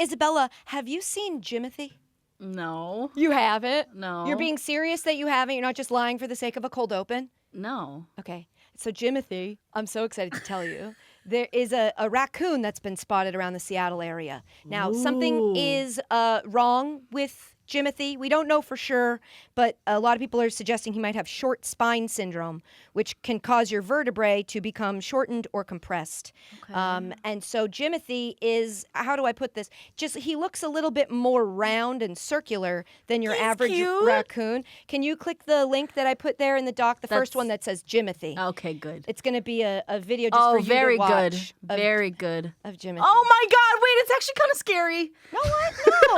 Isabella, have you seen Jimothy? No. You haven't? No. You're being serious that you haven't? You're not just lying for the sake of a cold open? No. Okay. So Jimothy, I'm so excited to tell you, there is a raccoon that's been spotted around the Seattle area. Now, something is wrong with Jimothy. We don't know for sure, but a lot of people are suggesting he might have short spine syndrome, which can cause your vertebrae to become shortened or compressed. Okay. And so Jimothy is, how do I put this? Just, he looks a little bit more round and circular than your average cute. raccoon. Can you click the link that I put there in the doc, the first one that says Jimothy? Okay, good. It's going to be a video just for you very to watch. good. Very good. Of Jimothy. Oh my God! Wait, it's actually kind of scary. No, what?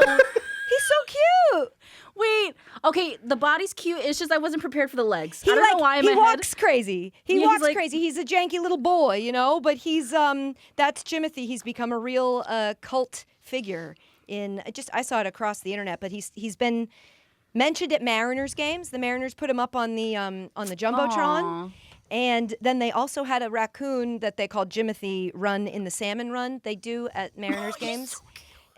No. He's so cute. Wait. Okay, the body's cute. It's just I wasn't prepared for the legs. He I don't know why in my he head. walks crazy. He Yeah, walks he's crazy. He's a janky little boy, you know. But he's that's Jimothy. He's become a real cult figure. I saw it across the internet. But he's been mentioned at Mariners games. The Mariners put him up on the jumbotron. Aww. And then they also had a raccoon that they called Jimothy run in the salmon run they do at Mariners games. So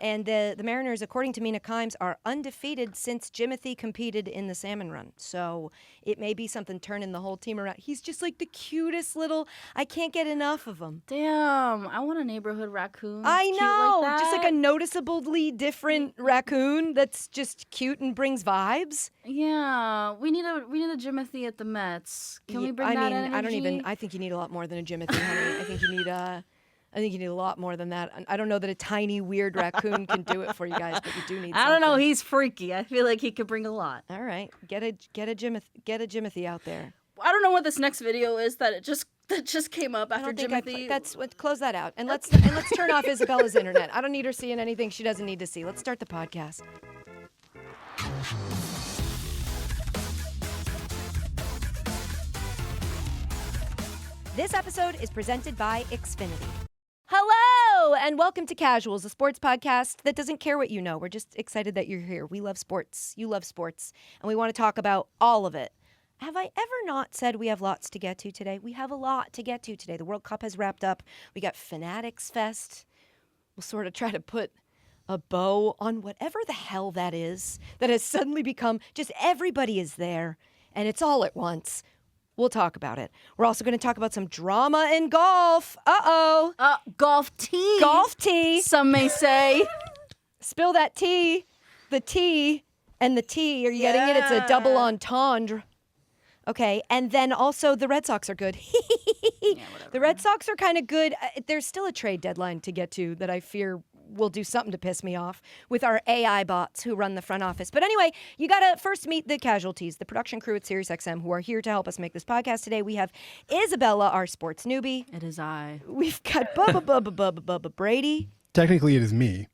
and the Mariners, according to Mina Kimes, are undefeated since Jimothy competed in the salmon run. So it may be something turning the whole team around. He's just like the cutest little, I can't get enough of him. Damn, I want a neighborhood raccoon. I Cute know, like just like that. a noticeably different raccoon that's just cute and brings vibes. Yeah, we need a Jimothy at the Mets. Can we bring that energy? I think you need a lot more than a Jimothy, honey. I think you need a lot more than that. I don't know that a tiny, weird raccoon can do it for you guys, but you do need something. I don't know. He's freaky. I feel like he could bring a lot. All right. Get a Jimothy out there. I don't know what this next video is that just came up after I don't Jimothy. think close that out. And let's turn off Isabella's internet. I don't need her seeing anything she doesn't need to see. Let's start the podcast. This episode is presented by Xfinity. Hello, and welcome to Casuals, a sports podcast that doesn't care what you know. We're just excited that you're here. We love sports. You love sports. And we want to talk about all of it. Have I ever not said we have lots to get to today? We have a lot to get to today. The World Cup has wrapped up. We got Fanatics Fest. We'll sort of try to put a bow on whatever the hell that is that has suddenly become just everybody is there, and it's all at once. We'll talk about it. We're also going to talk about some drama in golf. Uh-oh. Golf tea. Golf tea. Some may say. Spill that tea. The tea and the tea. Are you getting it? It's a double entendre. Okay. And then also the Red Sox are good. The Red Sox are kind of good. There's still a trade deadline to get to that I fear will do something to piss me off with our AI bots who run the front office. But anyway, you got to first meet the Casualties, the production crew at SiriusXM who are here to help us make this podcast today. We have Isabella, our sports newbie. It is I. We've got Bubba Brady. Technically, it is me.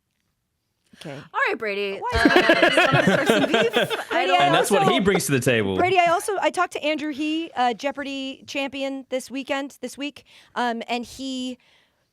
Okay. All right, Brady. And that's what he brings to the table. Brady, I talked to Andrew He, Jeopardy champion this week, and he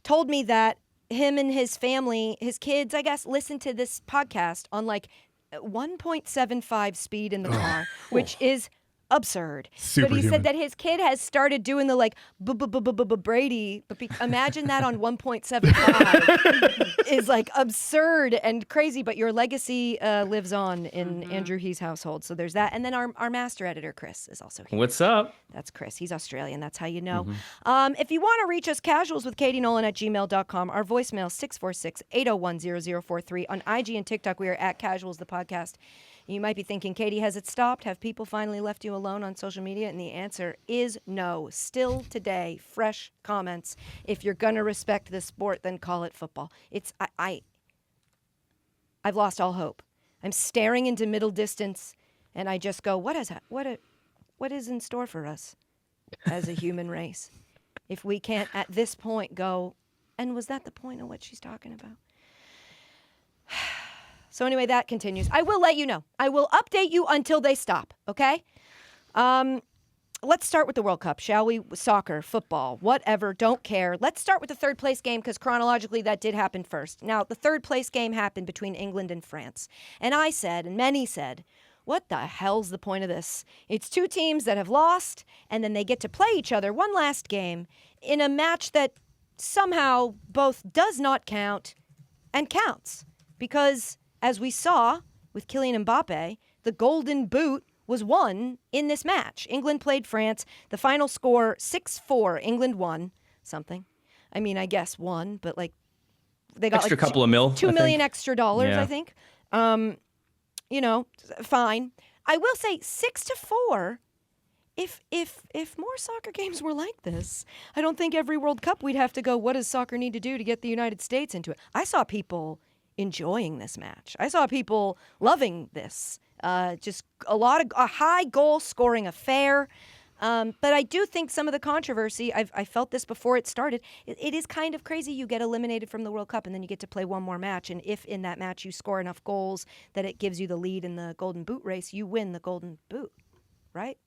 told me that him and his family, his kids, I guess, listen to this podcast on like 1.75 speed in the car, which is absurd. But he Superhuman. said that his kid has started doing the like Brady, but imagine that on 1.75 is like absurd and crazy. But your legacy lives on in Andrew He's household. So there's that. And then our master editor, Chris, is also here. What's up? That's Chris. He's Australian. That's how you know. If you want to reach us, casuals with Katie Nolan at gmail.com. Our voicemail, 646-801-0043. On IG and TikTok, we are at Casuals, the podcast. You might be thinking, Katie, has it stopped? Have people finally left you alone on social media? And the answer is no. Still today, fresh comments. If you're going to respect this sport, then call it football. I've lost all hope. I'm staring into middle distance, and I just go, what is in store for us as a human race? If we can't, at this point, go, and was that the point of what she's talking about? So anyway, that continues. I will let you know. I will update you until they stop, okay? Let's start with the World Cup, shall we? Soccer, football, whatever, don't care. Let's start with the third place game because chronologically that did happen first. Now, the third place game happened between England and France. And I said, and many said, what the hell's the point of this? It's two teams that have lost, and then they get to play each other one last game in a match that somehow both does not count and counts. because as we saw with Kylian Mbappe, the golden boot was won in this match. England played France. The final score 6-4. England won something. I mean, I guess won, but like they got extra like couple of mil, $2 million extra dollars, Yeah. I think. You know, fine. I will say 6-4. If more soccer games were like this, I don't think every World Cup we'd have to go, what does soccer need to do to get the United States into it? I saw people enjoying this match. I saw people loving this. Just a high goal scoring affair. But I do think some of the controversy, I felt this before it started, it is kind of crazy. You get eliminated from the World Cup and then you get to play one more match. And if in that match you score enough goals that it gives you the lead in the Golden Boot race, you win the Golden Boot, right?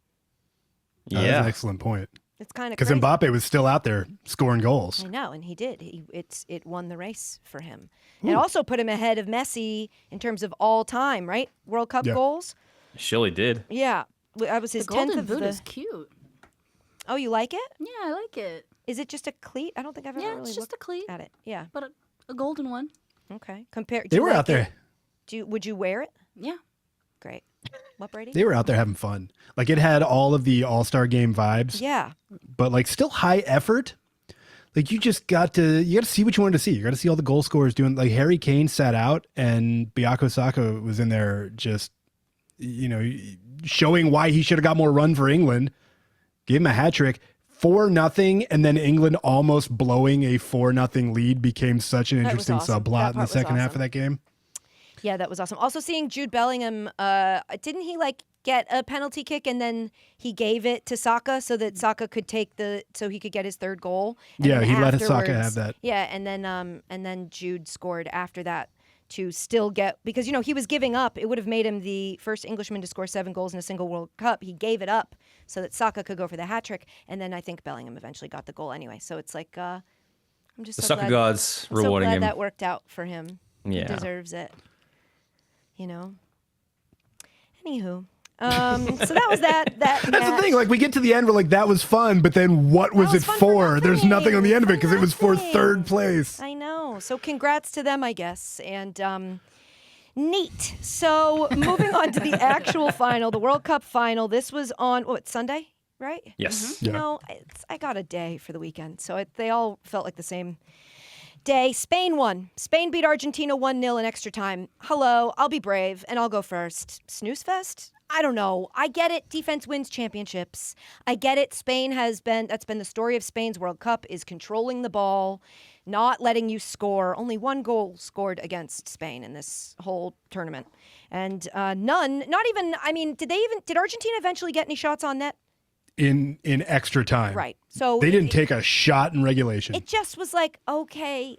That's an excellent point. It's kind of because crazy. Mbappe was still out there scoring goals. I know, and he did. It won the race for him. It also put him ahead of Messi in terms of all time, right? World Cup goals. Surely did. Yeah, I was his The 10th golden of boot the. is cute. Oh, you like it? Yeah, I like it. Is it just a cleat? I don't think I've ever Yeah, really it's just a looked cleat, at it. Yeah. but a golden one. Okay. Compare. They were out there. Would you wear it? Yeah. Great. What, Brady? They were out there having fun. Like it had all of the All-Star game vibes. Yeah. But like still high effort. Like you got to see what you wanted to see. You got to see all the goal scorers doing. Like Harry Kane sat out and Bukayo Saka was in there just, showing why he should have got more run for England. Gave him a hat trick. 4-0, and then England almost blowing a 4-0 lead became such an interesting subplot in the second half of that game. Yeah, that was awesome. Also seeing Jude Bellingham, didn't he get a penalty kick and then he gave it to Saka so that Saka could so he could get his third goal? And yeah, then he let Saka afterwards- have that. Yeah, and then Jude scored after that to still get, because he was giving up. It would have made him the first Englishman to score 7 goals in a single World Cup. He gave it up so that Saka could go for the hat trick, and then I think Bellingham eventually got the goal anyway. So it's like I'm just The so soccer glad, gods I'm so rewarding glad him. that worked out for him. Yeah. He deserves it. Anywho, so that was that. That's match. the thing. Like we get to the end, we're like, that was fun, but then what was was it fun for? for There's nothing on the end of it because it was for nothing. third place. I know. So congrats to them, I guess. And neat. So moving on to the actual final, the World Cup final. This was on Sunday, right? Yes. Yeah. I got a day for the weekend, so they all felt like the same day. Spain won. Spain beat Argentina 1-0 in extra time. Hello, I'll be brave and I'll go first. Snooze fest? I don't know. I get it. Defense wins championships. I get it. That's been the story of Spain's World Cup, is controlling the ball, not letting you score. Only 1 goal scored against Spain in this whole tournament. And none, not even, did Argentina eventually get any shots on net? In extra time. Right. So they didn't take a shot in regulation. It just was like, okay.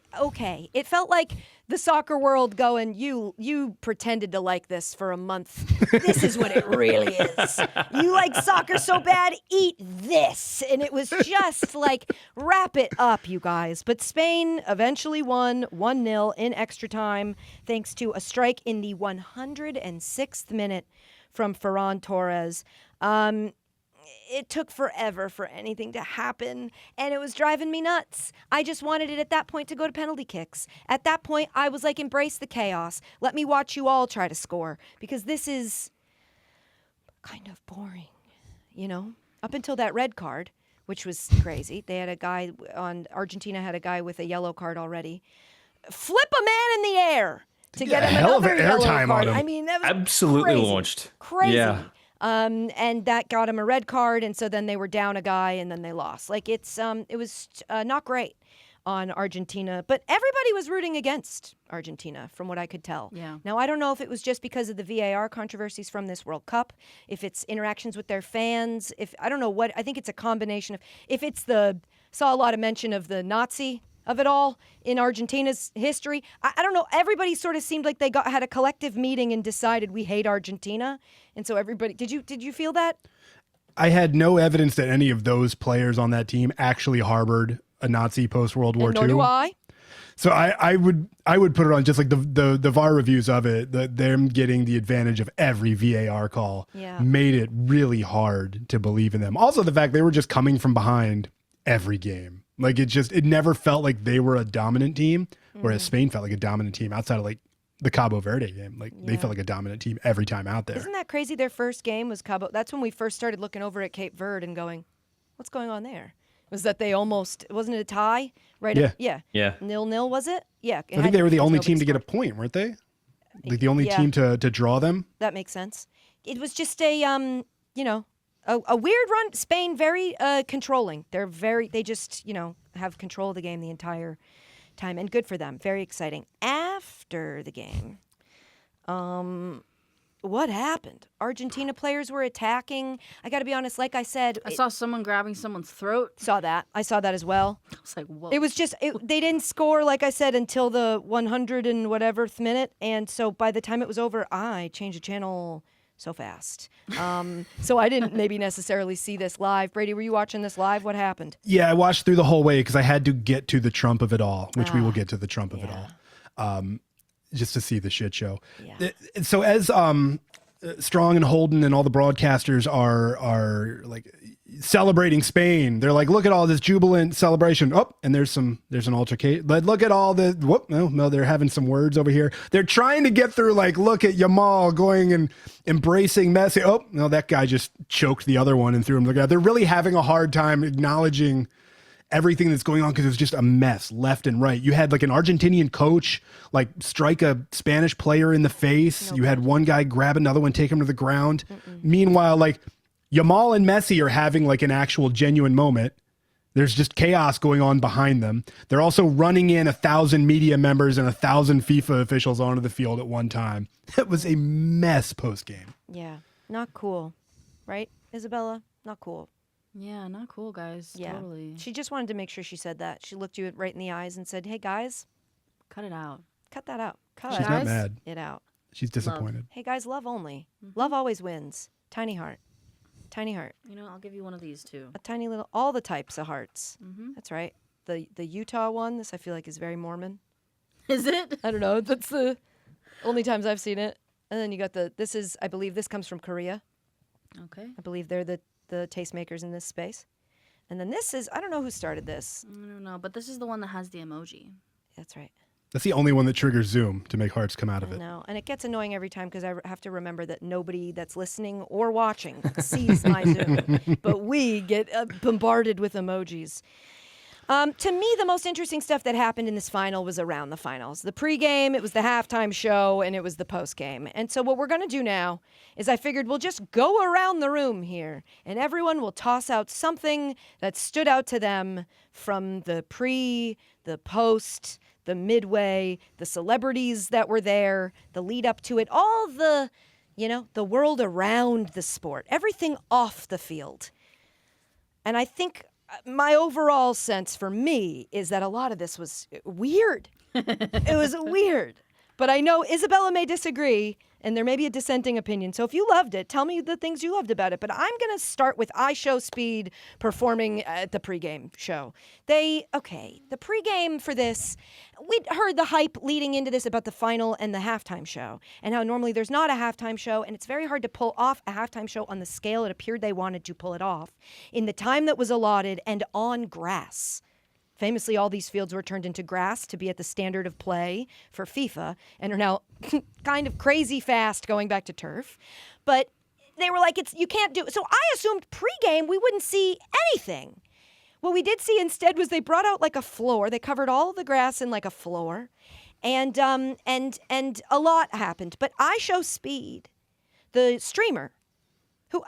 It felt like the soccer world going, you pretended to like this for a month. This is what it really is. You like soccer so bad, eat this. And it was just like, wrap it up, you guys. But Spain eventually won 1-0 in extra time, thanks to a strike in the 106th minute from Ferran Torres. It took forever for anything to happen, and it was driving me nuts. I just wanted it at that point to go to penalty kicks. At that point, I was like, embrace the chaos. Let me watch you all try to score, because this is kind of boring, Up until that red card, which was crazy. They had Argentina had a guy with a yellow card already. Flip a man in the air to get him hell of another an yellow airtime card. on him. That was Absolutely crazy. launched. Crazy. Yeah. And that got him a red card, and so then they were down a guy, and then they lost. It was not great on Argentina, but everybody was rooting against Argentina, from what I could tell. Yeah. Now, I don't know if it was just because of the VAR controversies from this World Cup, if it's interactions with their fans, I don't know what. I think it's a combination of, saw a lot of mention of the Nazi of it all in Argentina's history. I don't know. Everybody sort of seemed like they had a collective meeting and decided we hate Argentina. And so everybody, did you feel that? I had no evidence that any of those players on that team actually harbored a Nazi post World War II. Nor do I. So I would put it on just like the VAR reviews of it, them getting the advantage of every VAR call made it really hard to believe in them. Also, the fact they were just coming from behind every game. Like it never felt like they were a dominant team, whereas Spain felt like a dominant team outside of like the Cabo Verde game. Like they felt like a dominant team every time out there. Isn't that crazy? Their first game was Cabo. That's when we first started looking over at Cape Verde and going, what's going on there? Was that they almost, wasn't it a tie? Right? Yeah. 0-0, was it? Yeah. I think they were the only team to get a point, weren't they? Like the only team to draw them? That makes sense. It was just a weird run. Spain, very controlling. They just, have control of the game the entire time, and good for them. Very exciting. After the game, what happened? Argentina players were attacking. I got to be honest, like I said. I saw someone grabbing someone's throat. Saw that. I saw that as well. I was like, whoa. It was just, they didn't score, like I said, until the 100 and whateverth minute. And so by the time it was over, I changed the channel so fast. So I didn't maybe necessarily see this live. Brady, were you watching this live? What happened? Yeah, I watched through the whole way because I had to get to the Trump of it all, which we will get to the Trump of it all, just to see the shit show. Yeah. So as Strong and Holden and all the broadcasters are like celebrating Spain, they're like, look at all this jubilant celebration. Oh, and there's an altercation. But look at all the no, they're having some words over here. They're trying to get through, like, look at Yamal going and embracing Messi. Oh, no, that guy just choked the other one and threw him to the ground. They're really having a hard time acknowledging everything that's going on because it was just a mess left and right. You had like an Argentinian coach like strike a Spanish player in the face. You had one guy grab another one, take him to the ground. Meanwhile, like Yamal and Messi are having like an actual genuine moment. There's just chaos going on behind them. They're also running in 1,000 media members and 1,000 FIFA officials onto the field at one time. It was a mess post game. Yeah, not cool, right, Isabella? Not cool. Yeah, not cool, guys. Yeah. Totally. She just wanted to make sure she said that. She looked you right in the eyes and said, hey, guys. Cut it out. Cut that out. Cut She's not mad. it out. She's disappointed. Love. Hey, guys, love only. Love always wins. Tiny heart. Tiny heart. You know, I'll give you one of these, too. A tiny little, all the types of hearts. That's right. The Utah one, this I feel like is very Mormon. Is it? I don't know. That's the only times I've seen it. And then you got I believe this comes from Korea. Okay. I believe they're the tastemakers in this space. And then this is, I don't know who started this. I don't know, but this is the one that has the emoji. That's right. That's the only one that triggers Zoom to make hearts come out of it. No, and it gets annoying every time because I have to remember that nobody that's listening or watching sees my Zoom, but we get bombarded with emojis. To me, the most interesting stuff that happened in this final was around the finals. The pregame, it was the halftime show, and it was the postgame. And so what we're going to do now is I figured we'll just go around the room here, and everyone will toss out something that stood out to them from the pre, the post, the midway, the celebrities that were there, the lead up to it, all the, the world around the sport, everything off the field. And I think my overall sense for me is that a lot of this was weird. It was weird. But I know Isabella may disagree, and there may be a dissenting opinion. So if you loved it, tell me the things you loved about it. But I'm going to start with iShowSpeed performing at the pregame show. The pregame for this, we'd heard the hype leading into this about the final and the halftime show, and how normally there's not a halftime show, and it's very hard to pull off a halftime show on the scale it appeared they wanted to pull it off in the time that was allotted and on grass. Famously, all these fields were turned into grass to be at the standard of play for FIFA and are now kind of crazy fast going back to turf. But they were like, you can't do it. So I assumed pregame we wouldn't see anything. What we did see instead was they brought out like a floor. They covered all of the grass in like a floor. And a lot happened. But iShowSpeed, the streamer,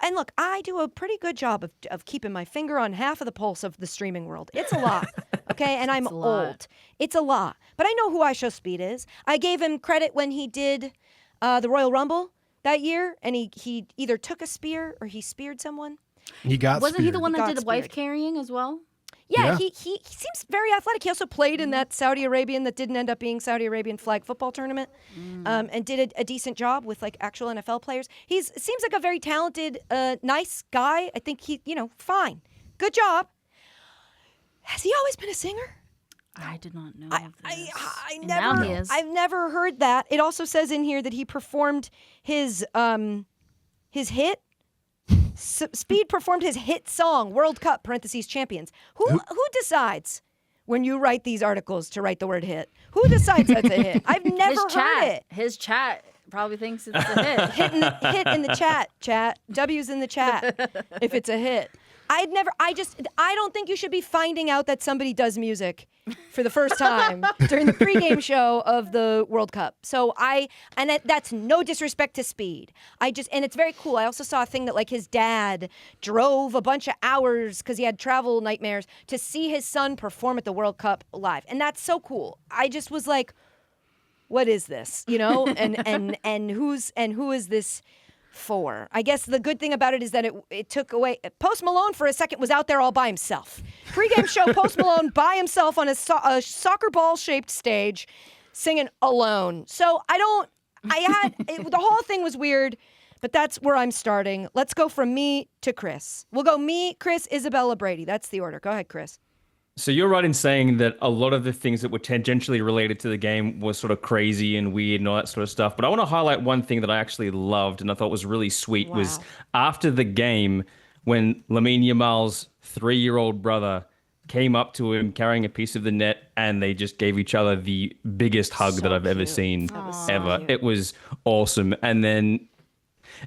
and look, I do a pretty good job of keeping my finger on half of the pulse of the streaming world. It's a lot, okay? And I'm old. It's a lot. But I know who iShowSpeed is. I gave him credit when he did the Royal Rumble that year, and he either took a spear or he speared someone. Wasn't he the one that did speared. wife carrying as well? Yeah, he seems very athletic. He also played in that Saudi Arabian that didn't end up being Saudi Arabian flag football tournament, and did a decent job with like actual NFL players. Seems like a very talented, nice guy. I think fine, good job. Has he always been a singer? I did not know. I've never heard that. It also says in here that he performed his hit. Speed performed his hit song, World Cup, (champions). Who decides when you write these articles to write the word hit? Who decides that's a hit? I've never heard it. His chat probably thinks it's a hit. Hit in the chat. W's in the chat if it's a hit. I don't think you should be finding out that somebody does music for the first time during the pregame show of the World Cup. So that's no disrespect to Speed. And it's very cool. I also saw a thing that like his dad drove a bunch of hours because he had travel nightmares to see his son perform at the World Cup live. And that's so cool. I just was like, what is this? You know? and who is this for? I guess the good thing about it is that it took away. Post Malone for a second was out there all by himself. Pre-game show, Post Malone by himself on a soccer ball shaped stage, singing alone. So the whole thing was weird, but that's where I'm starting. Let's go from me to Chris. We'll go me, Chris, Isabella, Brady. That's the order. Go ahead, Chris. So you're right in saying that a lot of the things that were tangentially related to the game was sort of crazy and weird and all that sort of stuff. But I want to highlight one thing that I actually loved and I thought was really sweet was after the game when Lamine Yamal's 3-year-old brother came up to him carrying a piece of the net and they just gave each other the biggest hug that I've ever seen ever. It was awesome. And then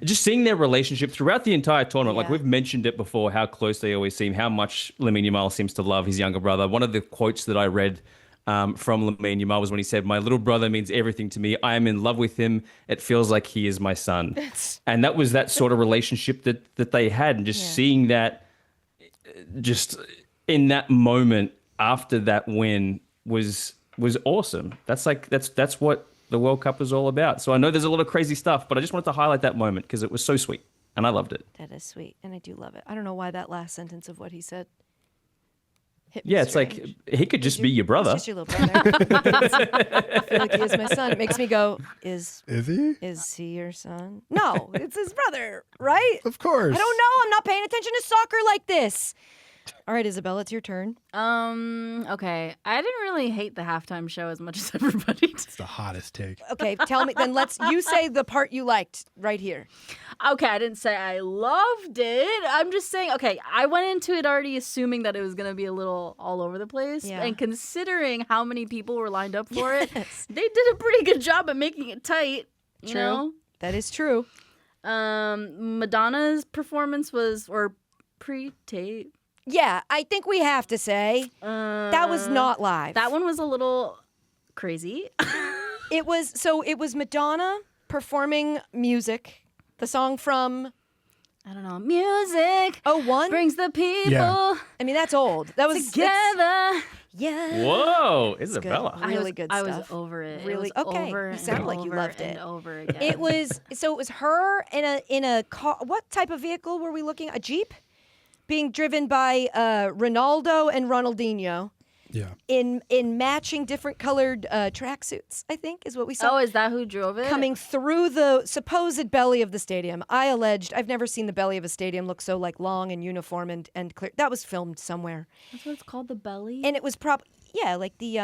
just seeing their relationship throughout the entire tournament, like we've mentioned it before, how close they always seem, how much Lamine Yamal seems to love his younger brother. One of the quotes that I read from Lamine Yamal was when he said, "My little brother means everything to me. I am in love with him. It feels like he is my son." And that was that sort of relationship that they had. And just seeing that just in that moment after that win was awesome. That's what the World Cup is all about. So I know there's a lot of crazy stuff, but I just wanted to highlight that moment because it was so sweet and I loved it. That is sweet. And I do love it. I don't know why that last sentence of what he said hit me it's strange. like he could just be your brother. He's just your little brother. I feel like he is my son. It makes me go, is he? Is he your son? No, it's his brother, right? Of course. I don't know. I'm not paying attention to soccer like this. All right, Isabella, it's your turn. Okay. I didn't really hate the halftime show as much as everybody did. It's the hottest take. Okay, tell me. Then you say the part you liked right here. Okay, I didn't say I loved it. I'm just saying, okay, I went into it already assuming that it was going to be a little all over the place. Yeah. And considering how many people were lined up for it, they did a pretty good job at making it tight. You know? That is true. Madonna's performance or pre-tape. Yeah, I think we have to say that was not live. That one was a little crazy. It was Madonna performing music, the song from I don't know, music. Oh, one brings the people. Yeah. I mean, that's old. That was together. Yeah. Whoa, Isabella. Really good stuff. I was over it. Really? It was Okay. over You sound like you loved and it. over again. It was her in a car. What type of vehicle were we looking at? A Jeep? Being driven by Ronaldo and Ronaldinho. Yeah. In matching different colored tracksuits, I think is what we saw. Oh, is that who drove it? Coming through the supposed belly of the stadium. I've never seen the belly of a stadium look so like long and uniform and clear. That was filmed somewhere. That's what it's called, the belly? And it was like the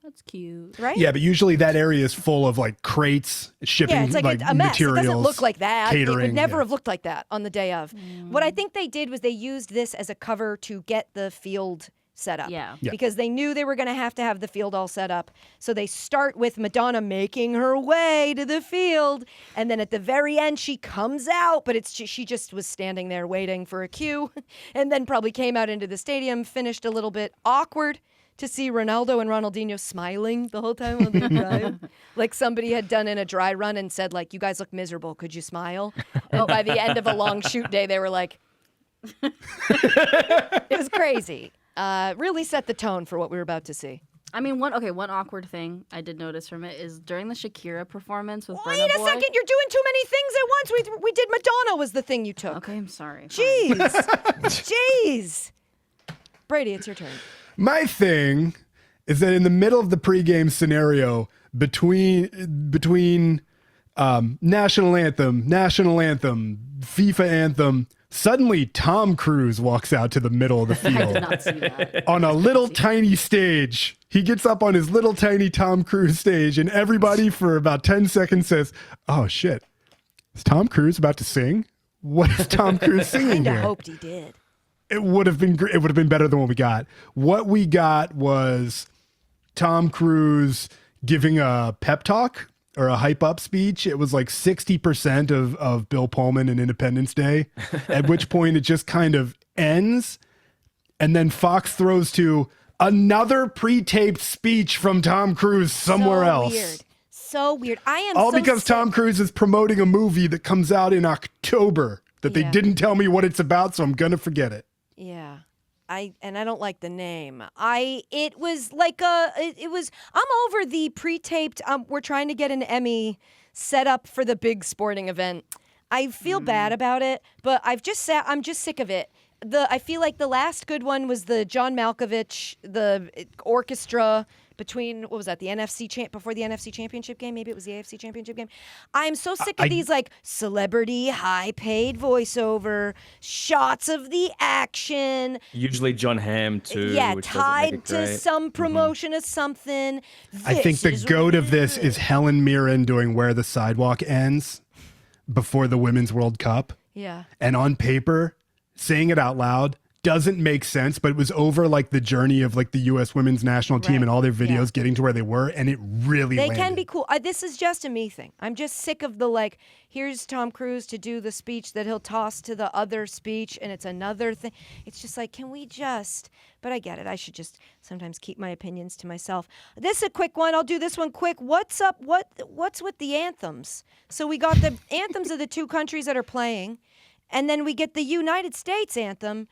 That's cute. right? Yeah, but usually that area is full of like crates, shipping Yeah, it's like a mess. materials. It doesn't look like that. Catering, It would never have looked like that on the day of. What I think they did was they used this as a cover to get the field set up. Yeah. Because they knew they were going to have the field all set up. So they start with Madonna making her way to the field. And then at the very end, she comes out, but she just was standing there waiting for a cue. And then probably came out into the stadium, finished a little bit awkward to see Ronaldo and Ronaldinho smiling the whole time while they drive. Like somebody had done in a dry run and said, like, you guys look miserable. Could you smile? And by the end of a long shoot day, they were like, it was crazy. Really set the tone for what we were about to see. I mean, one awkward thing I did notice from it is during the Shakira performance with Burna Wait a Boy. second, you're doing too many things at once. We did Madonna was the thing you took. Okay, I'm sorry. Jeez. Jeez. Brady, it's your turn. My thing is that in the middle of the pregame scenario between national anthem, FIFA anthem, suddenly Tom Cruise walks out to the middle of the I field did not see that. on a little tiny stage. He gets up on his little tiny Tom Cruise stage and everybody for about 10 seconds says, "Oh shit, is Tom Cruise about to sing? What is Tom Cruise singing I here?" hoped he did. it would have been better than what we got. What we got was Tom Cruise giving a pep talk or a hype up speech. It was like 60% of Bill Pullman and Independence Day, at which point it just kind of ends. And then Fox throws to another pre-taped speech from Tom Cruise somewhere else. Weird. So weird. I am all so because sick. Tom Cruise is promoting a movie that comes out in October that they didn't tell me what it's about, so I'm gonna forget it. Yeah. I don't like the name. It was like I'm over the pre-taped we're trying to get an Emmy set up for the big sporting event. I feel bad about it, but I'm just sick of it. I feel like the last good one was the John Malkovich, the orchestra between, what was that, before the NFC Championship game? Maybe it was the AFC Championship game. I'm so sick of these like celebrity, high-paid voiceover, shots of the action. Usually John Hamm too. Yeah, which tied to some promotion of something. I think the goat of this is Helen Mirren doing Where the Sidewalk Ends before the Women's World Cup. Yeah. And on paper, saying it out loud doesn't make sense, but it was over like the journey of like the U.S. women's national team and all their videos getting to where they were, and it really They landed. can be cool. This is just a me thing. I'm just sick of the like, here's Tom Cruise to do the speech that he'll toss to the other speech, and it's another thing. It's just like, can we just... But I get it. I should just sometimes keep my opinions to myself. This is a quick one. I'll do this one quick. What's up? What's with the anthems? So we got the anthems of the two countries that are playing, and then we get the United States anthem,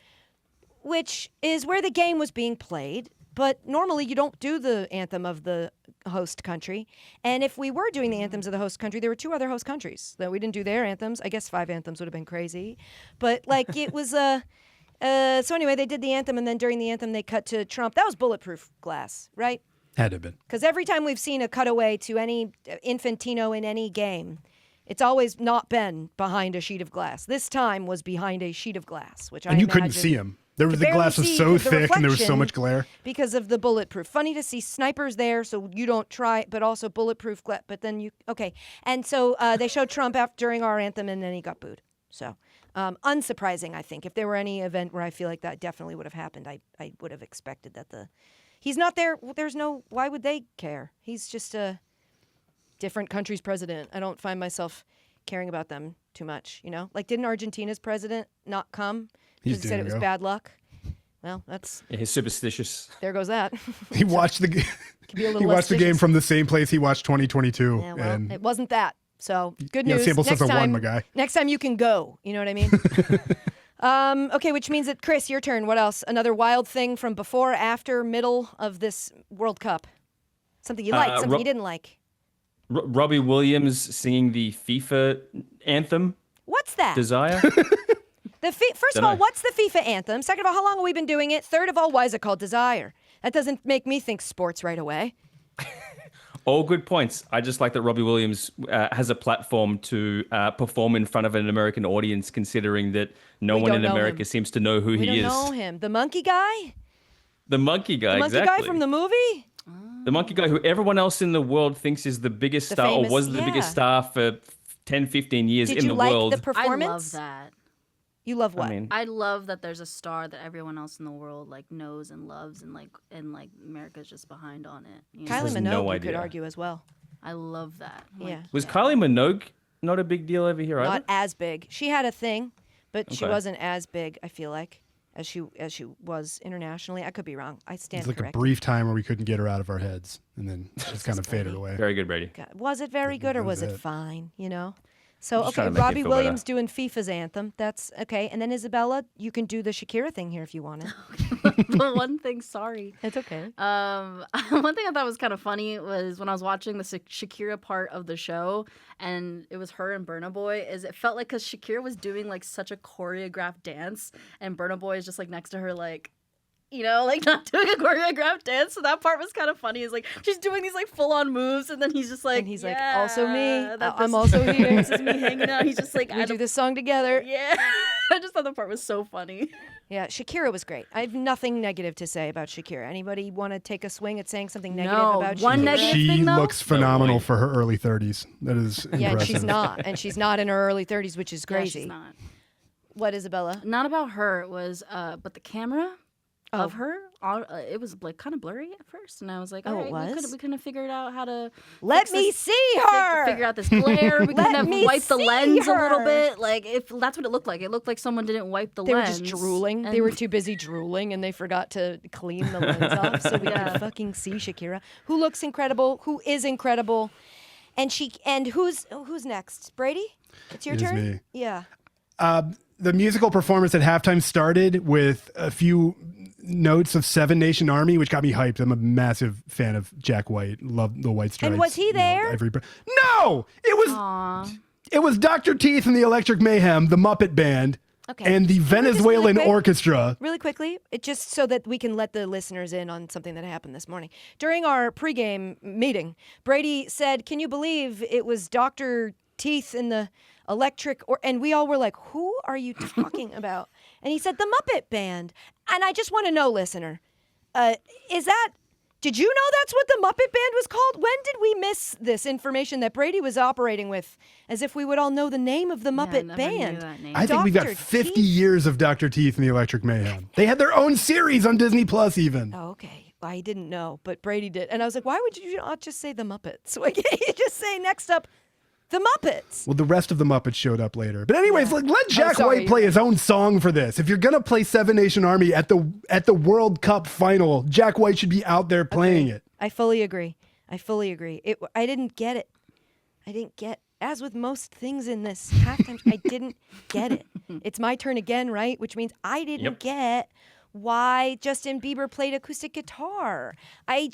which is where the game was being played. But normally you don't do the anthem of the host country. And if we were doing the anthems of the host country, there were two other host countries that we didn't do their anthems. I guess 5 anthems would have been crazy. But like it was so anyway, they did the anthem, and then during the anthem they cut to Trump. That was bulletproof glass, right? Had to have been. Because every time we've seen a cutaway to any Infantino in any game, it's always not been behind a sheet of glass. This time was behind a sheet of glass, which And you couldn't see him. The glass was so thick and there was so much glare. Because of the bulletproof. Funny to see snipers there, so you don't try, but also bulletproof glass. But then okay. And so they showed Trump during our anthem, and then he got booed. So unsurprising, I think. If there were any event where I feel like that definitely would have happened, I would have expected that he's not there. Why would they care? He's just a different country's president. I don't find myself caring about them too much, you know? Like, didn't Argentina's president not come? Because he said it was bad luck. Well, that's... Yeah, he's superstitious. There goes that. He watched the game from the same place he watched 2022. Yeah, well, and it wasn't that. So, good news. Sample size of one, my guy. Next time you can go. You know what I mean? Okay, which means that, Chris, your turn. What else? Another wild thing from before, after, middle of this World Cup. Something you liked, something you didn't like. Robbie Williams singing the FIFA anthem. What's that? Desire. First of all, what's the FIFA anthem? Second of all, how long have we been doing it? Third of all, why is it called Desire? That doesn't make me think sports right away. All good points. I just like that Robbie Williams has a platform to perform in front of an American audience, considering that no one in America seems to know who he is. We don't know him. The monkey guy? The monkey guy, exactly. The monkey guy from the movie? The monkey guy who everyone else in the world thinks is the biggest star, or was the biggest star for 10, 15 years in the world. Did you like the performance? I love that. You love what? I love that there's a star that everyone else in the world like knows and loves, and America's just behind on it. You know? Kylie Minogue, you could argue as well. I love that. Was Kylie Minogue not a big deal over here either? Not as big. She had a thing, but she wasn't as big, I feel like, as she was internationally. I could be wrong. I stand corrected. It's like a brief time where we couldn't get her out of our heads, and then just kind of faded away. Very good, Brady. God, was it very good, or was it fine? You know. So, okay, Robbie Williams doing FIFA's anthem. That's okay. And then, Isabella, you can do the Shakira thing here if you want it. But one thing, sorry. It's okay. One thing I thought was kind of funny was when I was watching the Shakira part of the show, and it was her and Burna Boy, is it felt like because Shakira was doing like such a choreographed dance, and Burna Boy is just like next to her like, you know, like not doing a choreographed dance. So that part was kind of funny. Is like she's doing these like full on moves, and then he's just like, and he's like, also me. I'm also also here. This is me hanging out. He's just like, we do this song together. Yeah, I just thought the part was so funny. Yeah, Shakira was great. I have nothing negative to say about Shakira. Anybody want to take a swing at saying something negative about Shakira? One negative thing, though? She looks phenomenal for her early 30s. That is impressive. Yeah, and she's not. And she's not in her early 30s, which is crazy. Yeah, she's not. What, Isabella? Not about her. It was, but the camera of her, it was like kind of blurry at first, and I was like, all right, we couldn't have figured out how to let me see her. Figure out this glare. We couldn't have wiped the lens a little bit. Like if that's what it looked like. It looked like someone didn't wipe the lens. They were just drooling. They were too busy drooling, and they forgot to clean the lens off, so we could fucking see Shakira, who looks incredible, who is incredible, and who's next? Brady, it's your turn. Me. Yeah. The musical performance at halftime started with a few notes of Seven Nation Army, which got me hyped. I'm a massive fan of Jack White. Love the White Stripes. And was he there? No! It was Dr. Teeth and the Electric Mayhem, the Muppet Band, and the Venezuelan Orchestra. Really quickly, just so that we can let the listeners in on something that happened this morning. During our pregame meeting, Brady said, "Can you believe it was Dr. Teeth and the Electric," and we all were like, "Who are you talking about?" And he said, "The Muppet Band." And I just want to know, listener, did you know that's what the Muppet Band was called? When did we miss this information that Brady was operating with, as if we would all know the name of the Muppet Band? I think we've got 50 years of Dr. Teeth and the Electric Mayhem. They had their own series on Disney Plus even. Oh, okay. I didn't know, but Brady did. And I was like, why would you not just say the Muppets? Why can't you just say next up, the Muppets? Well, the rest of the Muppets showed up later. But anyways, let Jack White play his own song for this. If you're going to play Seven Nation Army at the World Cup final, Jack White should be out there playing it. I fully agree. I didn't get it. As with most things in this halftime, I didn't get it. It's my turn again, right? Which means I didn't get why Justin Bieber played acoustic guitar. I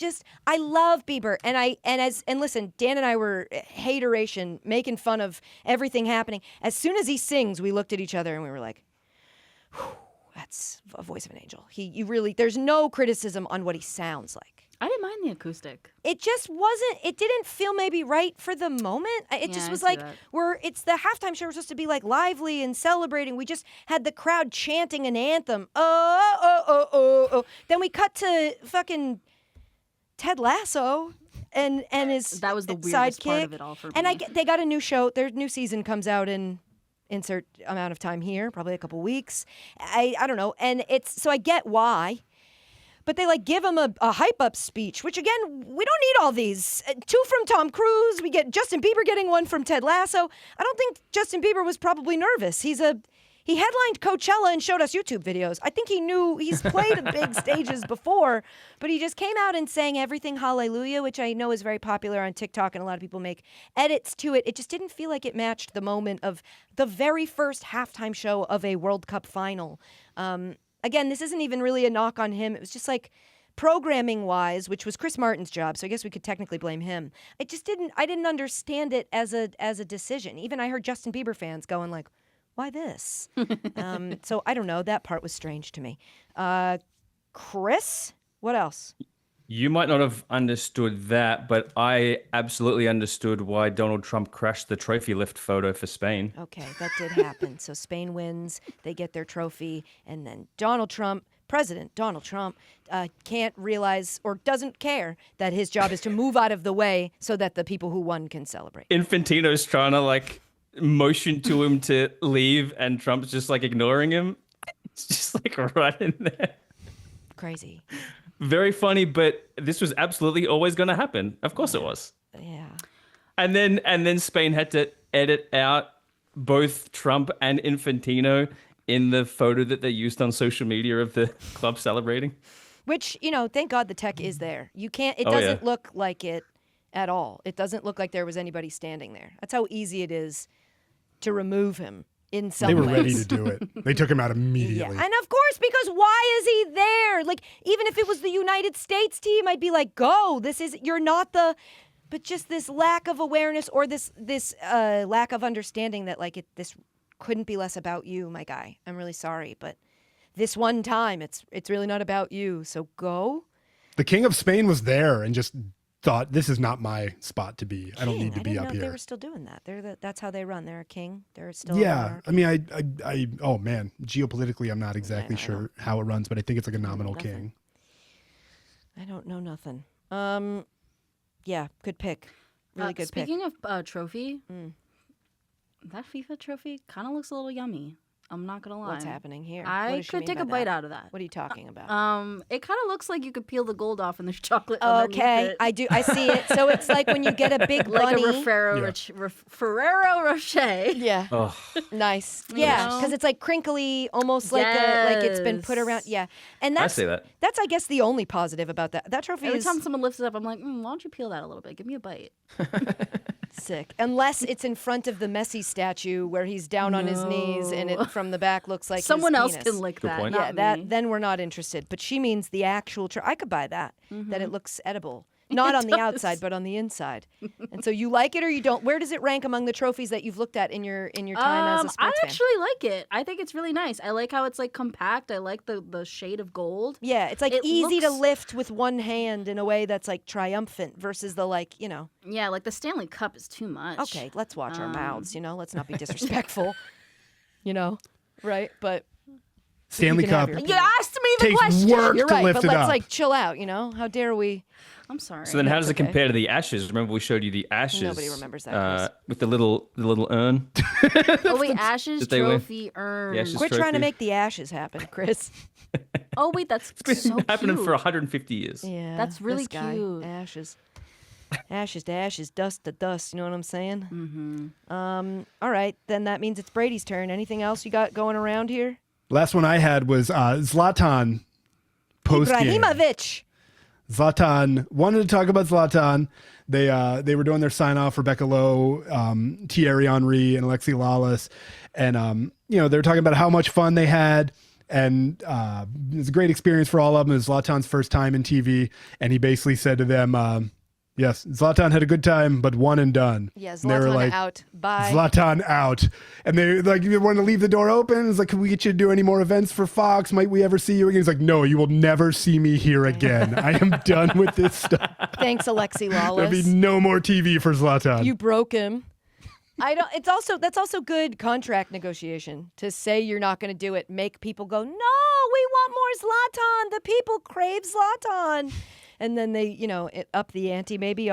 love Bieber, and listen, Dan and I were hateration, making fun of everything happening. As soon as he sings, we looked at each other and we were like, that's a voice of an angel. There's no criticism on what he sounds like. I didn't mind the acoustic. It just wasn't, it didn't feel maybe right for the moment. It just was like, it's the halftime show. We're supposed to be like lively and celebrating. We just had the crowd chanting an anthem. Oh. Then we cut to fucking Ted Lasso and his that was the weirdest sidekick. Part of it all for me. And they got a new show. Their new season comes out in insert amount of time here, probably a couple weeks. I don't know. And so I get why. But they give him a hype up speech, which again, we don't need all these. 2 from Tom Cruise. We get Justin Bieber getting 1 from Ted Lasso. I don't think Justin Bieber was probably nervous. He headlined Coachella and showed us YouTube videos. I think he knew he's played at big stages before, but he just came out and sang Everything Hallelujah, which I know is very popular on TikTok and a lot of people make edits to it. It just didn't feel like it matched the moment of the very first halftime show of a World Cup final. Again, this isn't even really a knock on him. It was just programming-wise, which was Chris Martin's job, so I guess we could technically blame him. I didn't understand it as a decision. Even I heard Justin Bieber fans going like, why this? So I don't know. That part was strange to me. Chris, what else? You might not have understood that, but I absolutely understood why Donald Trump crashed the trophy lift photo for Spain. Okay, that did happen. So Spain wins, they get their trophy, and then President Donald Trump, can't realize or doesn't care that his job is to move out of the way so that the people who won can celebrate. Infantino's trying to motion to him to leave, and Trump's just ignoring him. It's just right in there. Crazy. Very funny, but this was absolutely always going to happen. Of course it was. Yeah. And then Spain had to edit out both Trump and Infantino in the photo that they used on social media of the club celebrating. Which, thank God the tech is there. It doesn't look like it at all. It doesn't look like there was anybody standing there. That's how easy it is to remove him. They were ready to do it. They took him out immediately. Yeah. And of course, because why is he there? Even if it was the United States team, I'd be like, go. You're not but just this lack of awareness or this lack of understanding that this couldn't be less about you, my guy. I'm really sorry, but this one time, it's really not about you. So go. The King of Spain was there and just thought, this is not my spot to be. I don't need to be up here. They were still doing that. That's how they run. They're a king. They're still. Yeah, I mean, I oh man, geopolitically, I'm not exactly sure how it runs, but I think it's a nominal king. I don't know nothing. Yeah, good pick. Really good pick. Speaking of trophy, that FIFA trophy kind of looks a little yummy. I'm not gonna lie. What's happening here? What I does she could mean take by a bite that? out of that. What are you talking about? It kind of looks like you could peel the gold off and there's chocolate Okay, underneath it. I do. I see it. So it's like when you get a big Like bunny. a Ferrero Rocher. Yeah. Oh, Nice. You Yeah, know? because it's like crinkly, almost like it's been put around. Yes. Yeah, and I that's see that. that's I guess the only positive about that. That trophy Every is time someone lifts it up, I'm like, why don't you peel that a little bit? Give me a bite. sick, unless it's in front of the Messi statue where he's down on his knees and it from the back looks like Someone his else penis. can lick Good that. point. Not Yeah, that me. then we're not interested. But she means the actual. I could buy that. That it looks edible, not on the outside, but on the inside. And so you like it or you don't. Where does it rank among the trophies that you've looked at in your time as a sports I fan? actually like it. I think it's really nice. I like how it's like compact. I like the shade of gold. Yeah, it's like It easy to looks- lift with one hand in a way that's like triumphant versus the like, Yeah, like the Stanley Cup is too much. okay, let's watch our mouths, let's not be disrespectful, right? But Stanley You can have Cup your- You asked me the takes question. work you're to right, lift but it let's up. like chill out, How dare we? I'm sorry. so then how does it okay. compare to the Ashes? Remember we showed you the Ashes. Nobody remembers that, Chris. with the little urn. Oh wait, Ashes Did they win? trophy urn. The Ashes Quit trying to trophy. make the ashes happen, Chris. Oh wait, that's It's been so happening cute. for 150 years. Yeah, That's really this guy, cute. Ashes. Ashes to ashes, dust to dust. You know what I'm saying? Mm-hmm. All right, then that means it's Brady's turn. Anything else you got going around here? Last one I had was Zlatan post game. Ibrahimovic. Zlatan wanted to talk about Zlatan. They were doing their sign off, Rebecca Lowe, Thierry Henry, and Alexi Lawless, and they were talking about how much fun they had, and it was a great experience for all of them. It was Zlatan's first time in TV, and he basically said to them, "Yes, Zlatan had a good time, but one and done." Yeah, And they were Zlatan like, out. Bye. Zlatan out. And they want to leave the door open. It's like, can we get you to do any more events for Fox? Might we ever see you again? He's like, no, you will never see me here again. I am done with this stuff. Thanks, Alexi There'll Lawless. be no more TV for Zlatan. You broke him. That's also good contract negotiation to say you're not going to do it. Make people go, no, we want more Zlatan. The people crave Zlatan. And then they, up the ante maybe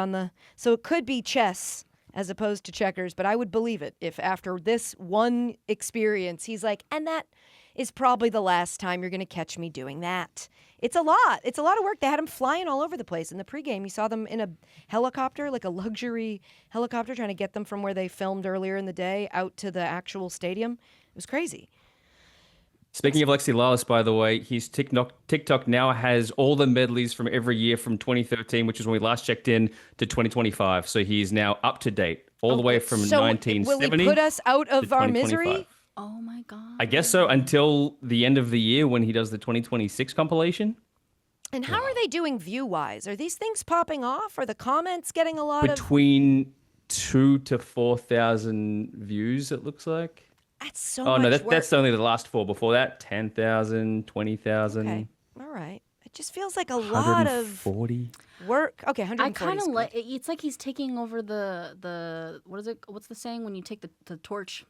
so it could be chess as opposed to checkers, but I would believe it if after this one experience, he's like, and that is probably the last time you're going to catch me doing that. It's a lot. It's a lot of work. They had him flying all over the place. In the pregame, you saw them in a helicopter, like a luxury helicopter, trying to get them from where they filmed earlier in the day out to the actual stadium. It was crazy. Speaking of Alexi Lawless, by the way, his TikTok now has all the medleys from every year from 2013, which is when we last checked in, to 2025. So he's now up to date, all the way from So 1970 will he put us out to of our misery? 2025. Oh my god. I guess so, until the end of the year when he does the 2026 compilation. And how are they doing view-wise? Are these things popping off? Are the comments getting a lot of... Between 2,000 to 4,000 views, it looks like. That's so Oh, much no, work. that's only the last four. Before that, 10,000, 20,000. Okay, all right. It just feels like a lot of 140. work. Okay, 140 I kind is of good. like. It's like he's taking over the what is it? What's the saying when you take the torch?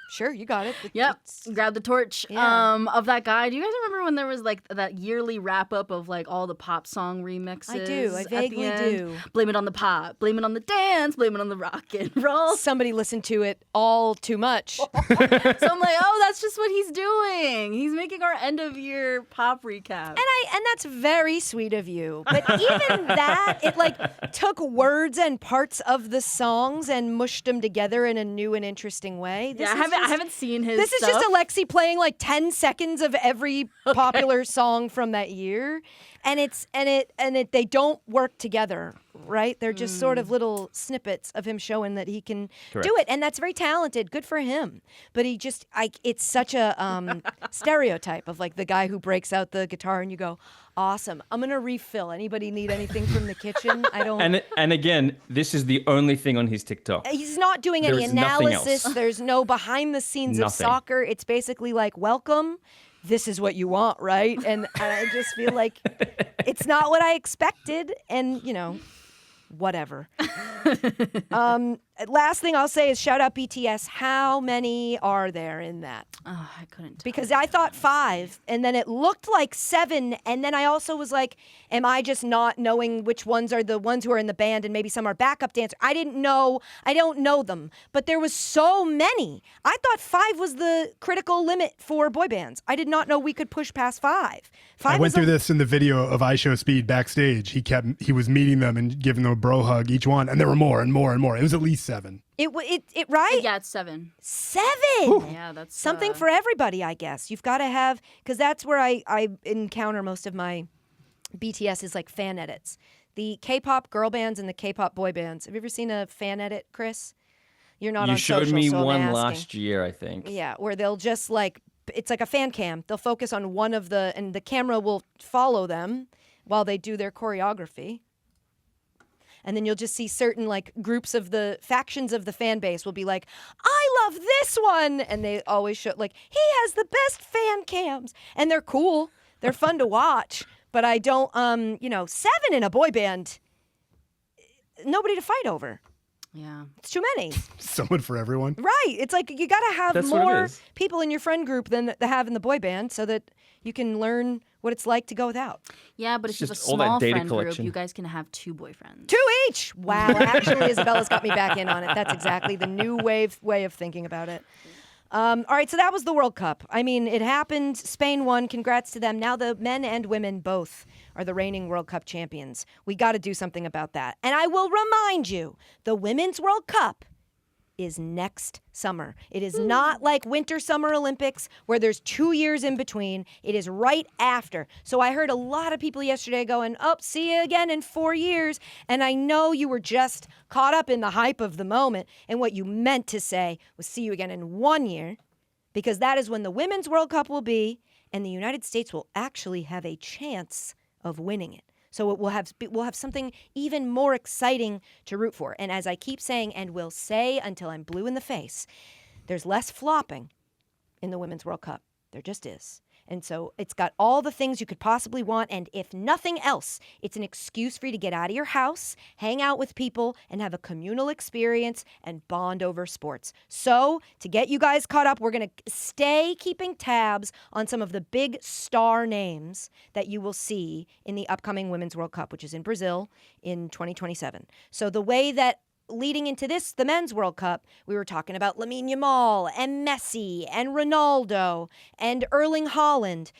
Sure, you got it. Yep, It's- grab the torch. Yeah. Of that guy. Do you guys remember when there was like that yearly wrap up of like all the pop song remixes? I do. I at the vaguely end? do. Blame it on the pop. Blame it on the dance. Blame it on the rock and roll. Somebody listened to it all too much. So I'm like, oh, that's just what he's doing. He's making our end of year pop recap. And that's very sweet of you. But even that, it like took words and parts of the songs and mushed them together in a new and interesting way. This Yeah, is I haven't seen his. This is just Alexi playing like 10 seconds of every popular song from that year. And they don't work together, right? They're just sort of little snippets of him showing that he can do it. And that's very talented. Good for him. But it's such a stereotype of like the guy who breaks out the guitar and you go, awesome. I'm going to refill. Anybody need anything from the kitchen? I don't. And again, this is the only thing on his TikTok. He's not doing There any is nothing analysis. else. There's no behind the scenes of Nothing. soccer. It's basically like, welcome. This is what you want, right? And I just feel like it's not what I expected. And, whatever. last thing I'll say is shout out BTS. How many are there in that? Oh, I couldn't tell. Because I thought 5, and then it looked like 7, and then I also was like, am I just not knowing which ones are the ones who are in the band and maybe some are backup dancers? I didn't know. I don't know them. But there was so many. I thought 5 was the critical limit for boy bands. I did not know we could push past 5. I went through this in the video of iShowSpeed backstage. He was meeting them and giving them a bro hug, each one, and there were more and more and more. It was at least 7. It right? Yeah, it's 7. 7. Whew. Yeah, that's something for everybody, I guess. You've got to have, because that's where I encounter most of my BTS is like fan edits. The K-pop girl bands and the K-pop boy bands. Have you ever seen a fan edit, Chris? You're not on social, You showed me so I'm one asking. last year, I think. Yeah, where they'll just like, it's like a fan cam. They'll focus on one of and the camera will follow them while they do their choreography. And then you'll just see certain like groups of the factions of the fan base will be like, I love this one. And they always show like, he has the best fan cams. And they're cool. They're fun to watch. But I don't, 7 in a boy band, nobody to fight over. Yeah. It's too many. Someone for everyone. Right. It's like you got to have That's what it more is. people in your friend group than they have in the boy band so that you can learn what it's like to go without. Yeah, but if you have a just all that small data friend group, collection. you guys can have 2 boyfriends. 2 each. Wow. Actually, Isabella's got me back in on it. That's exactly the new way of thinking about it. All right, so that was the World Cup. I mean, it happened. Spain won. Congrats to them. Now the men and women both are the reigning World Cup champions. We got to do something about that. And I will remind you, the Women's World Cup is next summer. It is not like Winter Summer Olympics where there's 2 years in between. It is right after. So I heard a lot of people yesterday going, see you again in 4 years. And I know you were just caught up in the hype of the moment. And what you meant to say was see you again in 1 year, because that is when the Women's World Cup will be, and the United States will actually have a chance of winning it. So we'll have something even more exciting to root for. And as I keep saying, and will say until I'm blue in the face, there's less flopping in the Women's World Cup. There just is. And so it's got all the things you could possibly want. And if nothing else, it's an excuse for you to get out of your house, hang out with people, and have a communal experience and bond over sports. So to get you guys caught up, we're going to stay keeping tabs on some of the big star names that you will see in the upcoming Women's World Cup, which is in Brazil in 2027. So the way that leading into this, the Men's World Cup, we were talking about Lamine Yamal and Messi and Ronaldo and Erling Haaland.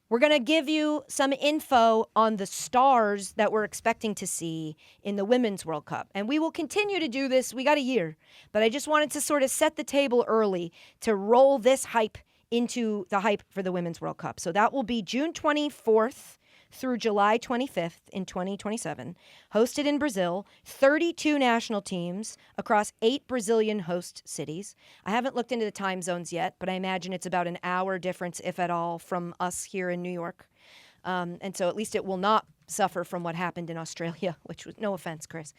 We're going to give you some info on the stars that we're expecting to see in the Women's World Cup. And we will continue to do this. We got a year. But I just wanted to sort of set the table early to roll this hype into the hype for the Women's World Cup. So that will be June 24th through July 25th in 2027, hosted in Brazil, 32 national teams across 8 Brazilian host cities. I haven't looked into the time zones yet, but I imagine it's about an hour difference, if at all, from us here in New York. And so at least it will not suffer from what happened in Australia, which was, no offense, Chris.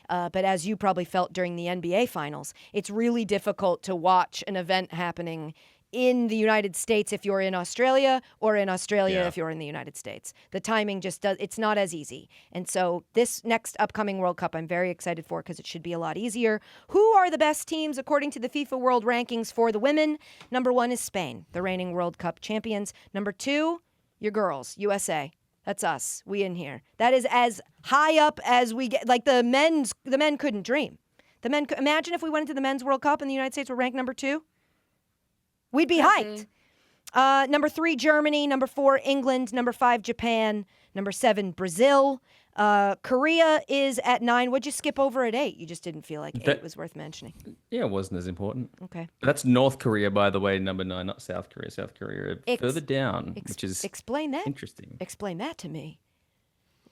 But as you probably felt during the NBA Finals, it's really difficult to watch an event happening in the United States if you're in Australia, or in Australia if you're in the United States. The timing it's not as easy. And so this next upcoming World Cup I'm very excited for because it should be a lot easier. Who are the best teams according to the FIFA World Rankings for the women? Number 1 is Spain, the reigning World Cup champions. Number 2, your girls, USA. That's us, we in here. That is as high up as we get. Like the men couldn't dream. Imagine if we went into the Men's World Cup and the United States were ranked number 2. We'd be hyped. Number 3, Germany. Number 4, England. Number 5, Japan. Number 7, Brazil. Korea is at 9. What'd you skip over at 8? You just didn't feel like 8 was worth mentioning. Yeah, it wasn't as important. Okay. But that's North Korea, by the way, number 9, not South Korea. South Korea further down, which is explain that. Interesting. Explain that to me.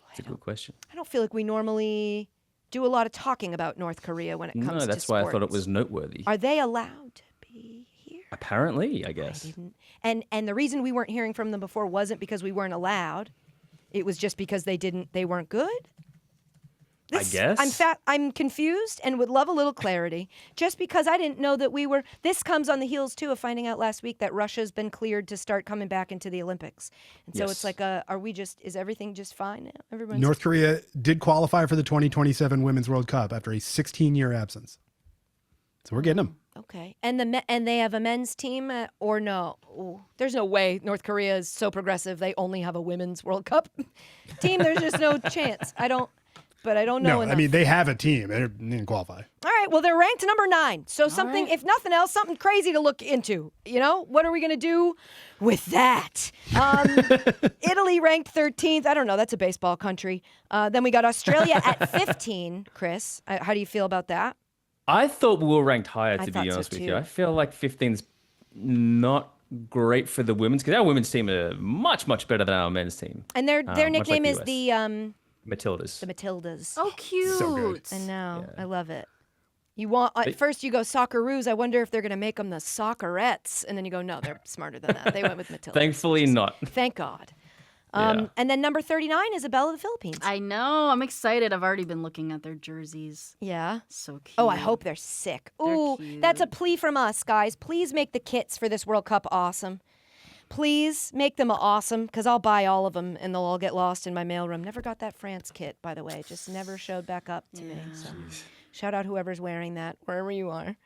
That's a good question. I don't feel like we normally do a lot of talking about North Korea when it comes to sports. No, that's why I thought it was noteworthy. Are they allowed to be here? Apparently, I guess. And the reason we weren't hearing from them before wasn't because we weren't allowed. It was just because they weren't good. I guess. I'm confused and would love a little clarity. Just because I didn't know that we were. This comes on the heels too of finding out last week that Russia's been cleared to start coming back into the Olympics, and so it's like, is everything just fine now? North Korea did qualify for the 2027 Women's World Cup after a 16-year absence. So we're getting them. Okay. And they have a men's team or no? Ooh, there's no way North Korea is so progressive. They only have a women's World Cup team. There's just no chance. I don't know No, enough. I mean, they have a team. They didn't qualify. All right. Well, they're ranked number 9. So something, if nothing else, something crazy to look into. You know, what are we going to do with that? Italy ranked 13th. I don't know. That's a baseball country. Then we got Australia at 15. Chris, how do you feel about that? I thought we were ranked higher, to be thought so honest with too. you. I feel like 15's not great for the women's, because our women's team are much, much better than our men's team. And their much nickname like is US. the Matildas. Matildas. Oh, cute. So good. I know. Yeah. I love it. You want at first you go Socceroos. I wonder if they're going to make them the Soccerettes, and then you go, no, they're smarter than that. They went with Matilda. Thankfully not. Thank God. Yeah. And then number 39, Isabella, the Philippines. I know. I'm excited. I've already been looking at their jerseys. Yeah. So cute. Oh, I hope they're sick. They're Ooh, cute. that's a plea from us, guys. Please make the kits for this World Cup awesome. Please make them awesome, because I'll buy all of them, and they'll all get lost in my mailroom. Never got that France kit, by the way. Just never showed back up to me. So shout out whoever's wearing that, wherever you are.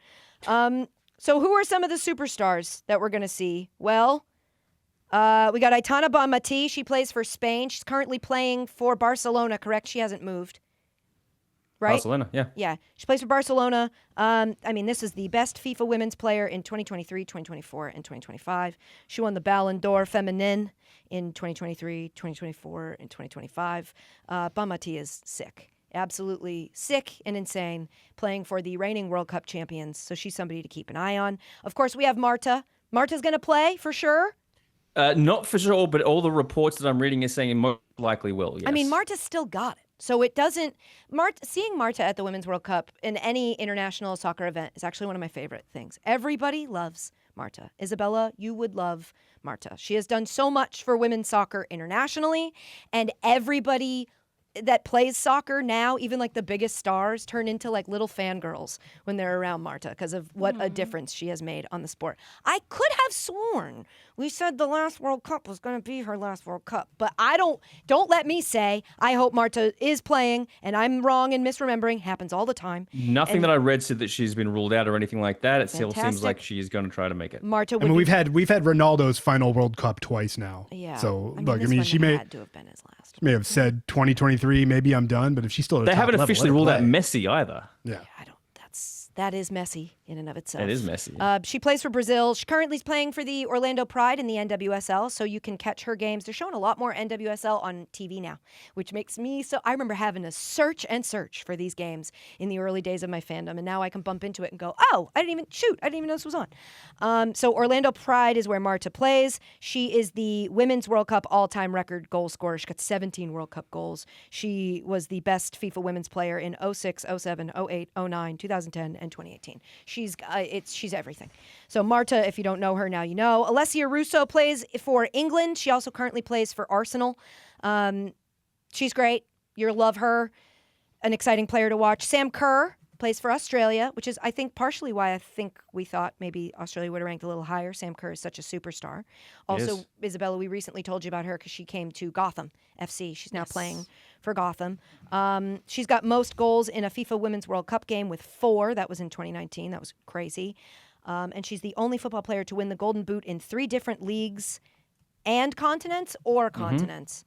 So who are some of the superstars that we're going to see? Well, we got Aitana Bonmatí. She plays for Spain. She's currently playing for Barcelona, correct? She hasn't moved. Right? Barcelona, yeah. Yeah. She plays for Barcelona. I mean, this is the best FIFA women's player in 2023, 2024, and 2025. She won the Ballon d'Or Feminine in 2023, 2024, and 2025. Bonmatí is sick. Absolutely sick and insane, playing for the reigning World Cup champions. So she's somebody to keep an eye on. Of course, we have Marta. Marta's going to play for sure. Not for sure, but all the reports that I'm reading is saying it most likely will, yes. I mean, Marta's still got it. So it doesn't... seeing Marta at the Women's World Cup in any international soccer event is actually one of my favorite things. Everybody loves Marta. Isabella, you would love Marta. She has done so much for women's soccer internationally, and everybody that plays soccer now, even like the biggest stars, turn into like little fangirls when they're around Marta because of what a difference she has made on the sport. I could have sworn we said the last World Cup was going to be her last World Cup, but don't let me say I hope Marta is playing and I'm wrong and misremembering. Happens all the time. Nothing that I read said that she's been ruled out or anything like that. It still seems Fantastic. like she's going to try to make it. Marta would I mean, be we've had Ronaldo's final World Cup twice now. Yeah. So I mean, look, this I mean, one she may had to have been his last. have said 2023, maybe I'm done, but if she's still at a They top haven't level, officially let her ruled out play. Messi either. Yeah. That is messy in and of itself. It is messy. She plays for Brazil. She currently is playing for the Orlando Pride in the NWSL, so you can catch her games. They're showing a lot more NWSL on TV now, which makes me so... I remember having to search for these games in the early days of my fandom, and now I can bump into it and go, oh, I didn't even know this was on. So Orlando Pride is where Marta plays. She is the Women's World Cup all-time record goal scorer. She got 17 World Cup goals. She was the best FIFA women's player in 06, 07, 08, 09, 2010, and 2018. She's everything. So Marta, if you don't know her now, you know. Alessia Russo plays for England. She also currently plays for Arsenal. She's great. You'll love her. An exciting player to watch. Sam Kerr plays for Australia, which is, I think, partially why I think we thought maybe Australia would have ranked a little higher. Sam Kerr is such a superstar. Also, Isabella, we recently told you about her because she came to Gotham FC. She's now playing for Gotham. She's got most goals in a FIFA Women's World Cup game with 4. That was in 2019. That was crazy. And she's the only football player to win the Golden Boot in 3 different leagues and continents or continents.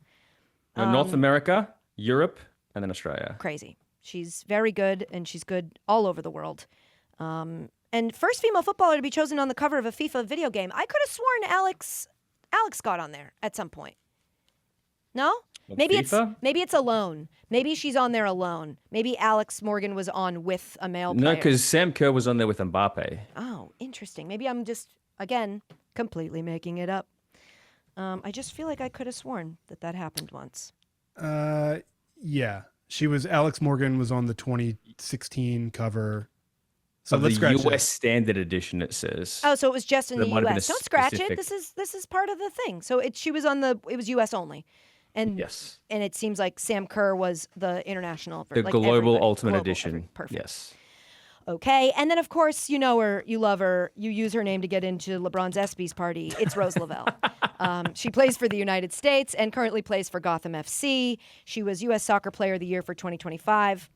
North America, Europe, and then Australia. Crazy. She's very good, and she's good all over the world. And first female footballer to be chosen on the cover of a FIFA video game. I could have sworn Alex got on there at some point. No? Maybe it's alone. Maybe she's on there alone. Maybe Alex Morgan was on with a male player. No, because Sam Kerr was on there with Mbappe. Oh, interesting. Maybe I'm just, again, completely making it up. I just feel like I could have sworn that happened once. Yeah. Alex Morgan was on the 2016 cover. So of let's the scratch US Standard Edition, it says. Oh, so it was just in There the might have been US. a Don't scratch specific- it. This is part of the thing. So it was US only. And Yes. and it seems like Sam Kerr was the international The like Global everybody. Ultimate Global, Edition. Perfect. Yes. Okay. And then of course, you know her, you love her, you use her name to get into LeBron's ESPYs party. It's Rose Lavelle. She plays for the United States and currently plays for Gotham FC. She was US Soccer Player of the Year for 2025.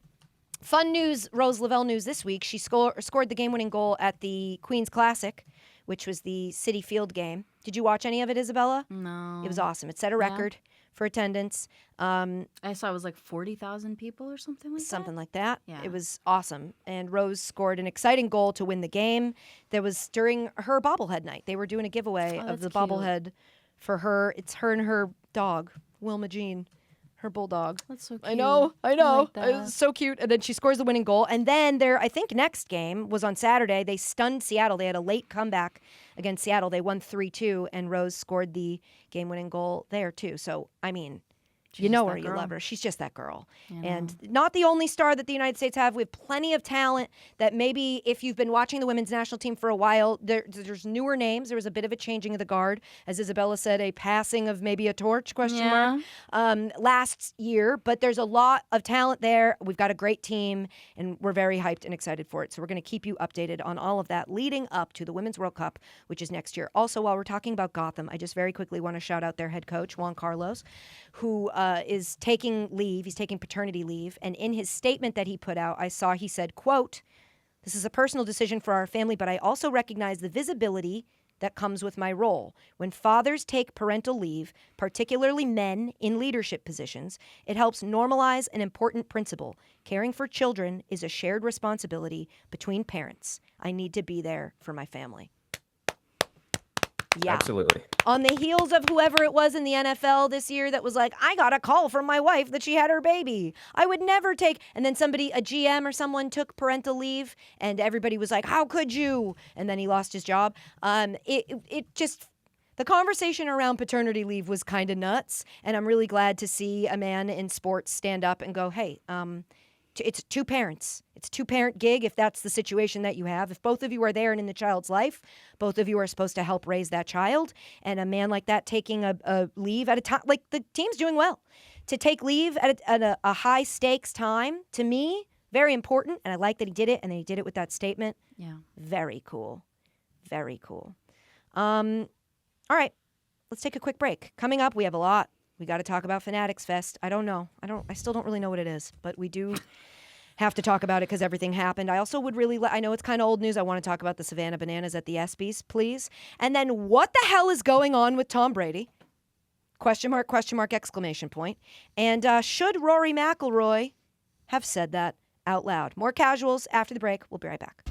Fun news, Rose Lavelle news this week. She scored the game-winning goal at the Queen's Classic, which was the City Field game. Did you watch any of it, Isabella? No. It was awesome. It set a record for attendance. I saw it was like 40,000 people or something like that. Something like that. Yeah. It was awesome. And Rose scored an exciting goal to win the game. That was during her bobblehead night. They were doing a giveaway of the bobblehead for her. It's her and her dog, Wilma Jean. Her bulldog. That's so cute. I know. Like It was so cute. And then she scores the winning goal. And then their, I think, next game was on Saturday. They stunned Seattle. They had a late comeback against Seattle. They won 3-2, and Rose scored the game-winning goal there, too. So, I mean, you know her, you love her. She's just that girl. And not the only star that the United States have. We have plenty of talent that maybe if you've been watching the women's national team for a while, there's newer names. There was a bit of a changing of the guard. As Isabella said, a passing of maybe a torch, question mark, last year. But there's a lot of talent there. We've got a great team, and we're very hyped and excited for it. So we're going to keep you updated on all of that leading up to the Women's World Cup, which is next year. Also, while we're talking about Gotham, I just very quickly want to shout out their head coach, Juan Carlos, who is taking leave. He's taking paternity leave. And in his statement that he put out, he said, quote, "This is a personal decision for our family, but I also recognize the visibility that comes with my role. When fathers take parental leave, particularly men in leadership positions, it helps normalize an important principle. Caring for children is a shared responsibility between parents. I need to be there for my family." Yeah. Absolutely. On the heels of whoever it was in the NFL this year that was like, I got a call from my wife that she had her baby. I would never take. And then a GM or someone took parental leave and everybody was like, how could you? And then he lost his job. The conversation around paternity leave was kind of nuts. And I'm really glad to see a man in sports stand up and go, hey, it's two parents. It's a two-parent gig if that's the situation that you have. If both of you are there and in the child's life, both of you are supposed to help raise that child. And a man like that taking a leave at a time, like the team's doing well. To take leave at a high-stakes time, to me, very important. And I like that he did it, and then he did it with that statement. Yeah. Very cool. Very cool. All right. Let's take a quick break. Coming up, we have a lot. We got to talk about Fanatics Fest. I don't know. I still don't really know what it is, but we do have to talk about it because everything happened. I also would really, I know it's kind of old news. I want to talk about the Savannah Bananas at the ESPYs, please. And then what the hell is going on with Tom Brady? Question mark, exclamation point. And should Rory McIlroy have said that out loud? More casuals after the break. We'll be right back.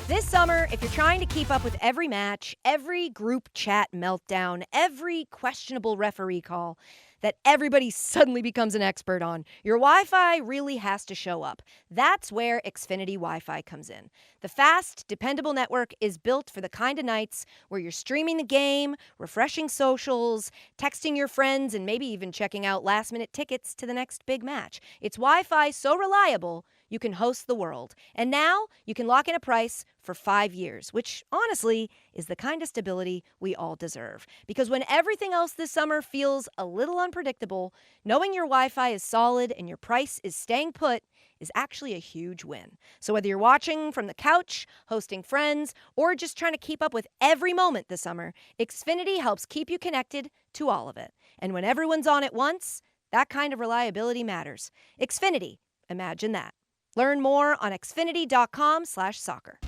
This summer, if you're trying to keep up with every match, every group chat meltdown, every questionable referee call that everybody suddenly becomes an expert on, your Wi-Fi really has to show up. That's where Xfinity Wi-Fi comes in. The fast, dependable network is built for the kind of nights where you're streaming the game, refreshing socials, texting your friends, and maybe even checking out last-minute tickets to the next big match. It's Wi-Fi so reliable, you can host the world. And now you can lock in a price for 5 years, which honestly is the kind of stability we all deserve. Because when everything else this summer feels a little unpredictable, knowing your Wi-Fi is solid and your price is staying put is actually a huge win. So whether you're watching from the couch, hosting friends, or just trying to keep up with every moment this summer, Xfinity helps keep you connected to all of it. And when everyone's on at once, that kind of reliability matters. Xfinity, imagine that. Learn more on xfinity.com/soccer.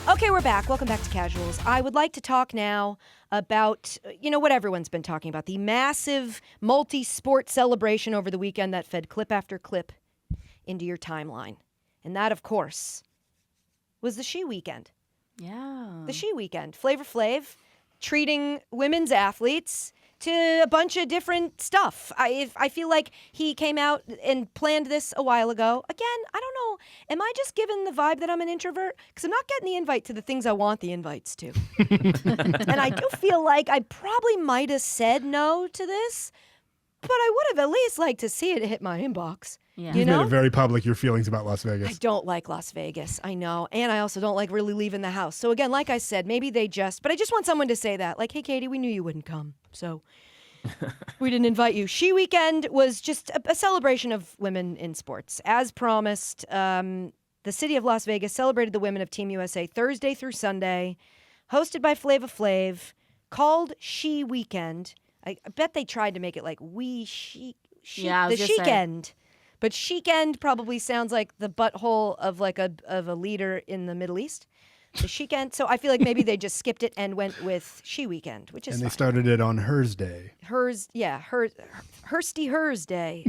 Okay, we're back. Welcome back to Casuals. I would like to talk now about, what everyone's been talking about, the massive multi-sport celebration over the weekend that fed clip after clip into your timeline. And that, of course, was the She Weekend. Yeah. The She Weekend. Flavor Flav treating women's athletes to a bunch of different stuff. I feel like he came out and planned this a while ago. Again, I don't know. Am I just given the vibe that I'm an introvert? Because I'm not getting the invite to the things I want the invites to. And I do feel like I probably might have said no to this, but I would have at least liked to see it hit my inbox. Yeah. You've made it very public, your feelings about Las Vegas. I don't like Las Vegas, I know. And I also don't like really leaving the house. So again, like I said, maybe but I just want someone to say that. Like, hey, Katie, we knew you wouldn't come. So we didn't invite you. She Weekend was just a celebration of women in sports. As promised, the city of Las Vegas celebrated the women of Team USA Thursday through Sunday, hosted by Flava Flav, called She Weekend. I bet they tried to make it like the She-End. But Sheikend probably sounds like the butthole of like a leader in the Middle East. The Sheikend. So I feel like maybe they just skipped it and went with She Weekend, which is And fine. they started it on Hers Day. Hursty Hers Day.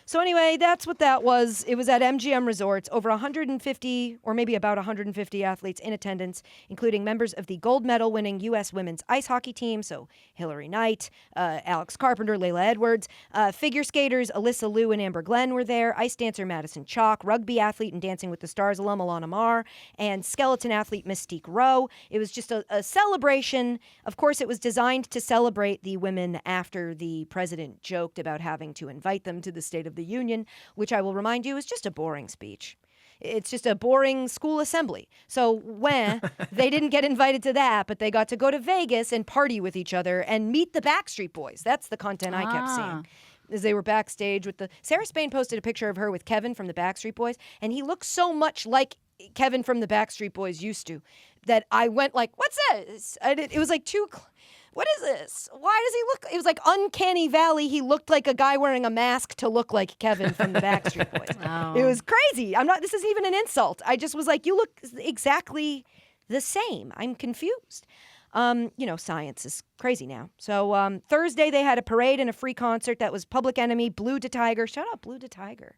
So anyway, that's what that was. It was at MGM Resorts. Over 150, or maybe about 150 athletes in attendance, including members of the gold medal winning U.S. women's ice hockey team. So Hillary Knight, Alex Carpenter, Layla Edwards. Figure skaters Alysa Liu and Amber Glenn were there. Ice dancer Madison Chalk. Rugby athlete and Dancing with the Stars alum Alana Marr. And skeleton athlete Mystique Rowe. It was just a celebration. Of course, it was designed to celebrate the women after the president joked about having to invite them to the State of the Union, which I will remind you is just a boring speech. It's just a boring school assembly. So when they didn't get invited to that, but they got to go to Vegas and party with each other and meet the Backstreet Boys. That's the content I kept seeing. As they were backstage with Sarah Spain posted a picture of her with Kevin from the Backstreet Boys, and he looks so much like Kevin from the Backstreet Boys used to that I went like, what's this? It was like what is this? Why does he look? It was like Uncanny Valley. He looked like a guy wearing a mask to look like Kevin from the Backstreet Boys. Oh. It was crazy. This isn't even an insult. I just was like, you look exactly the same. I'm confused. Science is crazy now. So Thursday they had a parade and a free concert that was Public Enemy, Blue to Tiger. Shout out Blue to Tiger.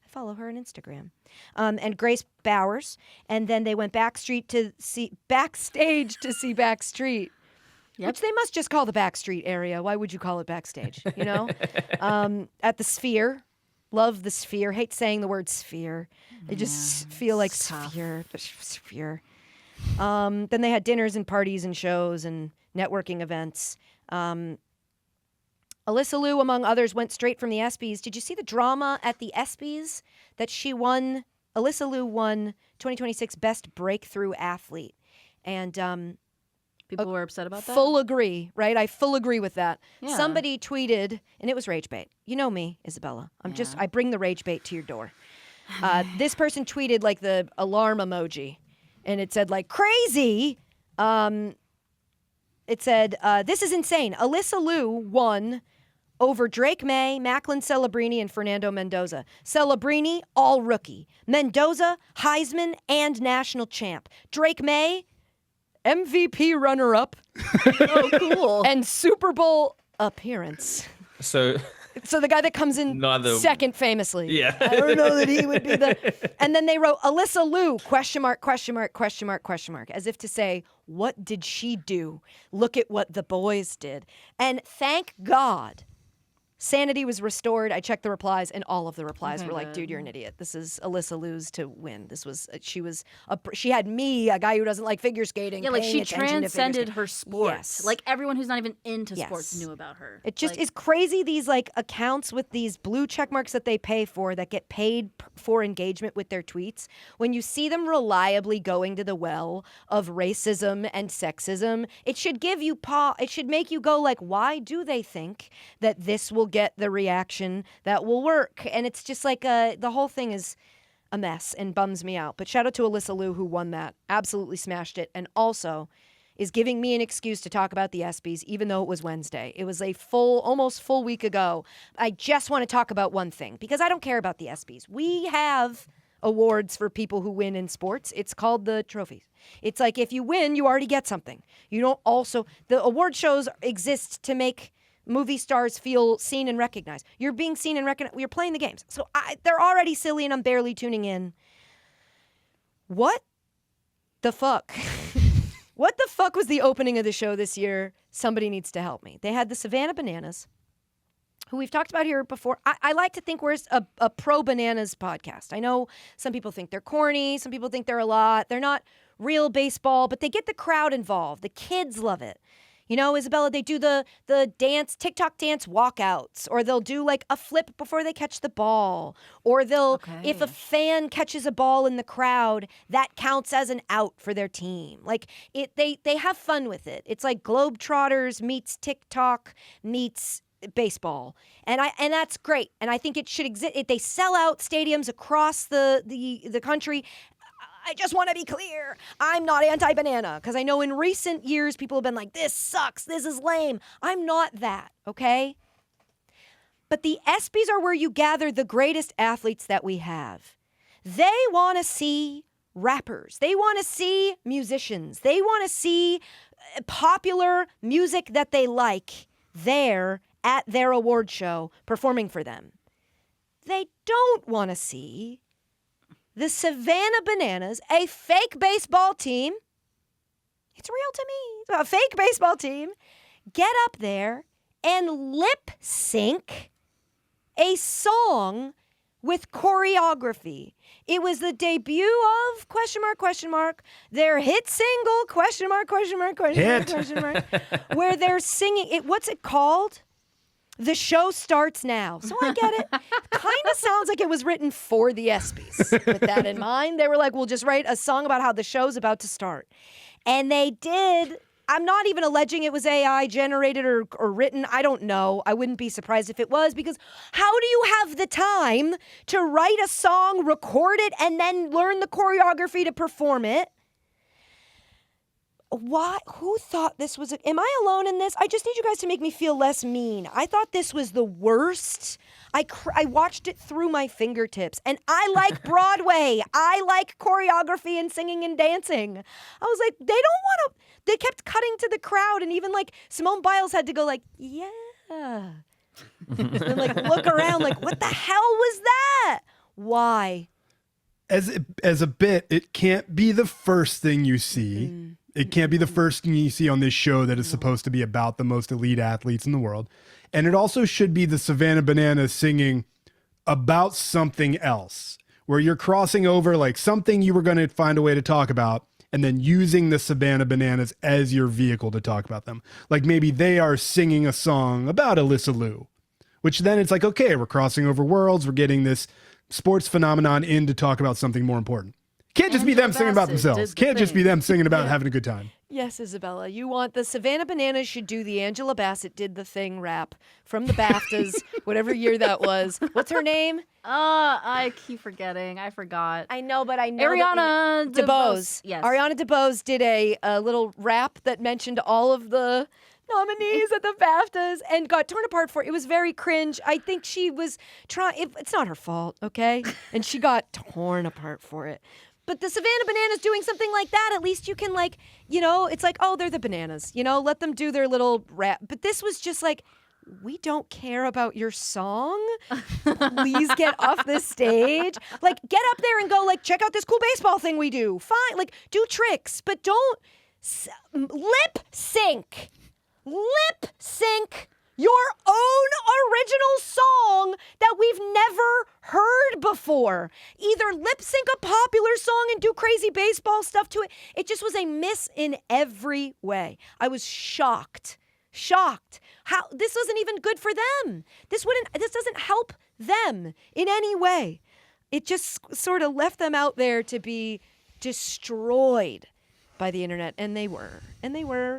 I follow her on Instagram. And Grace Bowers. And then they went backstage to see Backstreet. Yep. Which they must just call the Backstreet area. Why would you call it backstage? At the Sphere. Love the Sphere. Hate saying the word sphere. I just feel like sphere. Then they had dinners and parties and shows and networking events. Alysa Liu, among others, went straight from the ESPYs. Did you see the drama at the ESPYs that she won? Alysa Liu won 2026 Best Breakthrough Athlete. And people were upset about that? Full agree, right? I full agree with that. Yeah. Somebody tweeted, and it was rage bait. You know me, Isabella. I bring the rage bait to your door. This person tweeted like the alarm emoji, and it said like, crazy. It said, this is insane. Alysa Liu won over Drake May, Macklin Celebrini, and Fernando Mendoza. Celebrini, all rookie. Mendoza, Heisman, and national champ. Drake May, MVP runner-up. Oh, cool. And Super Bowl appearance. So the guy that comes in second famously. Yeah. I don't know that he would be And then they wrote, Alysa Liu, question mark, question mark, question mark, question mark, as if to say, what did she do? Look at what the boys did. And thank God, sanity was restored. I checked the replies, and all of the replies were like, dude, you're an idiot. This is Alysa Liu's to win. She had me, a guy who doesn't like figure skating. Yeah, like she transcended her sport. Yes. Like everyone who's not even into sports knew about her. It just is crazy, these like accounts with these blue check marks that they pay for that get paid for engagement with their tweets. When you see them reliably going to the well of racism and sexism, it should give you it should make you go like, why do they think that this will get the reaction that will work? And it's just like the whole thing is a mess and bums me out. But shout out to Alysa Liu, who won that, absolutely smashed it, and also is giving me an excuse to talk about the ESPYs, even though it was Wednesday. It was a almost full week ago. I just want to talk about one thing, because I don't care about the ESPYs. We have awards for people who win in sports. It's called the trophies. It's like if you win, you already get something. You don't the award shows exist to make movie stars feel seen and recognized. You're being seen and recognized. You're playing the games. So they're already silly and I'm barely tuning in. What the fuck? What the fuck was the opening of the show this year? Somebody needs to help me. They had the Savannah Bananas, who we've talked about here before. I like to think we're a pro-bananas podcast. I know some people think they're corny. Some people think they're a lot. They're not real baseball, but they get the crowd involved. The kids love it. You know, Isabella, they do the dance, TikTok dance walkouts, or they'll do like a flip before they catch the ball, or if a fan catches a ball in the crowd, that counts as an out for their team. Like they have fun with it. It's like Globetrotters meets TikTok meets baseball, and that's great. And I think it should exist. They sell out stadiums across the country. I just want to be clear. I'm not anti-banana, because I know in recent years people have been like, this sucks, this is lame. I'm not that, okay? But the ESPYs are where you gather the greatest athletes that we have. They want to see rappers. They want to see musicians. They want to see popular music that they like there at their award show performing for them. They don't want to see the Savannah Bananas, a fake baseball team. It's real to me. A fake baseball team. Get up there and lip sync a song with choreography. It was the debut of their hit single, where they're singing it. What's it called? The show starts now. So I get it. Kind of sounds like it was written for the ESPYs. With that in mind, they were like, we'll just write a song about how the show's about to start. And they did. I'm not even alleging it was AI generated or written. I don't know. I wouldn't be surprised if it was, because how do you have the time to write a song, record it, and then learn the choreography to perform it? Why? Who thought this was? Am I alone in this? I just need you guys to make me feel less mean. I thought this was the worst. I watched it through my fingertips, and I like Broadway. I like choreography and singing and dancing. I was like, they don't want to. They kept cutting to the crowd, and even like Simone Biles had to go like, yeah, and like look around, like, what the hell was that? Why? As a bit, it can't be the first thing you see. Mm-hmm. It can't be the first thing you see on this show that is supposed to be about the most elite athletes in the world. And it also should be the Savannah Bananas singing about something else, where you're crossing over like something you were going to find a way to talk about, and then using the Savannah Bananas as your vehicle to talk about them. Like maybe they are singing a song about Alysa Liu, which then it's like, okay, we're crossing over worlds. We're getting this sports phenomenon in to talk about something more important. Can't just be them singing about themselves. Can't just be them singing about having a good time. Yes, Isabella. You want the Savannah Bananas should do the Angela Bassett did the thing rap from the BAFTAs, whatever year that was. What's her name? I keep forgetting. I forgot. I know, but I know. Ariana DeBose. Yes. Ariana DeBose did a little rap that mentioned all of the nominees at the BAFTAs and got torn apart for it. It was very cringe. I think she was trying. It's not her fault, okay? And she got torn apart for it. But the Savannah Bananas doing something like that, at least you can it's like, oh, they're the Bananas, let them do their little rap. But this was just like, we don't care about your song. Please get off the stage. Like, get up there and go, like, check out this cool baseball thing we do. Fine, like, do tricks, but don't lip sync your own original song that we've never heard before. Either lip sync a popular song and do crazy baseball stuff to it. It just was a miss in every way. I was shocked. How this wasn't even good for them. This doesn't help them in any way. It just sort of left them out there to be destroyed by the internet, and they were.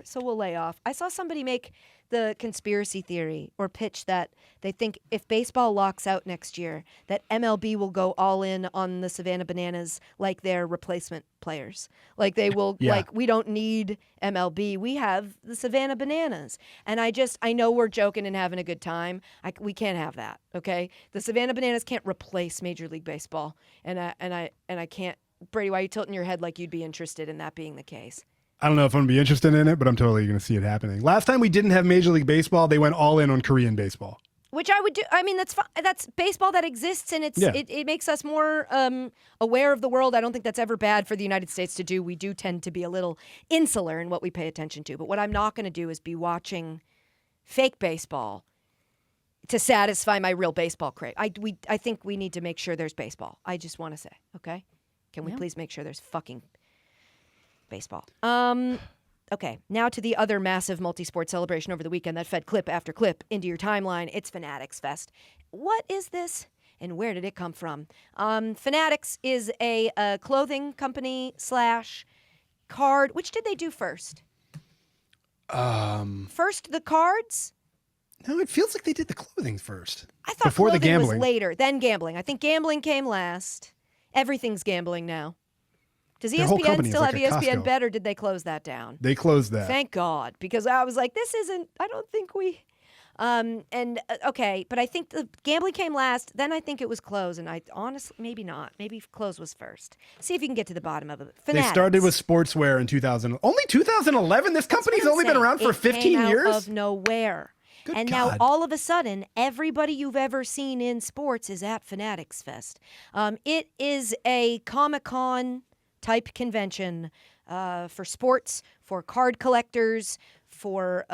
So we'll lay off. I saw somebody make the conspiracy theory or pitch that they think if baseball locks out next year, that MLB will go all in on the Savannah Bananas like their replacement players. Like they will, like, we don't need MLB. We have the Savannah Bananas. And I know we're joking and having a good time. We can't have that, okay? The Savannah Bananas can't replace Major League Baseball. And I can't. Brady, why are you tilting your head like you'd be interested in that being the case? I don't know if I'm going to be interested in it, but I'm totally going to see it happening. Last time we didn't have Major League Baseball, they went all in on Korean baseball. Which I would do. I mean, that's fine. That's baseball that exists, and it makes us more aware of the world. I don't think that's ever bad for the United States to do. We do tend to be a little insular in what we pay attention to. But what I'm not going to do is be watching fake baseball to satisfy my real baseball crave. I think we need to make sure there's baseball. I just want to say, okay? Can we please make sure there's fucking baseball? Okay, now to the other massive multi-sport celebration over the weekend that fed clip after clip into your timeline. It's Fanatics Fest. What is this, and where did it come from? Fanatics is a clothing company / card. Which did they do first? First the cards? No, it feels like they did the clothing first. I thought before clothing the gambling was later, then gambling. I think gambling came last. Everything's gambling now. Does ESPN still have ESPN Bet, or did they close that down? They closed that. Thank God, because I was like, this isn't, I don't think we... Okay, but I think the gambling came last. Then I think it was clothes, and I honestly, maybe not. Maybe clothes was first. See if you can get to the bottom of it. Fanatics. They started with sportswear in 2000. Only 2011? This company's only been around for 15 years? Out of nowhere. Good and God. now all of a sudden, everybody you've ever seen in sports is at Fanatics Fest. It is a Comic-Con type convention for sports, for card collectors, for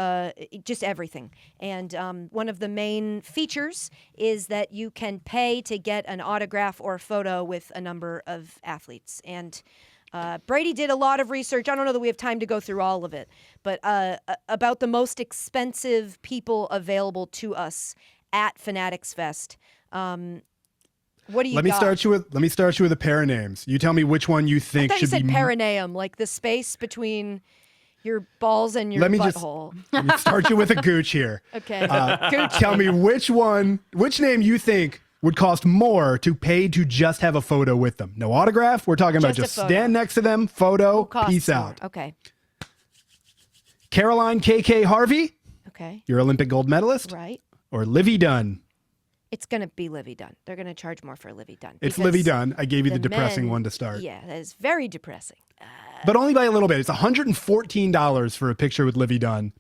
just everything. And one of the main features is that you can pay to get an autograph or photo with a number of athletes. And Brady did a lot of research. I don't know that we have time to go through all of it, but about the most expensive people available to us at Fanatics Fest. What do you got? Let me start you with a pair of names. You tell me which one you think I thought should you said be perineum, like the space between your balls and your butthole. Let me start you with a gooch here. Okay. Tell me which name you think would cost more to pay to just have a photo with them. No autograph. We're talking about just stand next to them, photo, peace out. Okay. Caroline KK Harvey, Okay. your Olympic gold medalist. Right. Or Livy Dunn. It's going to be Livy Dunn. They're going to charge more for Livy Dunn. It's Livy Dunn. I gave you the the depressing men- one to start. Yeah, that is very depressing. But only by a little bit. It's $114 for a picture with Livy Dunn.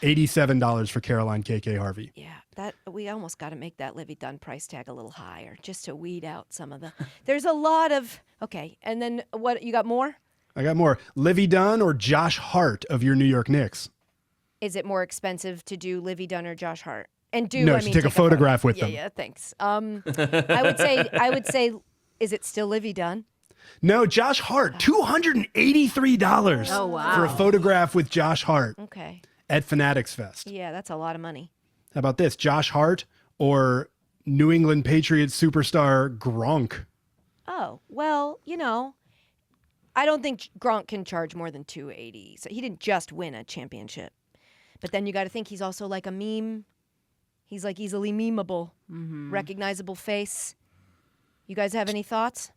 $87 for Caroline KK Harvey. Yeah, that we almost got to make that Livy Dunn price tag a little higher just to weed out some of the. There's a lot of okay, and then what? You got more? I got more. Livy Dunn or Josh Hart of your New York Knicks? Is it more expensive to do Livy Dunn or Josh Hart? And take a photograph with them. Yeah, thanks. I would say, is it still Livy Dunn? No, Josh Hart, $283 Oh, wow. for a photograph with Josh Hart Okay. at Fanatics Fest. Yeah, that's a lot of money. How about this? Josh Hart or New England Patriots superstar Gronk? Oh, well, I don't think Gronk can charge more than $280. So he didn't just win a championship. But then you got to think he's also like a meme. He's like easily memeable, recognizable face. You guys have any thoughts?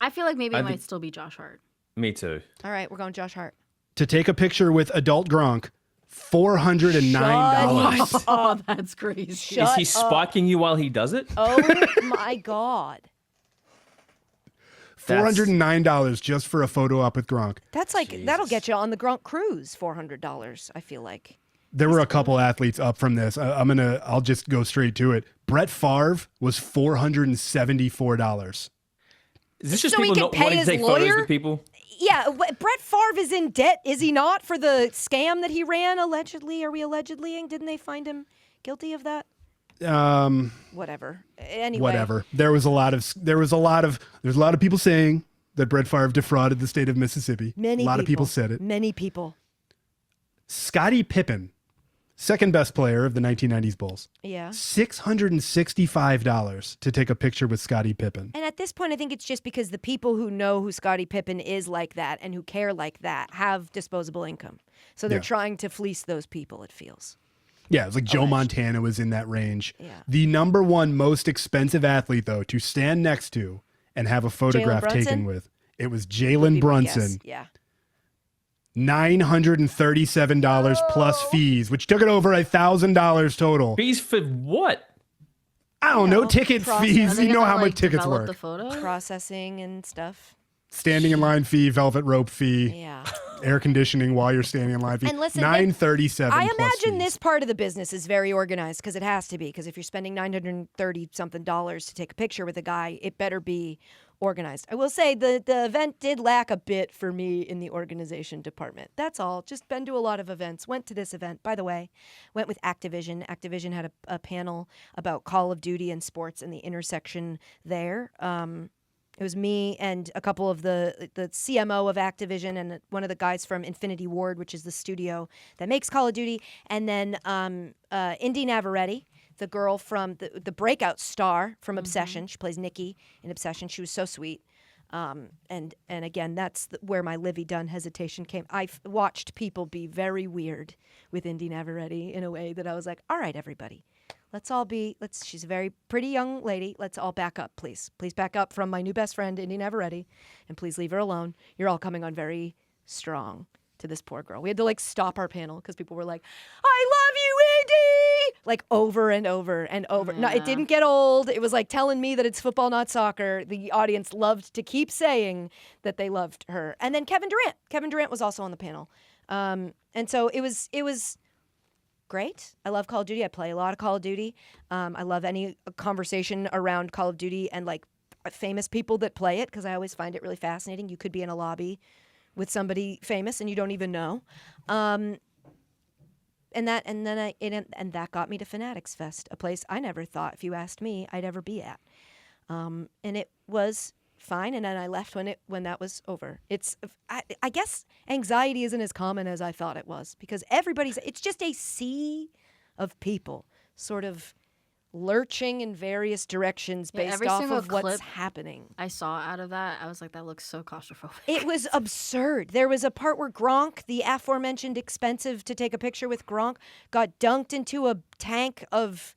I feel like maybe it might still be Josh Hart. Me too. All right, we're going Josh Hart. To take a picture with adult Gronk, $409. Oh, that's crazy. Is he spiking you while he does it? Oh my God. $409 just for a photo up with Gronk. That's like, Jesus. that'll get you on the Gronk cruise, $400, I feel like. There were a couple athletes up from this. I'll just go straight to it. Brett Favre was $474. Is this just So he people can not pay wanting to his take photos lawyer? with people? Yeah, Brett Favre is in debt, is he not, for the scam that he ran, allegedly? Are we allegedly? Didn't they find him guilty of that? Whatever. Anyway. Whatever. There's a lot of people saying that Brett Favre defrauded the state of Mississippi. A lot of people said it. Many people. Scottie Pippen, second best player of the 1990s Bulls. Yeah. $665 to take a picture with Scottie Pippen. And at this point, I think it's just because the people who know who Scottie Pippen is like that and who care like that have disposable income. So they're trying to fleece those people, it feels. Yeah, it's like Joe Montana was in that range. Yeah. The number one most expensive athlete, though, to stand next to and have a photograph taken with, it was Jalen Brunson. Yeah. $937 plus fees, which took it over $1,000 total. Fees for what? I don't know, ticket fees. You know how much tickets work. The photo? Processing and stuff. Standing in line fee, velvet rope fee, Yeah. air conditioning while you're standing in line fee. And listen, $937 I plus imagine fees. this part of the business is very organized because it has to be. Because if you're spending $930-something to take a picture with a guy, it better be organized. I will say the event did lack a bit for me in the organization department. That's all. Just been to a lot of events. Went to this event, by the way. Went with Activision. Activision had a panel about Call of Duty and sports and the intersection there. It was me and a couple of the CMO of Activision and one of the guys from Infinity Ward, which is the studio that makes Call of Duty, and then Indy Navarrete, the girl from the breakout star from Obsession. She plays Nikki in Obsession. She was so sweet. And again, that's where my Livy Dunn hesitation came. I've watched people be very weird with Indy Navarrete in a way that I was like, all right, everybody. She's a very pretty young lady. Let's all back up, please. Please back up from my new best friend, Indy Navarrete, and please leave her alone. You're all coming on very strong. to this poor girl. We had to like stop our panel because people were like, I love you, Indy! Like over and over and over. Yeah. No, it didn't get old. It was like telling me that it's football, not soccer. The audience loved to keep saying that they loved her. And then Kevin Durant. Kevin Durant was also on the panel. And so it was great. I love Call of Duty. I play a lot of Call of Duty. I love any conversation around Call of Duty and like famous people that play it because I always find it really fascinating. You could be in a lobby with somebody famous and you don't even know. And that got me to Fanatics Fest, a place I never thought, if you asked me, I'd ever be at. And it was fine, and then I left when that was over. I guess anxiety isn't as common as I thought it was because it's just a sea of people sort of lurching in various directions based off of what's happening. I saw out of that, I was like, that looks so claustrophobic. It was absurd. There was a part where Gronk, the aforementioned expensive to take a picture with Gronk, got dunked into a tank of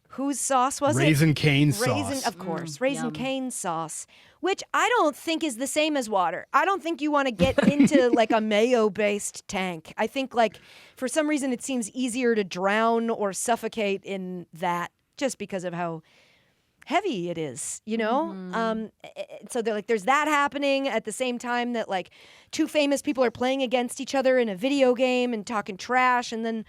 whose sauce was Raisin cane Raisin, sauce. of course. Raisin yum. cane sauce, which I don't think is the same as water. I don't think you want to get into like a mayo-based tank. I think like for some reason it seems easier to drown or suffocate in that just because of how heavy it is, you know? So they're like, there's that happening at the same time that like two famous people are playing against each other in a video game and talking trash, and then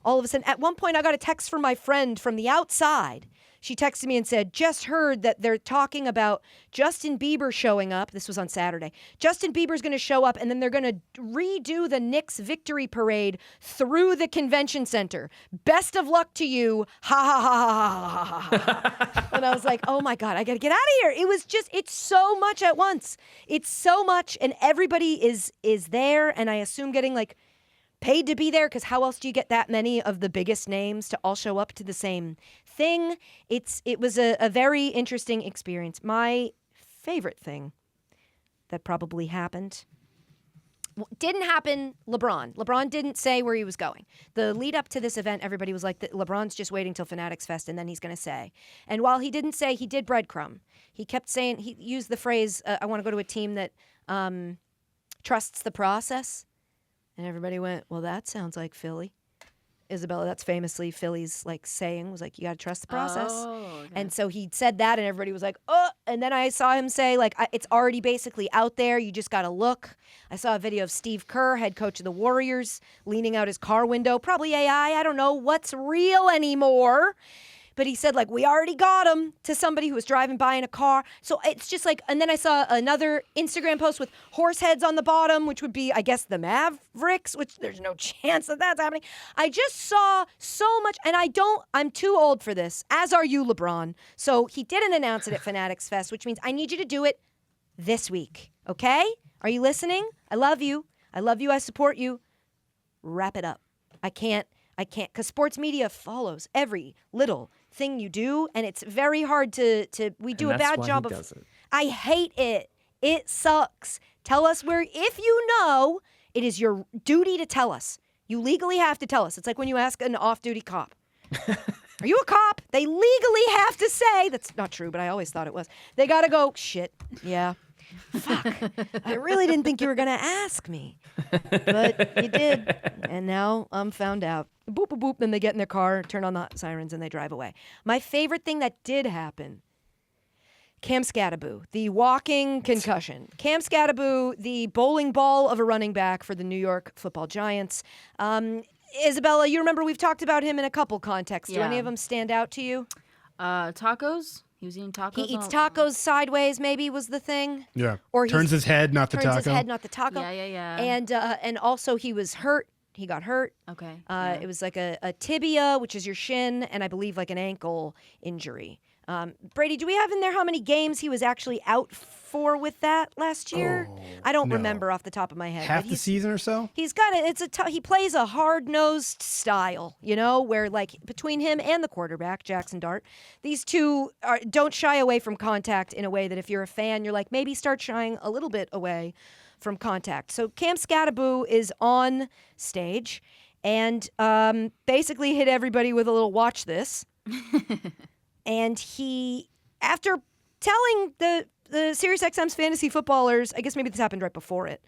all of a sudden, at one point, I got a text from my friend from the outside. She texted me and said, just heard that they're talking about Justin Bieber showing up. This was on Saturday. Justin Bieber's going to show up, and then they're going to redo the Knicks victory parade through the convention center. Best of luck to you. Ha, ha, ha, ha, ha, ha, ha. And I was like, oh, my God, I got to get out of here. It was just, it's so much at once. It's so much, and everybody is there, and I assume getting, like, paid to be there, because how else do you get that many of the biggest names to all show up to the same thing? It was a very interesting experience. My favorite thing that probably happened didn't happen. LeBron didn't say where he was going. The lead up to this event, everybody was like, LeBron's just waiting till Fanatics Fest and then he's going to say. And while he didn't say, he did breadcrumb. He kept saying, he used the phrase, I want to go to a team that trusts the process. And everybody went, well, that sounds like Philly. Isabella, that's famously Philly's like saying, was like, you got to trust the process. Oh, okay. And so he said that and everybody was like, oh. And then I saw him say, like, it's already basically out there. You just got to look. I saw a video of Steve Kerr, head coach of the Warriors, leaning out his car window. Probably AI. I don't know what's real anymore. But he said, like, we already got him, to somebody who was driving by in a car. So it's just like, and then I saw another Instagram post with horse heads on the bottom, which would be, I guess, the Mavericks, which there's no chance that that's happening. I just saw so much, and I'm too old for this, as are you, LeBron. So he didn't announce it at Fanatics Fest, which means I need you to do it this week, okay? Are you listening? I love you. I support you. Wrap it up. I can't, because sports media follows every little thing you do, and it's very hard to we do a bad job of. I hate it. It sucks. Tell us where, if you know, it is your duty to tell us. You legally have to tell us. It's like when you ask an off-duty cop, are you a cop? They legally have to say, that's not true, but I always thought it was. They got to go, shit, yeah. Fuck. I really didn't think you were going to ask me. But you did. And now I'm found out. Boop, boop, boop. Then they get in their car, turn on the sirens, and they drive away. My favorite thing that did happen, Cam Skattebo, the walking concussion. Cam Skattebo, the bowling ball of a running back for the New York Football Giants. Isabella, you remember we've talked about him in a couple contexts. Do any of them stand out to you? Tacos. He was eating tacos. He eats tacos sideways, maybe, was the thing. Yeah. Or turns his head, not the taco. Turns his head, not the taco. Yeah. And also he was hurt. He got hurt. Okay. It was like a tibia, which is your shin, and I believe like an ankle injury. Brady, do we have in there how many games he was actually out for with that last year? I don't remember off the top of my head. Half the season or so? He's got it. He plays a hard-nosed style, you know, where like between him and the quarterback, Jackson Dart, these two don't shy away from contact in a way that if you're a fan, you're like, maybe start shying a little bit away from contact. So Cam Skattebo is on stage and basically hit everybody with a little watch this. And he, after telling the SiriusXM's fantasy footballers, I guess maybe this happened right before it,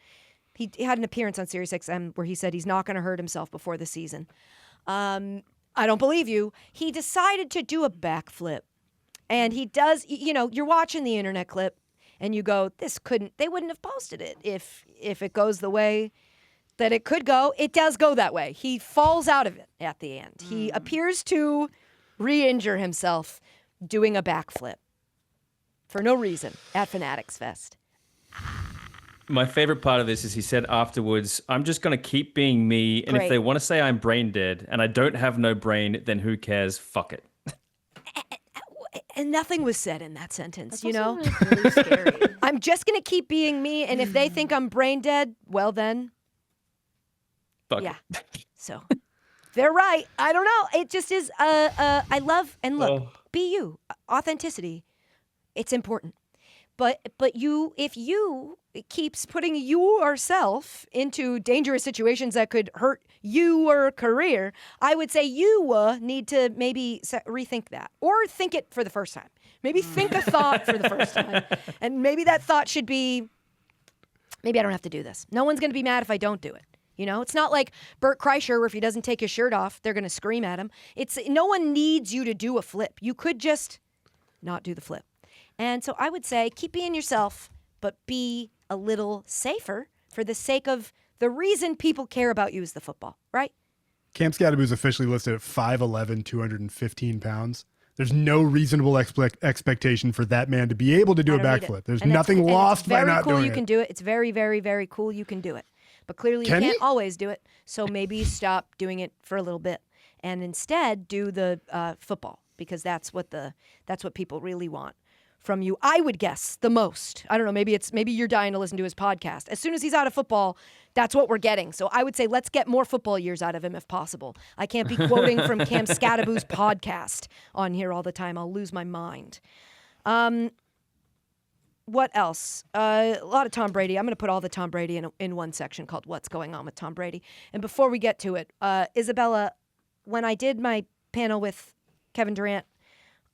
He had an appearance on Sirius XM where he said he's not going to hurt himself before the season. I don't believe you. He decided to do a backflip. And he does, you're watching the internet clip and you go, they wouldn't have posted it if it goes the way that it could go. It does go that way. He falls out of it at the end. He appears to re-injure himself doing a backflip for no reason at Fanatics Fest. My favorite part of this is he said afterwards, I'm just going to keep being me. And if they want to say I'm brain dead and I don't have no brain, then who cares? Fuck it. And nothing was said in that sentence, That's also really scary. I'm just going to keep being me. And if they think I'm brain dead, well then. Fuck yeah. it. So they're right. I don't know. It just is, I love, and look, be you. Authenticity. It's important. But if you keeps putting yourself into dangerous situations that could hurt your career, I would say you need to maybe rethink that or think it for the first time. Maybe think a thought for the first time. And maybe that thought should be, maybe I don't have to do this. No one's going to be mad if I don't do it. It's not like Bert Kreischer where if he doesn't take his shirt off, they're going to scream at him. No one needs you to do a flip. You could just not do the flip. And so I would say keep being yourself, but be a little safer for the sake of the reason people care about you is the football, right? Cam Skattebo is officially listed at 5'11", 215 pounds. There's no reasonable expectation for that man to be able to do a backflip. There's nothing lost by not doing it. You can do it. It's very, very, very cool. You can do it. But clearly you can't always do it. So maybe stop doing it for a little bit and instead do the football because that's what people really want from you. I would guess the most. I don't know. Maybe you're dying to listen to his podcast. As soon as he's out of football, that's what we're getting. So I would say let's get more football years out of him if possible. I can't be quoting from Cam Skattebo's podcast on here all the time. I'll lose my mind. What else? A lot of Tom Brady. I'm going to put all the Tom Brady in one section called What's Going On with Tom Brady. And before we get to it, Isabella, when I did my panel with Kevin Durant,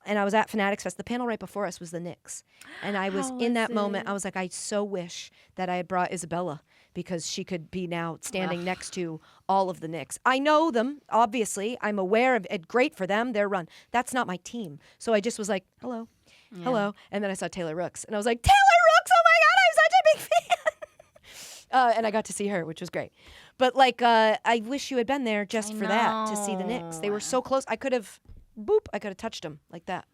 and I was at Fanatics Fest. The panel right before us was the Knicks. And I was in that moment, I was like, I so wish that I had brought Isabella because she could be now standing next to all of the Knicks. I know them, obviously. I'm aware of it. Great for them, their run. That's not my team. So I just was like, hello. And then I saw Taylor Rooks. And I was like, Taylor Rooks, oh my God, I'm such a big fan. And I got to see her, which was great. But I wish you had been there just for that, to see the Knicks. They were so close. I could have touched him like that.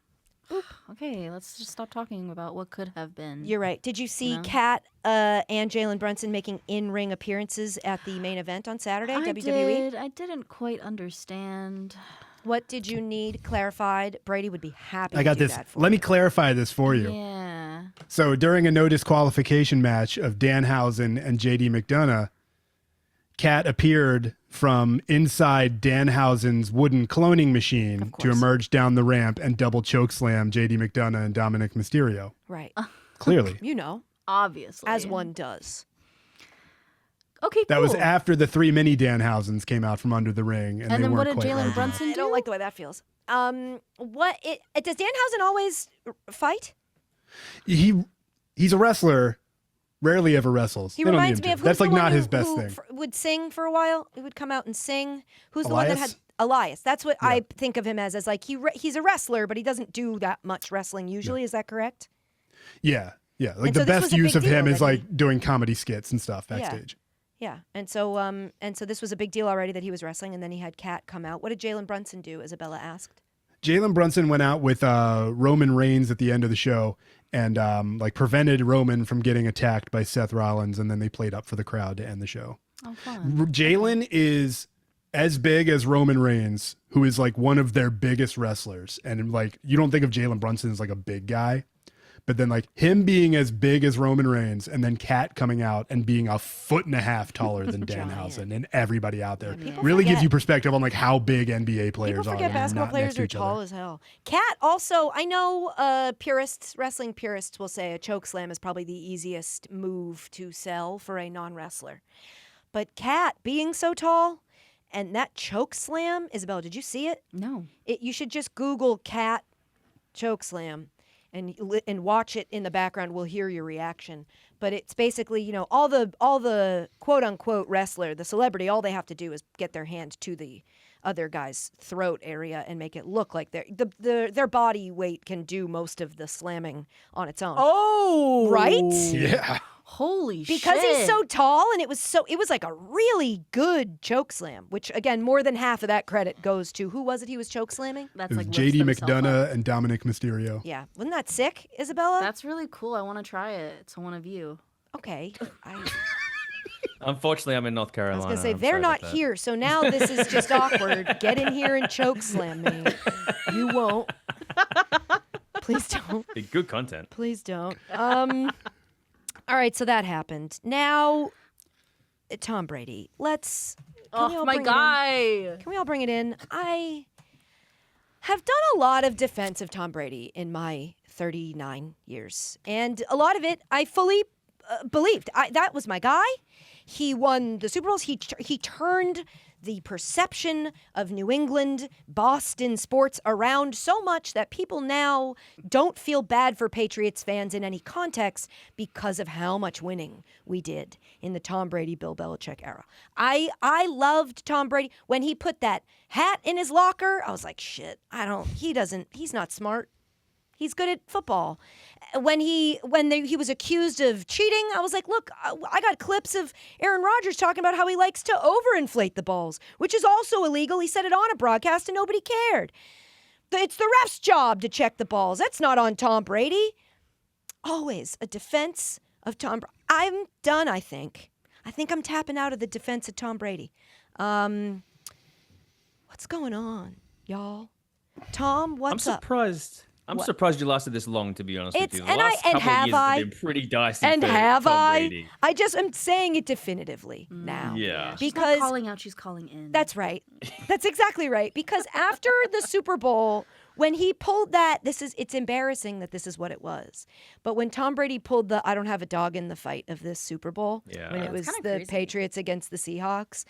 Boop. Okay, let's just stop talking about what could have been. You're right. Did you see Kat and Jalen Brunson making in-ring appearances at the main event on Saturday, WWE? I didn't quite understand. What did you need clarified? Brady would be happy I got to do this. that for Let you. me clarify this for you. Yeah. So during a no disqualification match of Danhausen and JD McDonough, Kat appeared from inside Danhausen's wooden cloning machine to emerge down the ramp and double chokeslam JD McDonough and Dominic Mysterio. Right. Clearly. Obviously. As one does. Okay, cool. That was after the 3 mini Danhausens came out from under the ring. And they then what weren't did quite Jalen large Brunson enough. I don't like the way that feels. Does Danhausen always fight? He's a wrestler. Rarely ever wrestles. He They don't reminds need me him of to. who's That's the like one not who, his best who thing. would sing for a while. He would come out and sing. Who's the one that had Elias? That's what I think of him as like he's a wrestler, but he doesn't do that much wrestling usually. Is that correct? Yeah. Like And the so this best was a use big of him deal is that like doing comedy skits and stuff backstage. Yeah, and so this was a big deal already that he was wrestling, and then he had Kat come out. What did Jalen Brunson do? Isabella asked. Jalen Brunson went out with Roman Reigns at the end of the show and prevented Roman from getting attacked by Seth Rollins, and then they played up for the crowd to end the show. Oh, fun. Jalen is as big as Roman Reigns, who is like one of their biggest wrestlers, and like you don't think of Jalen Brunson as like a big guy. But then like him being as big as Roman Reigns and then Kat coming out and being 1.5 feet taller than Danhausen and everybody out there really gives you perspective on like how big NBA players People are. forget basketball players are tall as hell. Kat also, I know wrestling purists will say a choke slam is probably the easiest move to sell for a non-wrestler. But Kat being so tall and that choke slam, Isabella, did you see it? No. You should just Google Kat choke slam. and watch it in the background, we'll hear your reaction. But it's basically, you know, all the quote unquote wrestler, the celebrity, all they have to do is get their hand to the other guy's throat area and make it look like their body weight can do most of the slamming on its own. Oh, right? Yeah. Holy shit. Because he's so tall, and it was like a really good choke slam, which again, more than half of that credit goes to who was it he was choke slamming? That's It was like JD lifts themselves McDonough up. and Dominic Mysterio. Yeah. Wasn't that sick, Isabella? That's really cool. I want to try it. To one of you. Okay. Unfortunately, I'm in North I Carolina. was going to say, I'm they're sorry not about that. here, so now this is just awkward. Get in here and choke slam me. You won't. Please don't. Be good content. Please don't. All right, so that happened. Now, Tom Brady. Can we Oh, all my bring it in? guy. Can we all bring it in? I have done a lot of defense of Tom Brady in my 39 years. And a lot of it I fully believed. That was my guy. He won the Super Bowls. He turned the perception of New England, Boston sports around so much that people now don't feel bad for Patriots fans in any context because of how much winning we did in the Tom Brady, Bill Belichick era. I loved Tom Brady. When he put that hat in his locker, I was like, shit, he's not smart. He's good at football. When he was accused of cheating, I was like, look, I got clips of Aaron Rodgers talking about how he likes to overinflate the balls, which is also illegal. He said it on a broadcast and nobody cared. It's the ref's job to check the balls. That's not on Tom Brady. Always a defense of Tom Brady. I'm done, I think. I think I'm tapping out of the defense of Tom Brady. What's going on, y'all? Tom, what's up? I'm surprised you lasted this long, to be honest with you. The And last couple have of years I? have been pretty dicey And for have Tom I? Brady. I just am saying it definitively now. Yeah. She's Because not calling out, she's calling in. that's right. That's exactly right. Because after the Super Bowl, when he pulled that, it's embarrassing that this is what it was. But when Tom Brady pulled the I don't have a dog in the fight of this Super Bowl, Yeah. when it That's was kinda the crazy. Patriots against the Seahawks,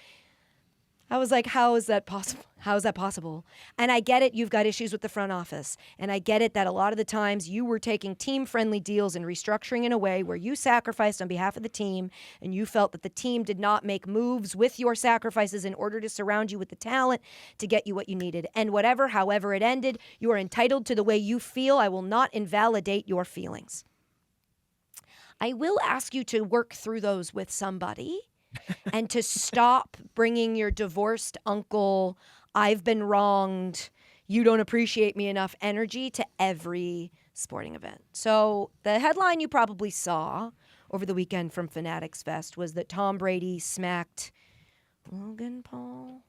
I was like, how is that possible? How is that possible? And I get it, you've got issues with the front office. And I get it that a lot of the times you were taking team-friendly deals and restructuring in a way where you sacrificed on behalf of the team and you felt that the team did not make moves with your sacrifices in order to surround you with the talent to get you what you needed. And however it ended, you are entitled to the way you feel. I will not invalidate your feelings. I will ask you to work through those with somebody. And to stop bringing your divorced uncle, I've been wronged, you don't appreciate me enough energy to every sporting event. So the headline you probably saw over the weekend from Fanatics Fest was that Tom Brady smacked Logan Paul?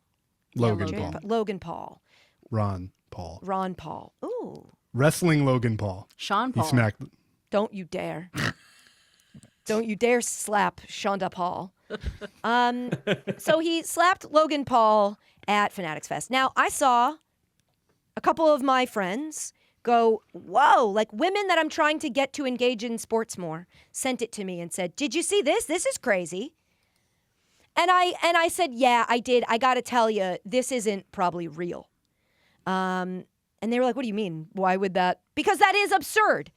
Logan Logan. Paul. Logan Paul. Ron Paul. Ron Paul. Ooh, Wrestling Logan Paul. Sean He Paul. smacked. don't you dare. Don't you dare slap Shonda Paul. So he slapped Logan Paul at Fanatics Fest. Now, I saw a couple of my friends go, whoa, like women that I'm trying to get to engage in sports more, sent it to me and said, did you see this? This is crazy. And I said, yeah, I did. I got to tell you, this isn't probably real. And they were like, what do you mean? Why would that? Because that is absurd.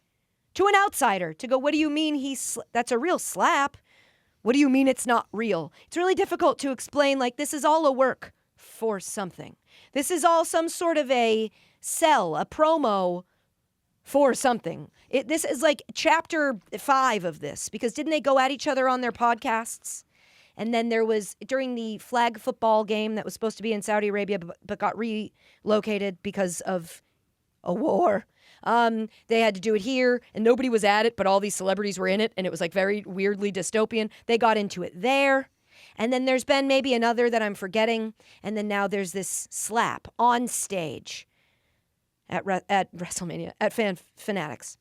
To an outsider, to go, what do you mean that's a real slap? What do you mean it's not real? It's really difficult to explain, like, this is all a work for something. This is all some sort of a sell, a promo for something. This is like chapter 5 of this, because didn't they go at each other on their podcasts? And then there was, during the flag football game that was supposed to be in Saudi Arabia, but got relocated because of a war. They had to do it here, and nobody was at it, but all these celebrities were in it, and it was like very weirdly dystopian. They got into it there. And then there's been maybe another that I'm forgetting, and then now there's this slap on stage at WrestleMania, at Fanatics.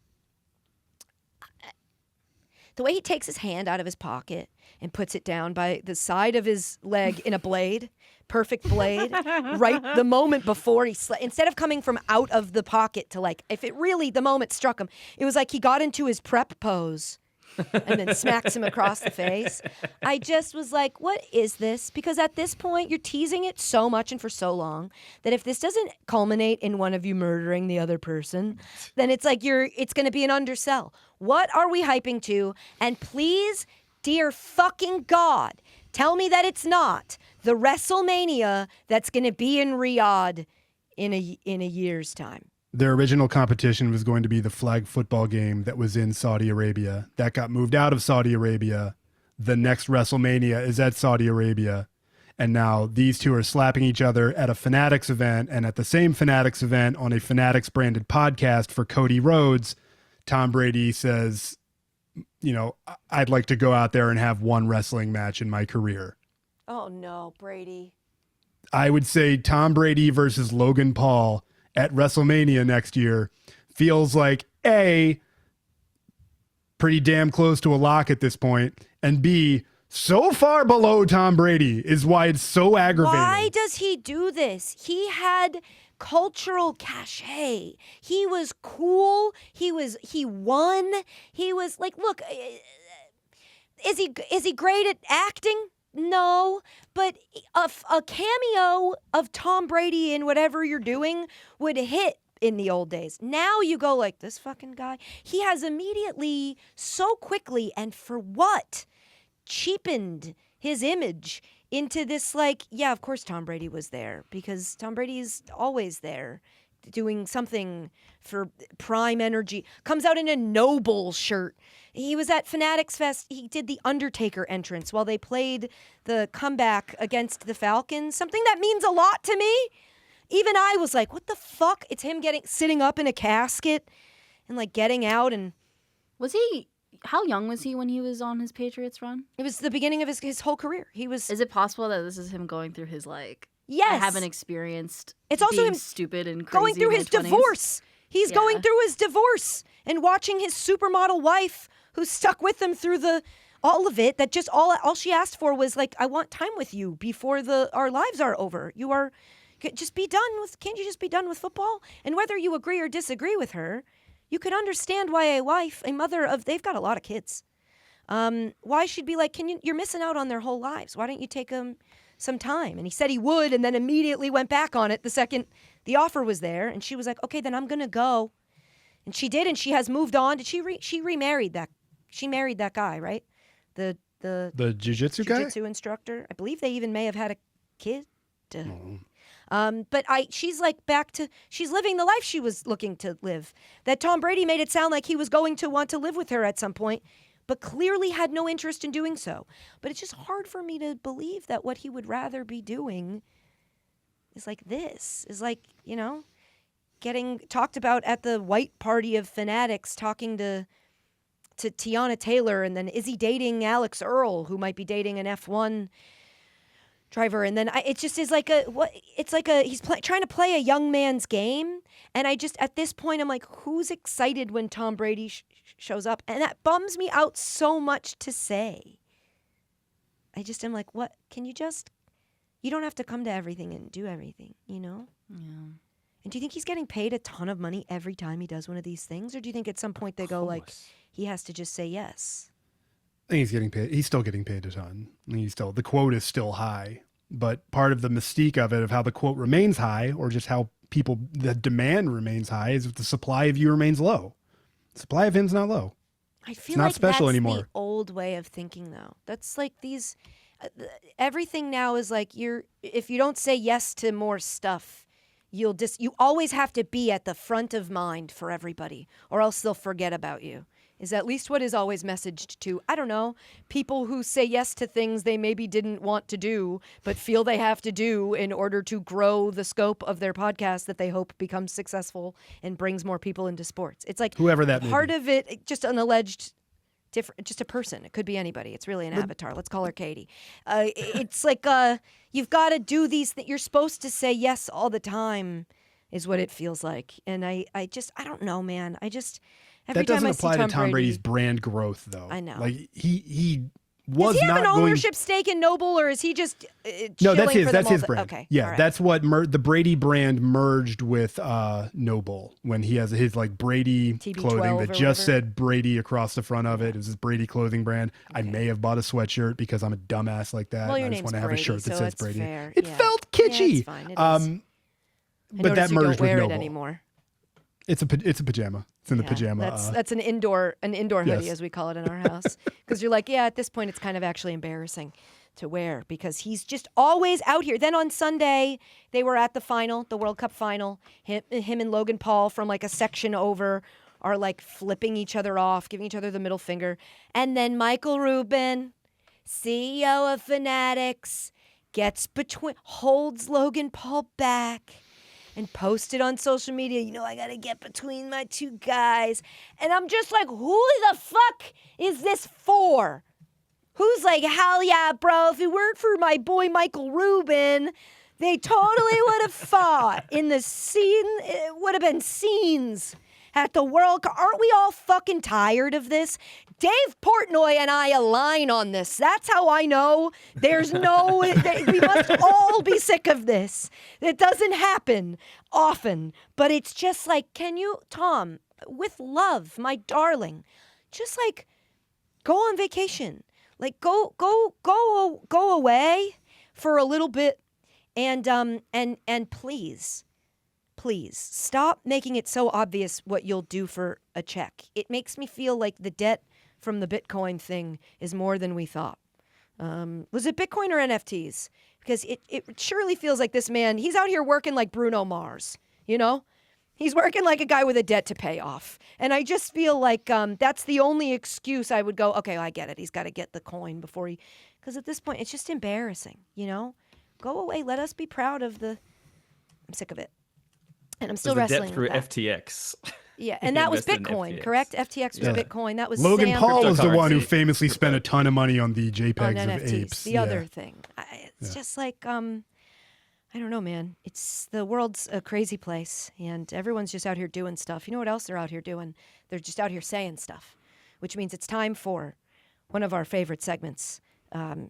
The way he takes his hand out of his pocket and puts it down by the side of his leg in a blade, perfect blade, right the moment before instead of coming from out of the pocket to like, if it really, the moment struck him, it was like he got into his prep pose and then smacks him across the face. I just was like, what is this? Because at this point, you're teasing it so much and for so long that if this doesn't culminate in one of you murdering the other person, then it's like it's going to be an undersell. What are we hyping to? And please, dear fucking God, tell me that it's not the WrestleMania that's going to be in Riyadh in a year's time. Their original competition was going to be the flag football game that was in Saudi Arabia. That got moved out of Saudi Arabia. The next WrestleMania is at Saudi Arabia. And now these two are slapping each other at a Fanatics event, and at the same Fanatics event on a Fanatics branded podcast for Cody Rhodes, Tom Brady says, I'd like to go out there and have one wrestling match in my career. Oh no, Brady. I would say Tom Brady versus Logan Paul at WrestleMania next year feels like A, pretty damn close to a lock at this point, and B, so far below Tom Brady is why it's so aggravating. Why does he do this? He had cultural cachet. He was cool. He won. He was like, look, is he great at acting? No, but a cameo of Tom Brady in whatever you're doing would hit in the old days. Now you go like, this fucking guy. He has immediately, so quickly, and for what, cheapened his image into this like, yeah, of course Tom Brady was there because Tom Brady's always there doing something for prime energy. Comes out in a Noble shirt. He was at Fanatics Fest. He did the Undertaker entrance while they played the comeback against the Falcons. Something that means a lot to me. Even I was like, what the fuck? It's him sitting up in a casket and like getting out. And how young was he when he was on his Patriots run? It was the beginning of his whole career. Is it possible that this is him going through his yes, I haven't experienced it's also him stupid and crazy going through his 20s. divorce. He's going through his divorce and watching his supermodel wife who stuck with him through all of it, that just all she asked for was like, I want time with you before our lives are over. Can't you just be done with football? And whether you agree or disagree with her, you could understand why a mother of, they've got a lot of kids. Why she'd be like, you're missing out on their whole lives. Why don't you take them some time? And he said he would, and then immediately went back on it the second the offer was there. And she was like, okay, then I'm going to go. And she did, and she has moved on. Did she remarried that? She married that guy, right? The jiu-jitsu guy? Jiu-jitsu instructor. I believe they even may have had a kid. But she's like she's living the life she was looking to live. That Tom Brady made it sound like he was going to want to live with her at some point, but clearly had no interest in doing so. But it's just hard for me to believe that what he would rather be doing is like this, is like, getting talked about at the white party of Fanatics, talking to Tiana Taylor, and then is he dating Alex Earl, who might be dating an F1 driver? And then it just is like he's trying to play a young man's game. And at this point, I'm like, who's excited when Tom Brady shows up? And that bums me out so much to say. I just am like, what? You don't have to come to everything and do everything, Yeah. And do you think he's getting paid a ton of money every time he does one of these things? Or do you think at some point they go like, he has to just say yes? I think he's getting paid. He's still getting paid a ton. The quote is still high, but part of the mystique of it, of how the quote remains high, or just how the demand remains high, is if the supply of you remains low. The supply of him's not low. I feel it's not like special that's anymore. The old way of thinking, though. That's like everything now is like if you don't say yes to more stuff, you always have to be at the front of mind for everybody, or else they'll forget about you. Is at least what is always messaged to, I don't know, people who say yes to things they maybe didn't want to do, but feel they have to do in order to grow the scope of their podcast that they hope becomes successful and brings more people into sports. It's like whoever that may part be. of it, just an alleged just a person. It could be anybody. It's really an avatar. Let's call her Katie. It's like you've got to do these things. You're supposed to say yes all the time is what it feels like. And I don't know, man. Every that doesn't time I apply see to Tom Brady's brand growth, though. I know. Like he was Does he have not an going. ownership stake in Noble, or is he just No, that's shilling his. for That's them his all brand. Okay, Yeah, all right. that's what the Brady brand merged with Noble when he has his like Brady TB12 clothing or that just whatever. said Brady across the front of it. It was his Brady clothing brand. I may have bought a sweatshirt because I'm a dumbass like that. Well, and your I just name's want to have a Brady, shirt that so says it's Brady. fair. It Yeah. felt Yeah, kitschy. it's fine. It is. I But that noticed you don't merged with wear it Noble. anymore. It's a pajama. It's in the Yeah, pajama. That's an indoor hoodie, yes. as we call it in our house, because you're like, yeah, at this point, it's kind of actually embarrassing to wear because he's just always out here. Then on Sunday, they were at the final, the World Cup final. Him and Logan Paul from like a section over are like flipping each other off, giving each other the middle finger. And then Michael Rubin, CEO of Fanatics, holds Logan Paul back and posted on social media, I got to get between my two guys. And I'm just like, who the fuck is this for? Who's like, hell yeah, bro, if it weren't for my boy Michael Rubin, they totally would have fought in the scene. It would have been scenes at the World Cup. Aren't we all fucking tired of this? Dave Portnoy and I align on this. That's how I know there's no, we must all be sick of this. It doesn't happen often, but it's just like, can you, Tom, with love, my darling, just like go on vacation. Like go away for a little bit and please stop making it so obvious what you'll do for a check. It makes me feel like the debt from the Bitcoin thing is more than we thought. Was it Bitcoin or NFTs? Because it surely feels like this man, he's out here working like Bruno Mars, He's working like a guy with a debt to pay off. And I just feel like that's the only excuse I would go, okay, I get it. He's got to get the coin before because at this point, it's just embarrassing, Go away. Let us be proud of I'm sick of it. And I'm still wrestling debt through with that. FTX. Yeah, and that was invested in Bitcoin, FTX. correct? FTX was Bitcoin. That was Logan Sam Paul was the one who Cryptocurrency. famously spent a ton of money on the on JPEGs of NFTs. apes. The other thing. It's just like, I don't know, man. The world's a crazy place, and everyone's just out here doing stuff. You know what else they're out here doing? They're just out here saying stuff, which means it's time for one of our favorite segments.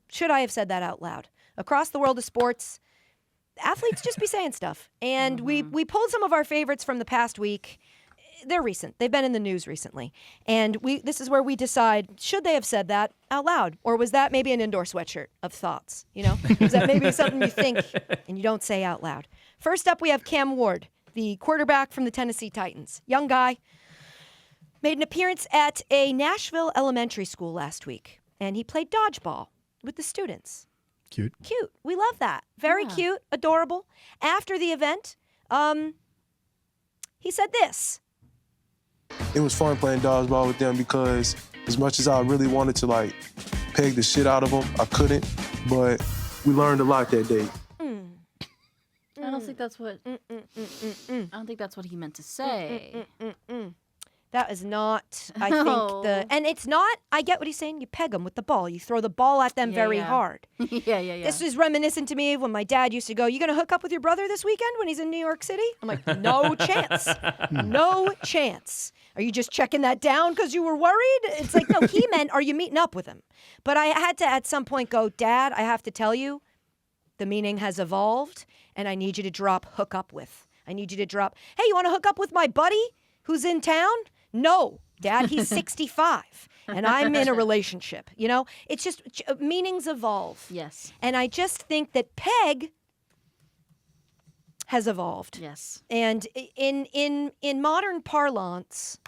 Should I have said that out loud? Across the world of sports, athletes just be saying stuff. And we pulled some of our favorites from the past week. They're recent. They've been in the news recently. And this is where we decide, should they have said that out loud? Or was that maybe an indoor sweatshirt of thoughts? Was that maybe something you think and you don't say out loud? First up, we have Cam Ward, the quarterback from the Tennessee Titans. Young guy. Made an appearance at a Nashville elementary school last week. And he played dodgeball with the students. Cute. Cute. We love that. Very cute. Adorable. After the event, he said this. It was fun playing dodgeball with them because as much as I really wanted to peg the shit out of them, I couldn't. But we learned a lot that day. I don't think that's what. I don't think that's what he meant to say. That is not, I think, and it's not, I get what he's saying. You peg them with the ball. You throw the ball at them very hard. Yeah. This is reminiscent to me of when my dad used to go, you going to hook up with your brother this weekend when he's in New York City? I'm like, no chance. No chance. Are you just checking that down because you were worried? It's like, no, he meant, are you meeting up with him? But I had to at some point go, Dad, I have to tell you, the meaning has evolved, and I need you to drop hook up with. I need you to drop, hey, you want to hook up with my buddy who's in town? No, Dad, he's 65, and I'm in a relationship. It's just meanings evolve. Yes. And I just think that peg has evolved. Yes. And in modern parlance,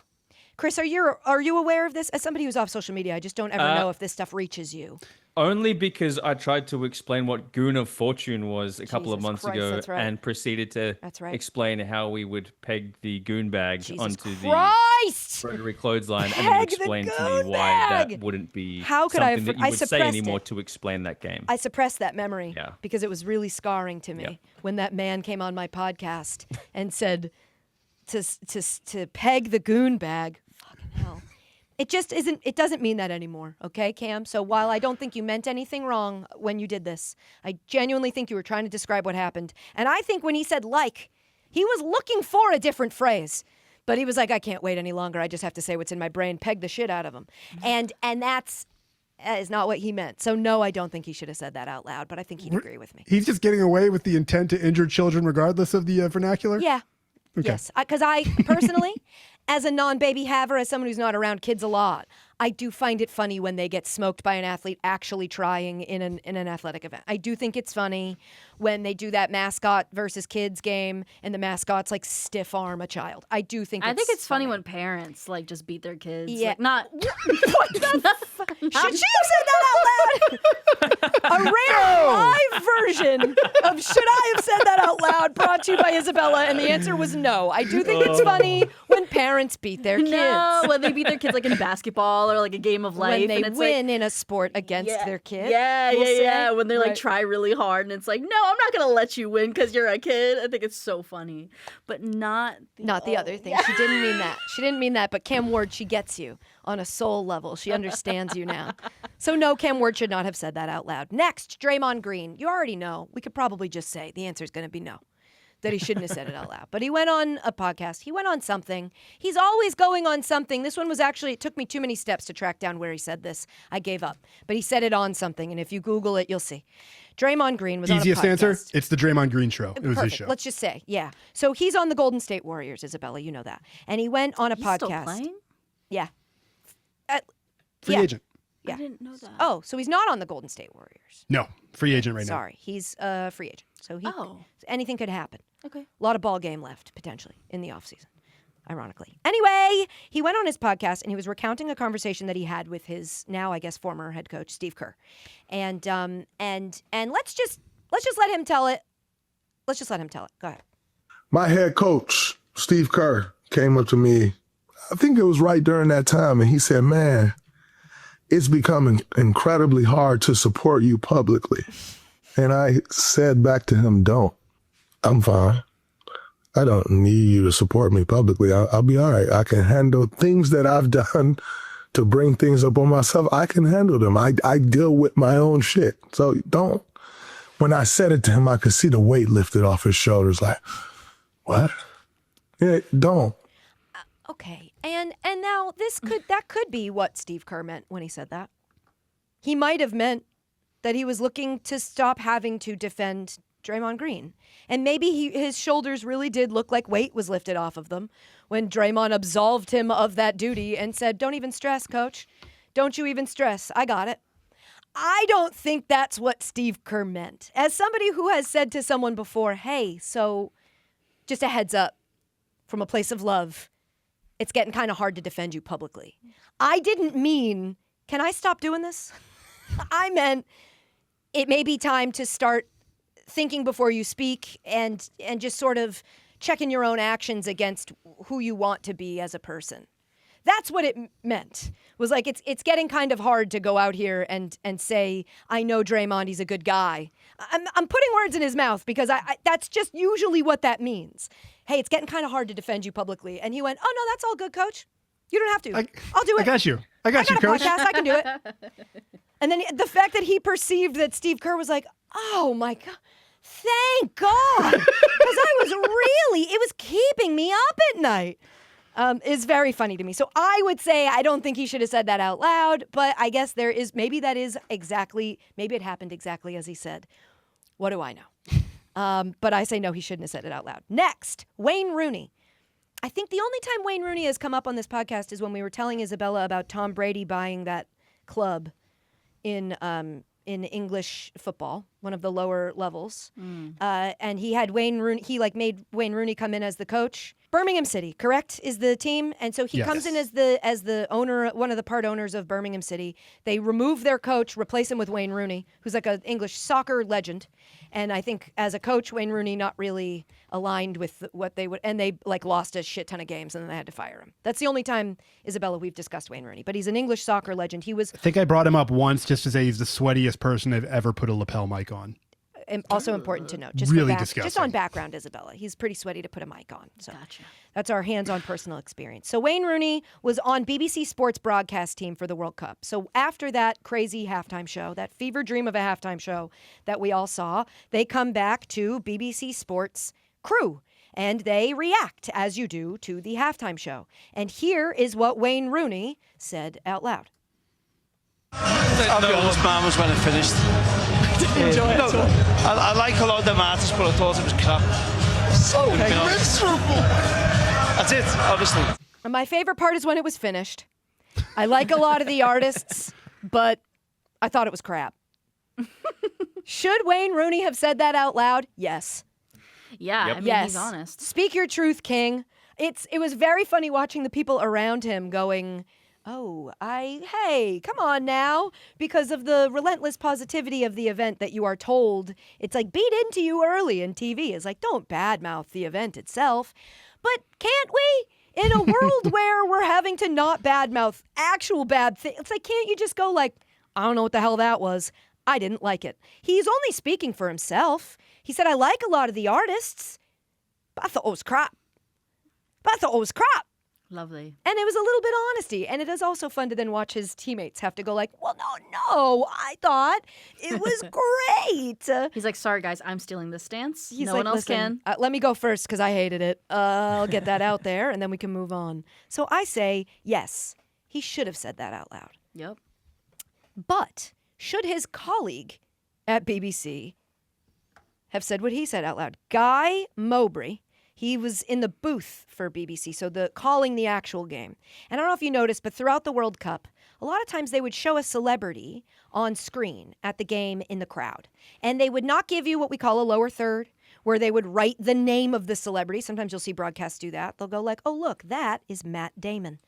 Chris, are you aware of this? As somebody who's off social media, I just don't ever know if this stuff reaches you. Only because I tried to explain what Goon of Fortune was a couple of Jesus months Christ, ago that's right. and proceeded to explain how we would peg the goon bag Jesus onto Christ! the rotary clothesline, Peg and you the explained to goon me why bag! that wouldn't be How could I something have- that you I would say suppressed anymore it. to explain that game. I suppressed that memory Yeah. because it was really scarring to me when that man came on my podcast and said to peg the goon bag. Fucking hell. It just isn't, it doesn't mean that anymore, okay, Cam? So while I don't think you meant anything wrong when you did this, I genuinely think you were trying to describe what happened. And I think when he said he was looking for a different phrase. But he was like, I can't wait any longer. I just have to say what's in my brain, peg the shit out of him. And that's That is not what he meant. So no, I don't think he should have said that out loud, but I think he'd agree with me. He's just getting away with the intent to injure children regardless of the vernacular? Yeah. Okay. Yes. Because I personally, as a non-baby haver, as someone who's not around kids a lot, I do find it funny when they get smoked by an athlete actually trying in an athletic event. I do think it's funny when they do that mascot versus kids game and the mascot's like stiff arm a child. I do think I think it's funny when parents like just beat their kids. Yeah. Like, not. What the Should she have said that out loud? A rare live version of Should I Have Said That Out Loud brought to you by Isabella, and the answer was no. I do think it's funny when parents beat their kids. No, when they beat their kids like in basketball or like a game of life. When they and it's win in a sport against their kid. Yeah. When they like try really hard and it's like, no, I'm not going to let you win because you're a kid. I think it's so funny. But not the other thing. She didn't mean that. She didn't mean that. But Cam Ward, she gets you on a soul level. She understands you now. So no, Cam Ward should not have said that out loud. Next, Draymond Green. You already know. We could probably just say the answer is going to be no. That he shouldn't have said it out loud. But he went on a podcast. He went on something. He's always going on something. This one was actually, it took me too many steps to track down where he said this. I gave up. But he said it on something. And if you Google it, you'll see. Draymond Green was Easiest on a podcast. answer, it's the Draymond Green show. It was his show. Let's just say, yeah. So he's on the Golden State Warriors, Isabella. You know that. And he went on a He's podcast. Still playing? Yeah. Free agent. Yeah. I didn't know that. Oh, so he's not on the Golden State Warriors. No, free agent right now. Sorry. He's a free agent. So Oh. anything could happen. Okay. A lot of ball game left, potentially, in the offseason, ironically. Anyway, he went on his podcast and he was recounting a conversation that he had with his now, I guess, former head coach, Steve Kerr. And let's just let him tell it. Let's just let him tell it. Go ahead. My head coach, Steve Kerr, came up to me, I think it was right during that time, and he said, man, it's becoming incredibly hard to support you publicly. And I said back to him, don't. I'm fine. I don't need you to support me publicly. I'll be all right. I can handle things that I've done to bring things up on myself. I can handle them. I deal with my own shit. So don't. When I said it to him, I could see the weight lifted off his shoulders. Like, what? Yeah, don't. Okay. And now that could be what Steve Kerr meant when he said that. He might have meant that he was looking to stop having to defend Draymond Green. And maybe his shoulders really did look like weight was lifted off of them when Draymond absolved him of that duty and said, don't even stress, coach. Don't you even stress. I got it. I don't think that's what Steve Kerr meant. As somebody who has said to someone before, hey, so just a heads up from a place of love, it's getting kind of hard to defend you publicly. I didn't mean, can I stop doing this? I meant it may be time to start thinking before you speak and just sort of checking your own actions against who you want to be as a person. That's what it meant. Was like it's getting kind of hard to go out here and say, I know Draymond, he's a good guy. I'm putting words in his mouth because I that's just usually what that means. Hey, it's getting kind of hard to defend you publicly. And he went, oh, no, that's all good, coach. You don't have to. I'll do it. I got you. I got you, coach. Podcast. I can do it. And then the fact that he perceived that Steve Kerr was like, oh, my God. Thank God. Because it was keeping me up at night. Is very funny to me. So I would say I don't think he should have said that out loud, but I guess maybe it happened exactly as he said. What do I know? But I say no, he shouldn't have said it out loud. Next, Wayne Rooney. I think the only time Wayne Rooney has come up on this podcast is when we were telling Isabella about Tom Brady buying that club in English football, one of the lower levels. And he had Wayne Rooney, made Wayne Rooney come in as the coach. Birmingham City, correct, is the team. And so he comes in as the owner, one of the part owners of Birmingham City. They remove their coach, replace him with Wayne Rooney, who's like an English soccer legend. And I think as a coach, Wayne Rooney not really aligned with what they would, and they lost a shit ton of games and then they had to fire him. That's the only time, Isabella, we've discussed Wayne Rooney. But he's an English soccer legend. I think I brought him up once just to say he's the sweatiest person I've ever put a lapel mic on. Also important to note. Really disgusting. Just on background, Isabella. He's pretty sweaty to put a mic on. So Gotcha. That's our hands-on personal experience. So Wayne Rooney was on BBC Sports broadcast team for the World Cup. So after that crazy halftime show, that fever dream of a halftime show that we all saw, they come back to BBC Sports crew. And they react, as you do, to the halftime show. And here is what Wayne Rooney said out loud. I'll be honest, man, was when it finished. Didn't enjoy it at all. I like a lot of them artists, but I thought it was crap. So miserable. That's it, obviously. My favorite part is when it was finished. I like a lot of the artists, but I thought it was crap. Should Wayne Rooney have said that out loud? Yes. Yeah, Yep. I mean, Yes. he's honest. Speak your truth, King. It was very funny watching the people around him going, hey, come on now. Because of the relentless positivity of the event that you are told, it's like beat into you early in TV. It's like, don't badmouth the event itself. But can't we? In a world where we're having to not badmouth actual bad things, it's like, can't you just go like, I don't know what the hell that was. I didn't like it. He's only speaking for himself. He said, I like a lot of the artists, but I thought it was crap. Lovely. And it was a little bit of honesty. And it is also fun to then watch his teammates have to go like, well, no, I thought it was great. He's like, sorry, guys, I'm stealing this stance. He's no like, one else listen, can. let me go first because I hated it. I'll get that out there and then we can move on. So I say, yes, he should have said that out loud. Yep. But should his colleague at BBC have said what he said out loud? Guy Mowbray, he was in the booth for BBC, so calling the actual game. And I don't know if you noticed, but throughout the World Cup, a lot of times they would show a celebrity on screen at the game in the crowd. And they would not give you what we call a lower third, where they would write the name of the celebrity. Sometimes you'll see broadcasts do that. They'll go like, oh, look, that is Matt Damon.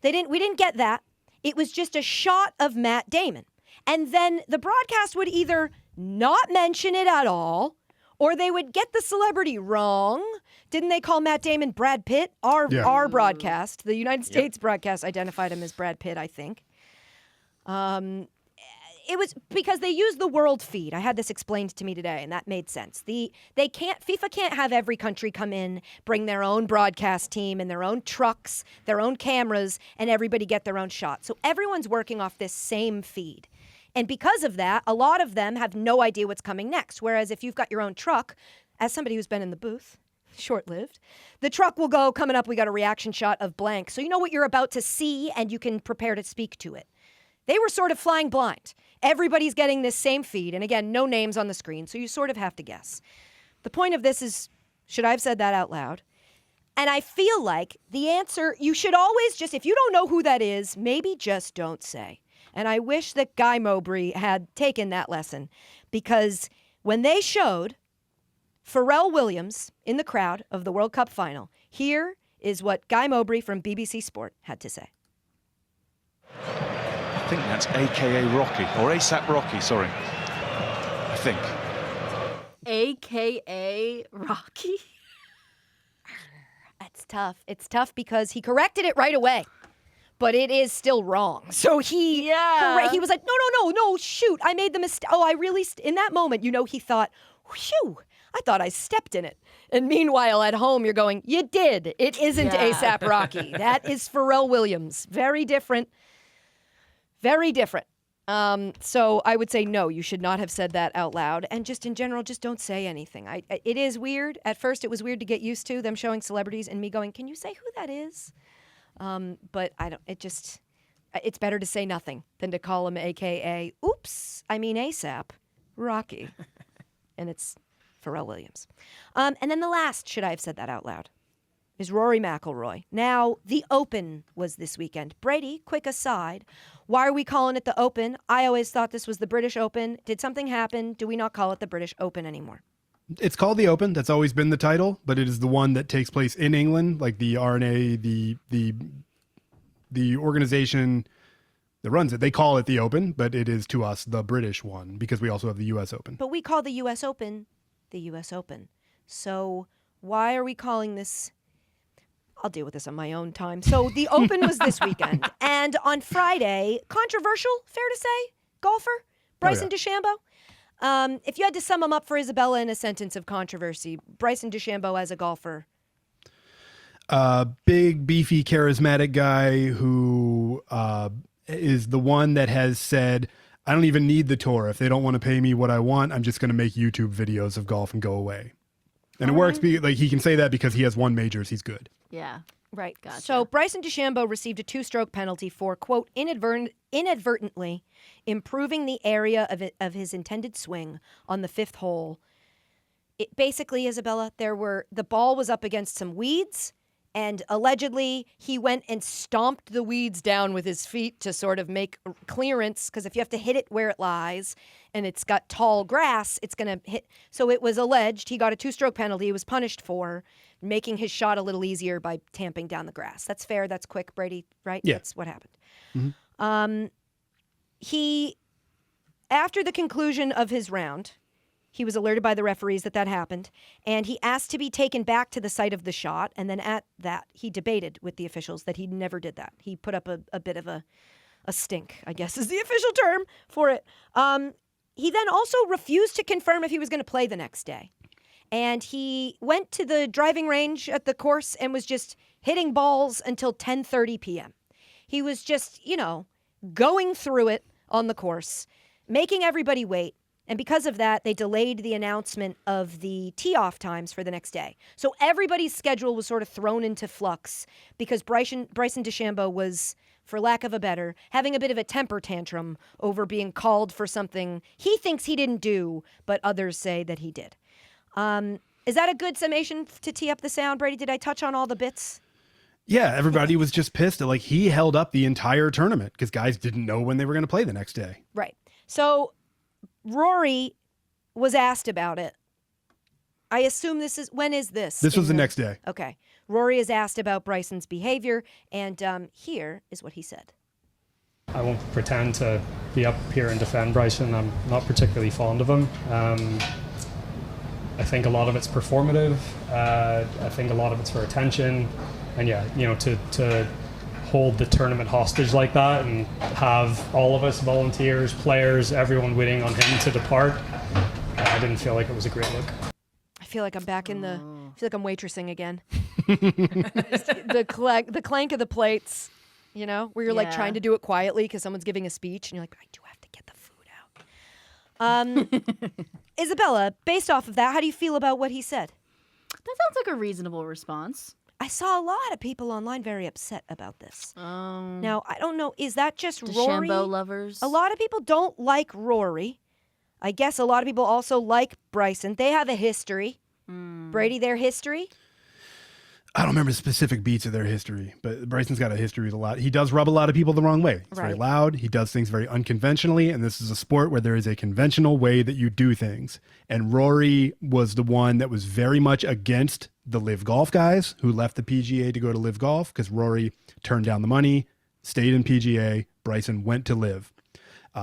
We didn't get that. It was just a shot of Matt Damon. And then the broadcast would either not mention it at all, or they would get the celebrity wrong. Didn't they call Matt Damon Brad Pitt? Our broadcast, the United States broadcast identified him as Brad Pitt, I think. It was because they used the world feed. I had this explained to me today, and that made sense. FIFA can't have every country come in, bring their own broadcast team and their own trucks, their own cameras, and everybody get their own shot. So everyone's working off this same feed. And because of that, a lot of them have no idea what's coming next. Whereas if you've got your own truck, as somebody who's been in the booth, short-lived, the truck will go, coming up, we got a reaction shot of blank. So you know what you're about to see, and you can prepare to speak to it. They were sort of flying blind. Everybody's getting this same feed. And again, no names on the screen, so you sort of have to guess. The point of this is, should I have said that out loud? And I feel like the answer, you should always just, if you don't know who that is, maybe just don't say. And I wish that Guy Mowbray had taken that lesson, because when they showed Pharrell Williams in the crowd of the World Cup final, here is what Guy Mowbray from BBC Sport had to say. I think that's AKA Rocky, or ASAP Rocky, sorry. I think. AKA Rocky? That's tough. It's tough because he corrected it right away. But it is still wrong. So he was like, no, shoot, I made the mistake. Oh, I really, in that moment, he thought, whew, I thought I stepped in it. And meanwhile, at home, you're going, you did. It isn't ASAP Rocky. That is Pharrell Williams. Very different. Very different. So I would say, no, you should not have said that out loud. And just in general, just don't say anything. It is weird. At first, it was weird to get used to them showing celebrities and me going, can you say who that is? But it's better to say nothing than to call him AKA, ASAP Rocky. And it's Pharrell Williams. And then the last, should I have said that out loud, is Rory McIlroy. Now, the Open was this weekend. Brady, quick aside, why are we calling it the Open? I always thought this was the British Open. Did something happen? Do we not call it the British Open anymore? It's called the Open. That's always been the title, but it is the one that takes place in England, like the RNA, the organization that runs it. They call it the Open, but it is to us the British one because we also have the U.S. Open. But we call the U.S. Open the U.S. Open. So why are we calling this? I'll deal with this on my own time. So the Open was this weekend, and on Friday, controversial, fair to say, golfer Bryson DeChambeau. If you had to sum him up for Isabella in a sentence of controversy, Bryson DeChambeau as a golfer. Big, beefy, charismatic guy who is the one that has said, I don't even need the tour. If they don't want to pay me what I want, I'm just going to make YouTube videos of golf and go away. And it works. Like he can say that because he has won majors. He's good. Yeah. Right. Gotcha. So Bryson DeChambeau received a 2-stroke penalty for, quote, inadvertently improving the area of his intended swing on the 5th hole. It basically, Isabella, the ball was up against some weeds, and allegedly he went and stomped the weeds down with his feet to sort of make clearance, because if you have to hit it where it lies and it's got tall grass, it's going to hit. So it was alleged he got a 2-stroke penalty. He was punished for making his shot a little easier by tamping down the grass. That's fair. That's quick, Brady, right? Yeah. That's what happened. Mm-hmm. After the conclusion of his round, he was alerted by the referees that happened, and he asked to be taken back to the site of the shot, and then at that, he debated with the officials that he never did that. He put up a bit of a stink, I guess is the official term for it. He then also refused to confirm if he was going to play the next day. And he went to the driving range at the course and was just hitting balls until 10:30 p.m. He was just, going through it on the course, making everybody wait. And because of that, they delayed the announcement of the tee-off times for the next day. So everybody's schedule was sort of thrown into flux because Bryson DeChambeau was, for lack of a better, having a bit of a temper tantrum over being called for something he thinks he didn't do, but others say that he did. Is that a good summation to tee up the sound, Brady? Did I touch on all the bits? Yeah, everybody was just pissed that he held up the entire tournament because guys didn't know when they were going to play the next day. Right. So Rory was asked about it. I assume when is this? This was the next day. Okay. Rory is asked about Bryson's behavior, and here is what he said. I won't pretend to be up here and defend Bryson. I'm not particularly fond of him. I think a lot of it's performative. I think a lot of it's for attention. And to hold the tournament hostage like that and have all of us, volunteers, players, everyone waiting on him to depart, I didn't feel like it was a great look. I feel like I'm back I feel like I'm waitressing again. the clank of the plates, where you're trying to do it quietly because someone's giving a speech and you're like, I do have to get the food out. Isabella, based off of that, how do you feel about what he said? That sounds like a reasonable response. I saw a lot of people online very upset about this. Now, I don't know, is that just Rory? DeChambeau lovers. A lot of people don't like Rory. I guess a lot of people also like Bryson. They have a history. Brady, their history? I don't remember the specific beats of their history, but Bryson's got a history with a lot. He does rub a lot of people the wrong way. It's very loud. He does things very unconventionally, and this is a sport where there is a conventional way that you do things. And Rory was the one that was very much against the Live Golf guys who left the PGA to go to Live Golf because Rory turned down the money, stayed in PGA. Bryson went to Live.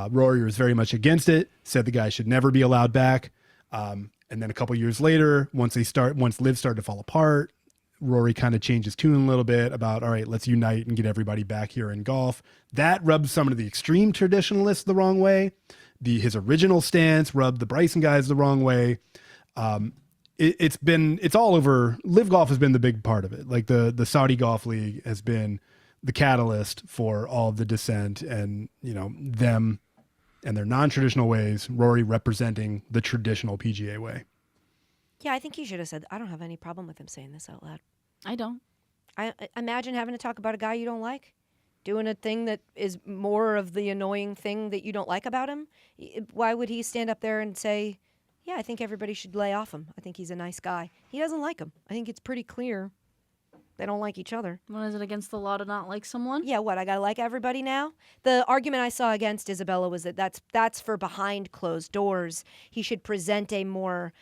Rory was very much against it, said the guy should never be allowed back. And then a couple years later, once Live started to fall apart, Rory kind of changed his tune a little bit about, all right, let's unite and get everybody back here in golf. That rubbed some of the extreme traditionalists the wrong way. His original stance rubbed the Bryson guys the wrong way. It's all over. Live Golf has been the big part of it. Like the Saudi Golf League has been the catalyst for all of the dissent and, them and their non-traditional ways, Rory representing the traditional PGA way. Yeah, I think he should have said, I don't have any problem with him saying this out loud. I don't. I imagine having to talk about a guy you don't like, doing a thing that is more of the annoying thing that you don't like about him. Why would he stand up there and say, yeah, I think everybody should lay off him. I think he's a nice guy. He doesn't like him. I think it's pretty clear they don't like each other. What, is it against the law to not like someone? Yeah, what, I gotta like everybody now? The argument I saw against Isabella was that that's for behind closed doors. He should present a more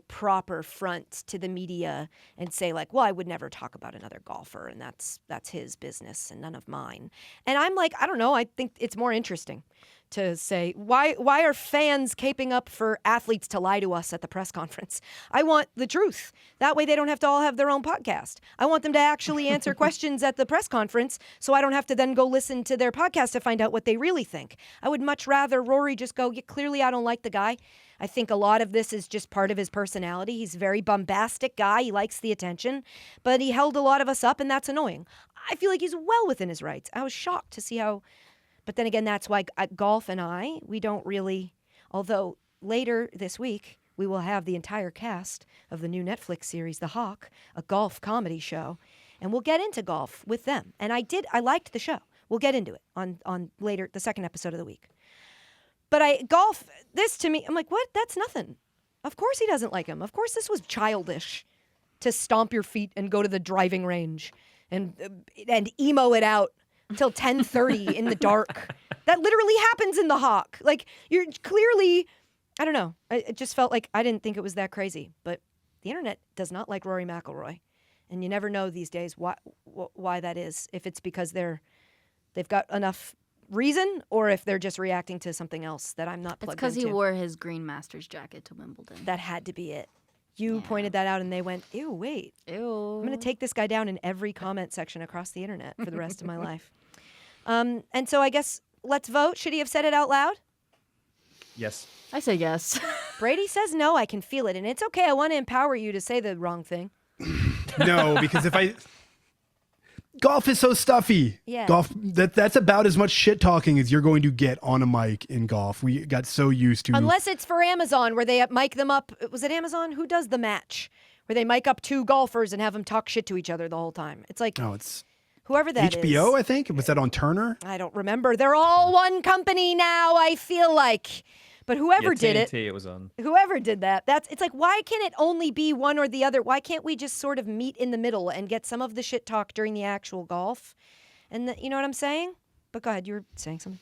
proper front to the media and say well, I would never talk about another golfer and that's his business and none of mine. And I'm like, I don't know. I think it's more interesting to say, why are fans caping up for athletes to lie to us at the press conference? I want the truth. That way they don't have to all have their own podcast. I want them to actually answer questions at the press conference so I don't have to then go listen to their podcast to find out what they really think. I would much rather Rory just go, yeah, clearly I don't like the guy. I think a lot of this is just part of his personality. He's a very bombastic guy. He likes the attention, but he held a lot of us up, and that's annoying. I feel like he's well within his rights. I was shocked to see how, but then again, that's why golf and we don't really, although later this week, we will have the entire cast of the new Netflix series, The Hawk, a golf comedy show, and we'll get into golf with them. And I liked the show. We'll get into it on later, the second episode of the week. But golf, this to me, I'm like, what? That's nothing. Of course he doesn't like him. Of course this was childish to stomp your feet and go to the driving range and emo it out till 10:30 in the dark. That literally happens in The Hawk. Like, you're clearly, I don't know. It just felt like I didn't think it was that crazy. But the internet does not like Rory McIlroy. And you never know these days why that is. If it's because they've got enough reason or if they're just reacting to something else that I'm not plugged into. It's because he wore his green Masters jacket to Wimbledon. That had to be it. You pointed that out and they went, ew, wait. Ew. I'm going to take this guy down in every comment section across the internet for the rest of my life. And so I guess let's vote. Should he have said it out loud? Yes. I say yes. Brady says no. I can feel it. And it's okay. I want to empower you to say the wrong thing. No, because golf is so stuffy. Yeah. Golf, that's about as much shit talking as you're going to get on a mic in golf. We got so used to. Unless it's for Amazon where they mic them up. Was it Amazon? Who does the match? Where they mic up two golfers and have them talk shit to each other the whole time. It's like, it's whoever that is. HBO, I think. Was that on Turner? I don't remember. They're all one company now, I feel like. But whoever did it was on. Whoever did that, it's like, why can it only be one or the other? Why can't we just sort of meet in the middle and get some of the shit talk during the actual golf? And you know what I'm saying? But go ahead, you were saying something.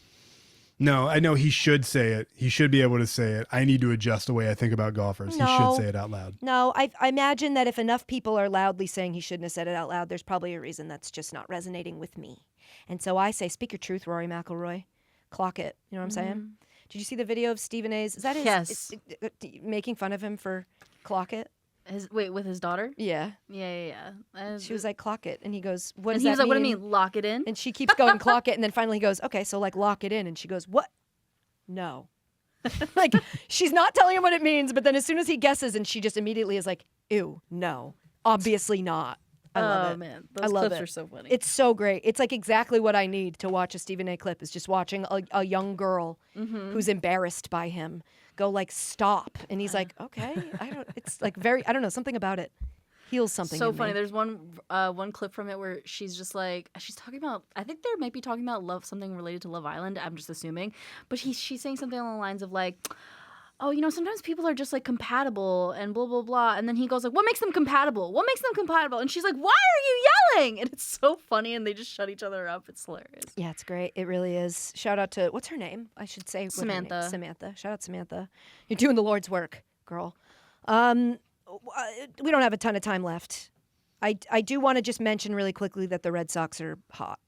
No, I know he should say it. He should be able to say it. I need to adjust the way I think about golfers. No. He should say it out loud. No, I imagine that if enough people are loudly saying he shouldn't have said it out loud, there's probably a reason that's just not resonating with me. And so I say, speak your truth, Rory McIlroy. Clock it. You know what I'm saying? Did you see the video of Stephen A's? Is that his? Yes. Making fun of him for clock it? With his daughter? Yeah. Yeah. She was like, clock it. And he goes, what and does he that was like, mean? what do you mean, lock it in? And she keeps going, clock it. And then finally he goes, okay, so like lock it in. And she goes, what? No. Like, she's not telling him what it means, but then as soon as he guesses and she just immediately is like, ew, no, obviously not. I love it. Man, I those love clips it. are so funny. It's so great. It's like exactly what I need to watch a Stephen A. clip is just watching a young girl who's embarrassed by him go like, stop. And he's like, okay, it's like I don't know, something about it heals something. So in funny. me. There's one clip from it where she's just like, she's talking about, I think they might be talking about something related to Love Island. I'm just assuming. But she's saying something along the lines of like, oh, sometimes people are just like compatible and blah, blah, blah. And then he goes like, what makes them compatible? What makes them compatible? And she's like, why are you yelling? And it's so funny. And they just shut each other up. It's hilarious. Yeah, it's great. It really is. Shout out to, what's her name? I should say. Samantha. Samantha. Shout out Samantha. You're doing the Lord's work, girl. We don't have a ton of time left. I do want to just mention really quickly that the Red Sox are hot.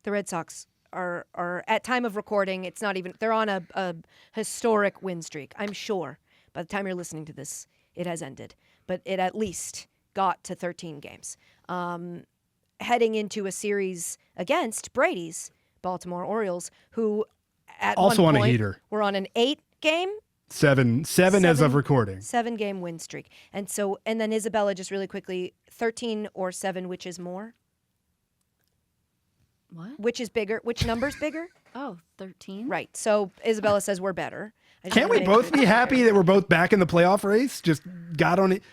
The Red Sox are at time of recording, it's not even, they're on a historic win streak. I'm sure by the time you're listening to this, it has ended. But it at least got to 13 games. Heading into a series against Brady's Baltimore Orioles, who at also one on point a heater. Were on an 8-game? Seven as of recording. 7-game win streak. And then Isabella, just really quickly, 13 or 7, which is more? What? Which is bigger? Which number's bigger? Oh, 13. Right. So Isabella says we're better. Can't we both be happy that we're both back in the playoff race? Just got on it.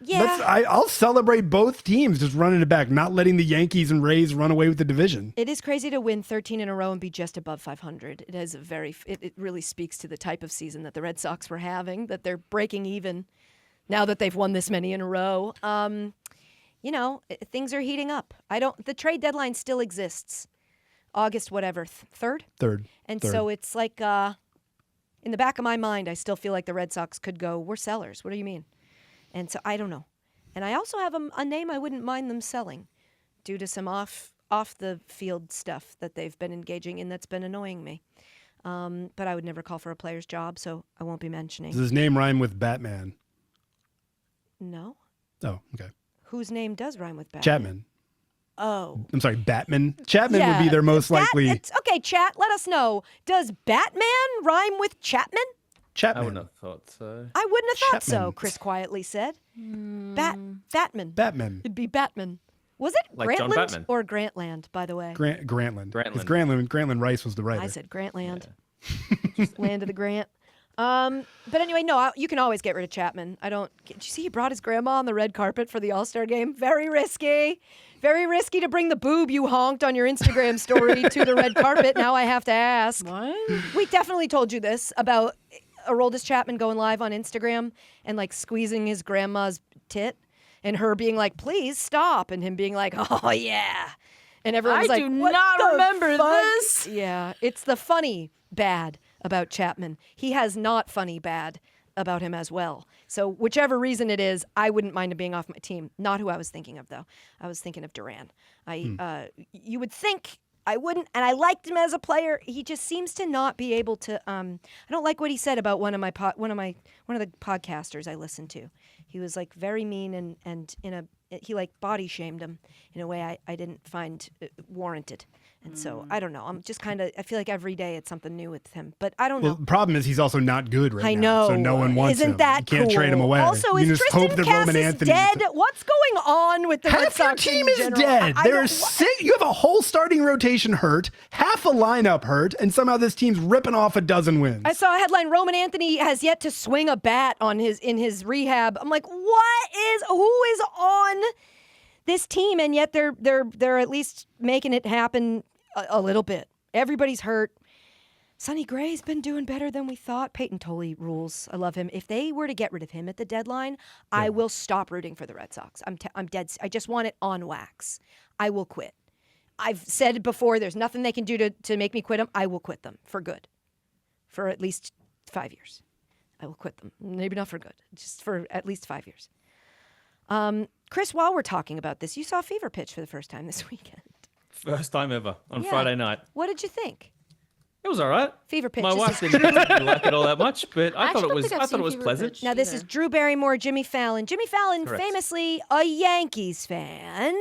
Yeah. I'll celebrate both teams just running it back, not letting the Yankees and Rays run away with the division. It is crazy to win 13 in a row and be just above 500. It has it really speaks to the type of season that the Red Sox were having, that they're breaking even now that they've won this many in a row. Things are heating up. The trade deadline still exists. August, whatever, 3rd? 3rd. And so it's like, in the back of my mind, I still feel like the Red Sox could go, we're sellers. What do you mean? And so I don't know. And I also have a name I wouldn't mind them selling due to some off the field stuff that they've been engaging in that's been annoying me. But I would never call for a player's job, so I won't be mentioning. Does his name rhyme with Batman? No. Oh, okay. Whose name does rhyme with Batman? Chapman. Oh. I'm sorry, Batman. Chapman would be their most likely. Okay, chat, let us know. Does Batman rhyme with Chapman? Chapman. I wouldn't have thought so. I wouldn't have thought so, Chapman. Chris quietly said. Batman. Batman. It'd be Batman. Was it Like John Grantland Batman. or Grantland, by the way? Grantland. Grantland. Because Grantland Rice was the writer. I said Grantland. Just land of the Grant. But anyway, no, you can always get rid of Chapman. Did you see he brought his grandma on the red carpet for the All-Star game? Very risky. Very risky to bring the boob you honked on your Instagram story to the red carpet. Now I have to ask. What? We definitely told you this about Aroldis Chapman going live on Instagram and like squeezing his grandma's tit and her being like, please stop. And him being like, oh yeah. And everyone's like, I do what not the remember fuck? this. Yeah, it's the funny bad about Chapman. He has not funny bad about him as well. So whichever reason it is, I wouldn't mind him being off my team. Not who I was thinking of, though. I was thinking of Duran. You would think I wouldn't, and I liked him as a player. He just seems to not be able to. I don't like what he said about one of the podcasters I listened to. He was like very mean and he like body shamed him in a way I didn't find warranted. And so, I don't know. I'm just I feel like every day it's something new with him. But I don't know. Well, the problem is he's also not good right now. I know. So no one wants him. Isn't that You can't cool? trade him away. Also, you is just Tristan hope that Cass Roman is Anthony dead? What's going on with the Red Half your Sox team in is general? dead. I There's six. You have a whole starting rotation hurt, half a lineup hurt, and somehow this team's ripping off a dozen wins. I saw a headline: Roman Anthony has yet to swing a bat in his rehab. I'm like, who is on this team? And yet they're at least making it happen a little bit. Everybody's hurt. Sonny Gray's been doing better than we thought. Peyton Tolley rules. I love him. If they were to get rid of him at the deadline, I will stop rooting for the Red Sox. I'm dead. I just want it on wax. I will quit. I've said before, there's nothing they can do to make me quit them. I will quit them for good. For at least 5 years. I will quit them. Maybe not for good. Just for at least 5 years. Chris, while we're talking about this, you saw Fever Pitch for the first time this weekend. First time ever on Friday night. What did you think? It was all right. Fever Pitch. My wife didn't really like it all that much, but I thought it was pleasant. Now this is Drew Barrymore, Jimmy Fallon. Jimmy Fallon, Correct. famously a Yankees fan.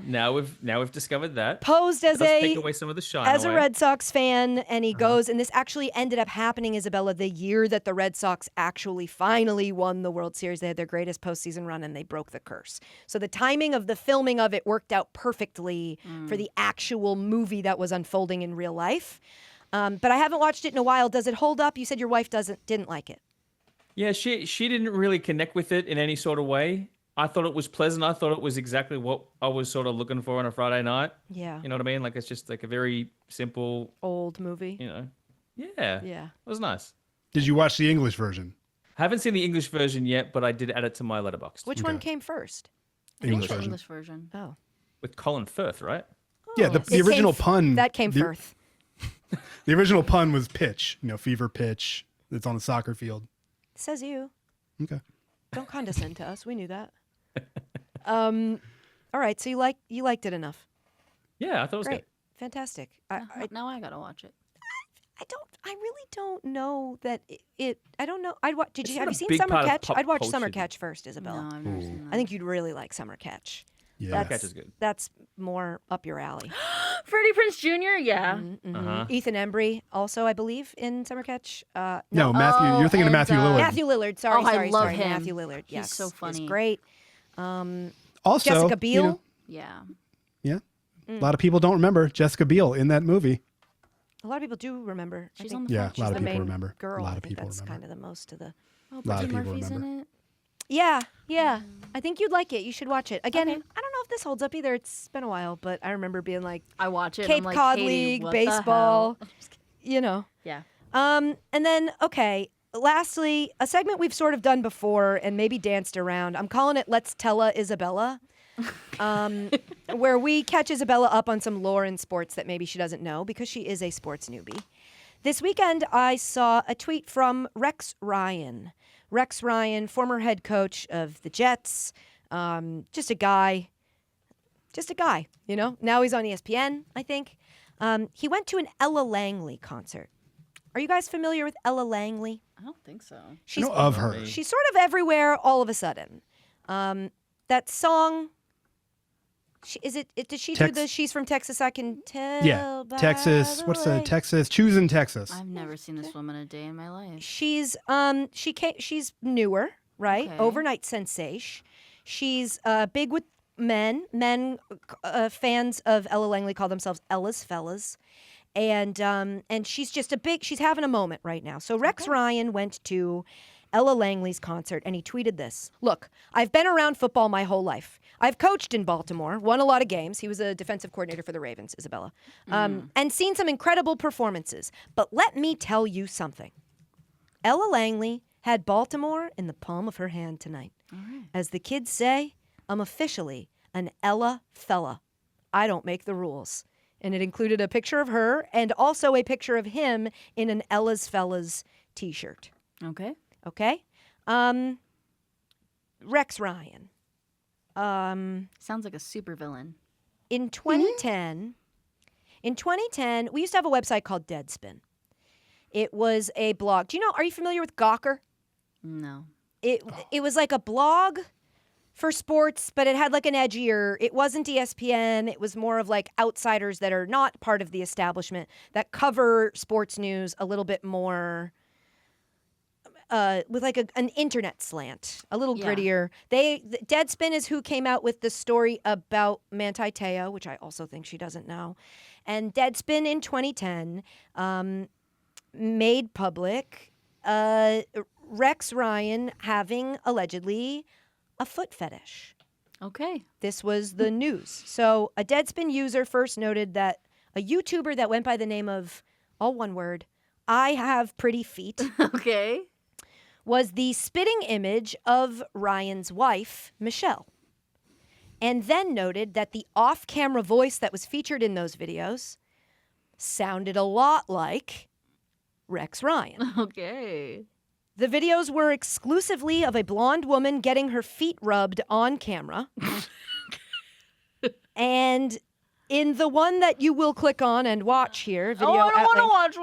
Now we've discovered that. Posed as take away some of the shine as away. a Red Sox fan, and he goes, and this actually ended up happening, Isabella, the year that the Red Sox actually finally won the World Series. They had their greatest postseason run, and they broke the curse. So the timing of the filming of it worked out perfectly for the actual movie that was unfolding in real life. But I haven't watched it in a while. Does it hold up? You said your wife didn't like it. Yeah, she didn't really connect with it in any sort of way. I thought it was pleasant. I thought it was exactly what I was sort of looking for on a Friday night. Yeah. You know what I mean? Like it's just like a very simple old movie. You know. Yeah. Yeah. It was nice. Did you watch the English version? Haven't seen the English version yet, but I did add it to my letterbox. Which one came first? English version. English version. Oh. With Colin Firth, right? Yeah, the original pun. That came Firth. The original pun was pitch, fever pitch that's on a soccer field. Says you. Okay. Don't condescend to us. We knew that. All right. So you liked it enough. Yeah, I thought it was Great. good. Fantastic. Now I gotta watch it. I really don't know that it. I don't know. Have you seen big Summer part of Catch? pop I'd watch culture. Summer Catch first, Isabella. No, I've never seen that. I think you'd really like Summer Catch. Yeah. Summer Catch is good. That's more up your alley. Freddie Prinze Jr. Yeah. Ethan Embry also, I believe, in Summer Catch. No, Matthew. You're thinking of Matthew Lillard. Matthew Lillard. Sorry, I love him. Matthew Lillard. He's Yes, so funny. He's great. Also, Jessica Biel. Yeah. Yeah. A lot of people don't remember Jessica Biel in that movie. A lot of people do remember. She's on Yeah, a lot she's of the people main remember. girl. A lot I of think people that's remember. kind of the most of the. Oh, A lot of Brittany people Murphy's remember. in it. Yeah. I think you'd like it. You should watch it. Again, Okay. I don't know if this holds up either. It's been a while, but I remember being like I watch it. Cape I'm like, Cod Katie, League, what the baseball. hell? Yeah. Yeah. And then, okay, lastly, a segment we've sort of done before and maybe danced around. I'm calling it Let's Tell-a Isabella, where we catch Isabella up on some lore in sports that maybe she doesn't know because she is a sports newbie. This weekend, I saw a tweet from Rex Ryan. Rex Ryan, former head coach of the Jets, just a guy, Now he's on ESPN, I think. He went to an Ella Langley concert. Are you guys familiar with Ella Langley? I don't think so. I know of her. She's sort of everywhere all of a sudden. That song, did she do the She's from Texas, I Can Tell? Yeah, by Texas. the What's way. the Texas? Choosing Texas. I've never seen this woman a day in my life. She's she's newer, right? Okay. Overnight sensation. She's big with men. Men fans of Ella Langley call themselves Ella's Fellas. And she's just she's having a moment right now. So Rex Ryan went to Ella Langley's concert, and he tweeted this. Look, I've been around football my whole life. I've coached in Baltimore, won a lot of games. He was a defensive coordinator for the Ravens, Isabella, and seen some incredible performances. But let me tell you something. Ella Langley had Baltimore in the palm of her hand tonight. As the kids say, I'm officially an Ella fella. I don't make the rules. And it included a picture of her and also a picture of him in an Ella's Fellas t-shirt. Okay. Okay? Rex Ryan. Sounds like a supervillain. In 2010, we used to have a website called Deadspin. It was a blog. Are you familiar with Gawker? No. It was like a blog for sports, but it had like an edgier, it wasn't ESPN. It was more of like outsiders that are not part of the establishment that cover sports news a little bit more with like an internet slant, a little grittier. Deadspin is who came out with the story about Manti Te'o, which I also think she doesn't know. And Deadspin in 2010 made public Rex Ryan having allegedly a foot fetish. Okay. This was the news. So a Deadspin user first noted that a YouTuber that went by the name of, all one word, I have pretty feet. Okay. Was the spitting image of Ryan's wife, Michelle. And then noted that the off-camera voice that was featured in those videos sounded a lot like Rex Ryan. Okay. The videos were exclusively of a blonde woman getting her feet rubbed on camera. And in the one that you will click on and watch here, video I don't want to outlink, watch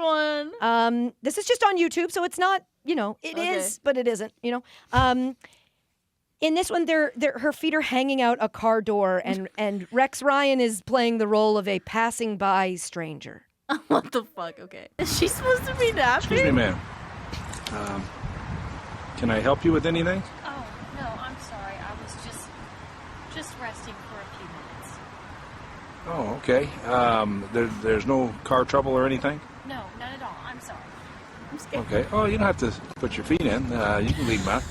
one. This is just on YouTube, so it's not, it is, but it isn't, In this one, her feet are hanging out a car door, and Rex Ryan is playing the role of a passing by stranger. What the fuck? Okay. Is she supposed to be napping? Excuse me, ma'am. Can I help you with anything? Oh, no, I'm sorry. I was just resting for a few minutes. Oh, okay. There's no car trouble or anything? No, none at all. I'm sorry. I'm scared. Okay. Oh, you don't have to put your feet in. You can leave them out.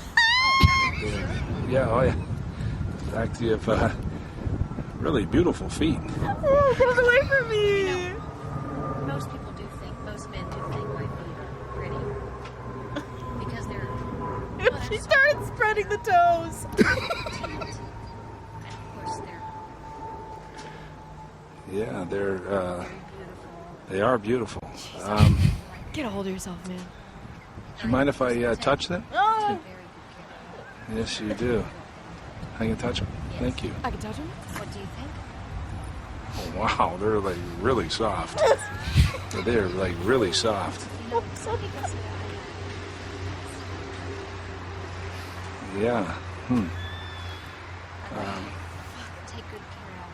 Yeah, oh yeah. In fact, you have really beautiful feet. Oh, get away from me! Most people do think, most men do think my feet are pretty. Because they're... If she started spreading the toes. And of course they're... Yeah, they are beautiful. Get a hold of yourself, man. Do you mind if I touch them? Oh. Yes, you do. I can touch them. Yes. Thank you. I can touch him. What do you think? Oh, wow, they're like really soft. They're like really soft. Yeah. Take good care of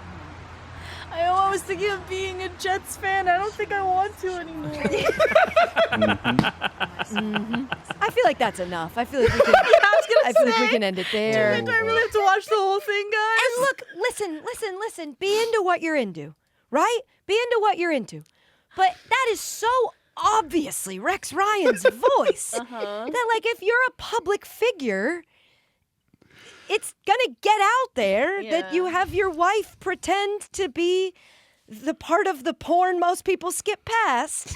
them. I was thinking of being a Jets fan. I don't think I want to anymore. I feel like that's enough. I feel like we can. feel like we can end it there. Do I really have to watch the whole thing, guys? And look, listen. Be into what you're into, right? Be into what you're into. But that is so obviously Rex Ryan's voice that, like, if you're a public figure, it's gonna get out there that you have your wife pretend to be the part of the porn most people skip past,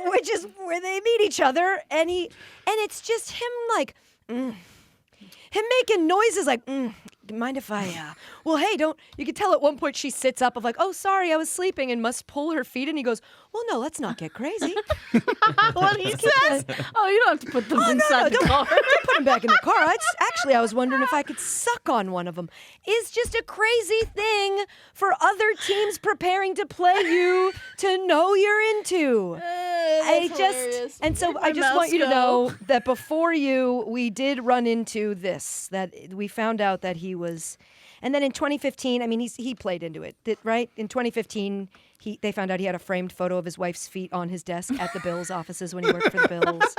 which is where they meet each other, and it's just him like, him making noises like, mind if I, well, hey, don't, you can tell at one point she sits up of like, oh, sorry, I was sleeping, and must pull her feet, and he goes, well, no, let's not get crazy. What he says? Oh, you don't have to put them inside the car. Don't put them back in the car. I was wondering if I could suck on one of them. It's just a crazy thing for other teams preparing to play you to know you're into. Hilarious. And so I just want you to know that before we did run into this, that we found out that he was, and then in 2015, I mean, he played into it, right? In 2015, they found out he had a framed photo of his wife's feet on his desk at the Bills offices when he worked for the Bills.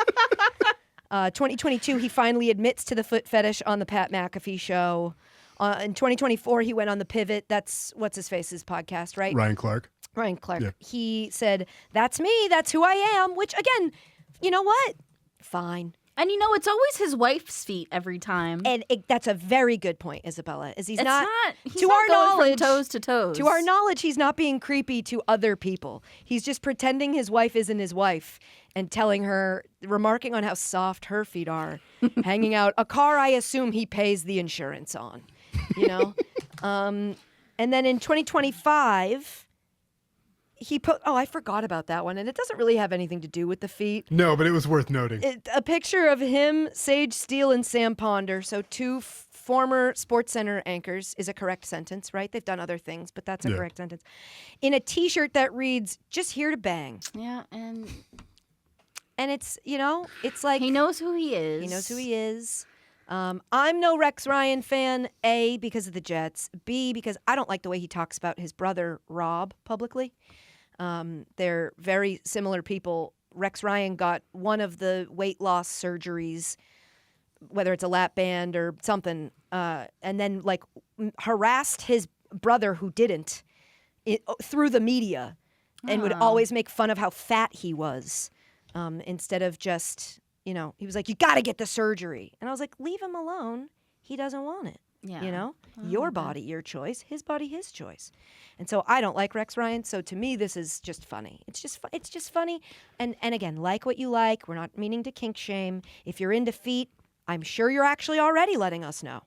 2022, he finally admits to the foot fetish on the Pat McAfee show. In 2024, he went on The Pivot. That's what's his face's podcast, right? Ryan Clark. Ryan Clark, he said, "That's me. That's who I am." Which, again, you know what? Fine. And it's always his wife's feet every time. And that's a very good point, Isabella. Is he's It's not he's to not our going knowledge, from toes to toes. To our knowledge, he's not being creepy to other people. He's just pretending his wife isn't his wife and telling her, remarking on how soft her feet are, hanging out a car. I assume he pays the insurance on, and then in 2025. He put, I forgot about that one, and it doesn't really have anything to do with the feet. No, but it was worth noting. A picture of him, Sage Steele, and Sam Ponder, so two former SportsCenter anchors, is a correct sentence, right? They've done other things, but that's a correct sentence. In a T-shirt that reads, "Just here to bang." Yeah, and it's, it's like... He knows who he is. He knows who he is. I'm no Rex Ryan fan, A, because of the Jets, B, because I don't like the way he talks about his brother, Rob, publicly. They're very similar people. Rex Ryan got one of the weight loss surgeries, whether it's a lap band or something, and then harassed his brother who didn't through the media and would always make fun of how fat he was instead of just, he was like, "You got to get the surgery." And I was like, leave him alone. He doesn't want it. Yeah. Your body, your choice. His body, his choice. And so I don't like Rex Ryan. So to me, this is just funny. It's just funny. And again, like what you like. We're not meaning to kink shame. If you're into feet, I'm sure you're actually already letting us know.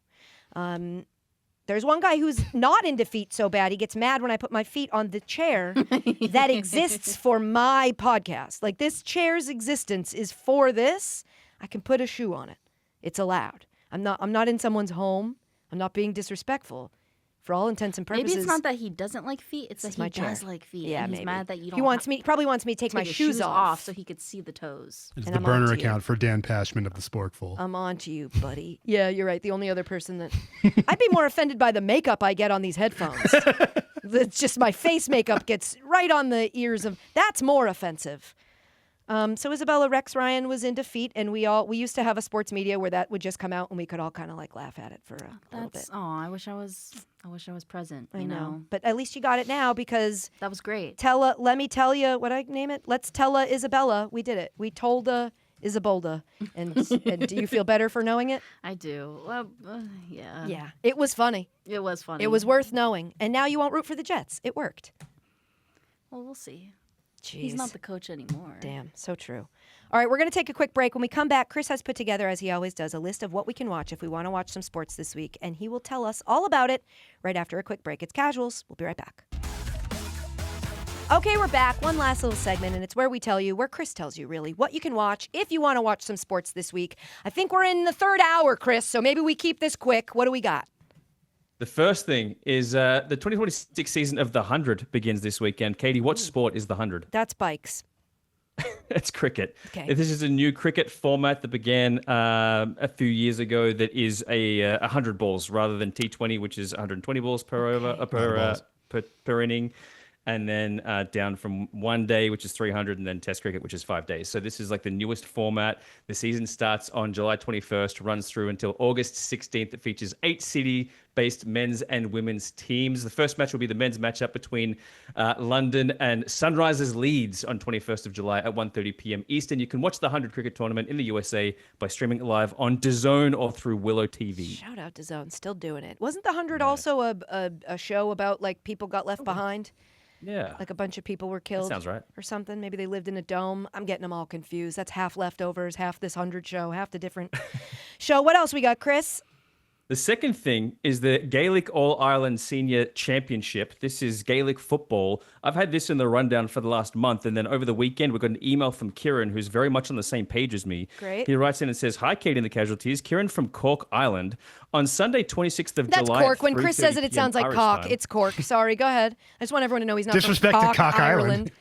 There's one guy who's not into feet so bad he gets mad when I put my feet on the chair that exists for my podcast. Like, this chair's existence is for this. I can put a shoe on it. It's allowed. I'm not in someone's home. I'm not being disrespectful. For all intents and purposes. Maybe it's not that he doesn't like feet. It's that he does chair. like feet. Yeah, and he's maybe. mad that you don't. He probably wants me to take my his shoes off so he could see the toes. It's And the I'm burner on to you. account for Dan Pashman of the Sporkful. I'm on to you, buddy. Yeah, you're right. The only other person that... I'd be more offended by the makeup I get on these headphones. It's just my face makeup gets right on the ears of... That's more offensive. So Isabella, Rex Ryan was into feet, and we used to have a sports media where that would just come out and we could all kind of laugh at it for a little bit. Oh, I wish I was present. I know. But at least you got it now because... That was great. Let me tell you, what I name it? Let's Tell-a Isabella. We did it. We told Isabolda. And do you feel better for knowing it? I do. Well, yeah. Yeah. It was funny. It was funny. It was worth knowing. And now you won't root for the Jets. It worked. Well, we'll see. Jeez. He's not the coach anymore. Damn, so true. All right, we're going to take a quick break. When we come back, Chris has put together, as he always does, a list of what we can watch if we want to watch some sports this week, and he will tell us all about it right after a quick break. It's Casuals. We'll be right back. Okay, we're back. One last little segment, and it's where we tell you, where Chris tells you, really, what you can watch if you want to watch some sports this week. I think we're in the third hour, Chris, so maybe we keep this quick. What do we got? The first thing is the 2026 season of The 100 begins this weekend. Katie, what sport is The 100? That's bikes. It's cricket. Okay. This is a new cricket format that began a few years ago that is 100 balls rather than T20, which is 120 balls per over per inning. And then down from 1 day, which is 300, and then Test cricket, which is 5 days. So this is like the newest format. The season starts on July 21st, runs through until August 16th. It features 8 city-based men's and women's teams. The first match will be the men's matchup between London and Sunrisers Leeds on 21st of July at 1:30 p.m. Eastern. You can watch the 100 cricket tournament in the USA by streaming it live on DAZN or through Willow TV. Shout out DAZN, still doing it. Wasn't the 100 also a show about like people got left behind? Yeah. Like a bunch of people were killed. That sounds right. Or something. Maybe they lived in a dome. I'm getting them all confused. That's half leftovers, half this 100 show, half the different show. What else we got, Chris? The second thing is the Gaelic All-Ireland Senior Championship. This is Gaelic football. I've had this in the rundown for the last month, and then over the weekend, we got an email from Kieran, who's very much on the same page as me. Great. He writes in and says, "Hi, Kate and the Casualties. Kieran from Cork Island. On Sunday, 26th of That's July... Cork. When Chris says it, it sounds like Irish cock. time. It's Cork. Sorry, go ahead. I just want everyone to know he's not Disrespect from to Cock Ireland.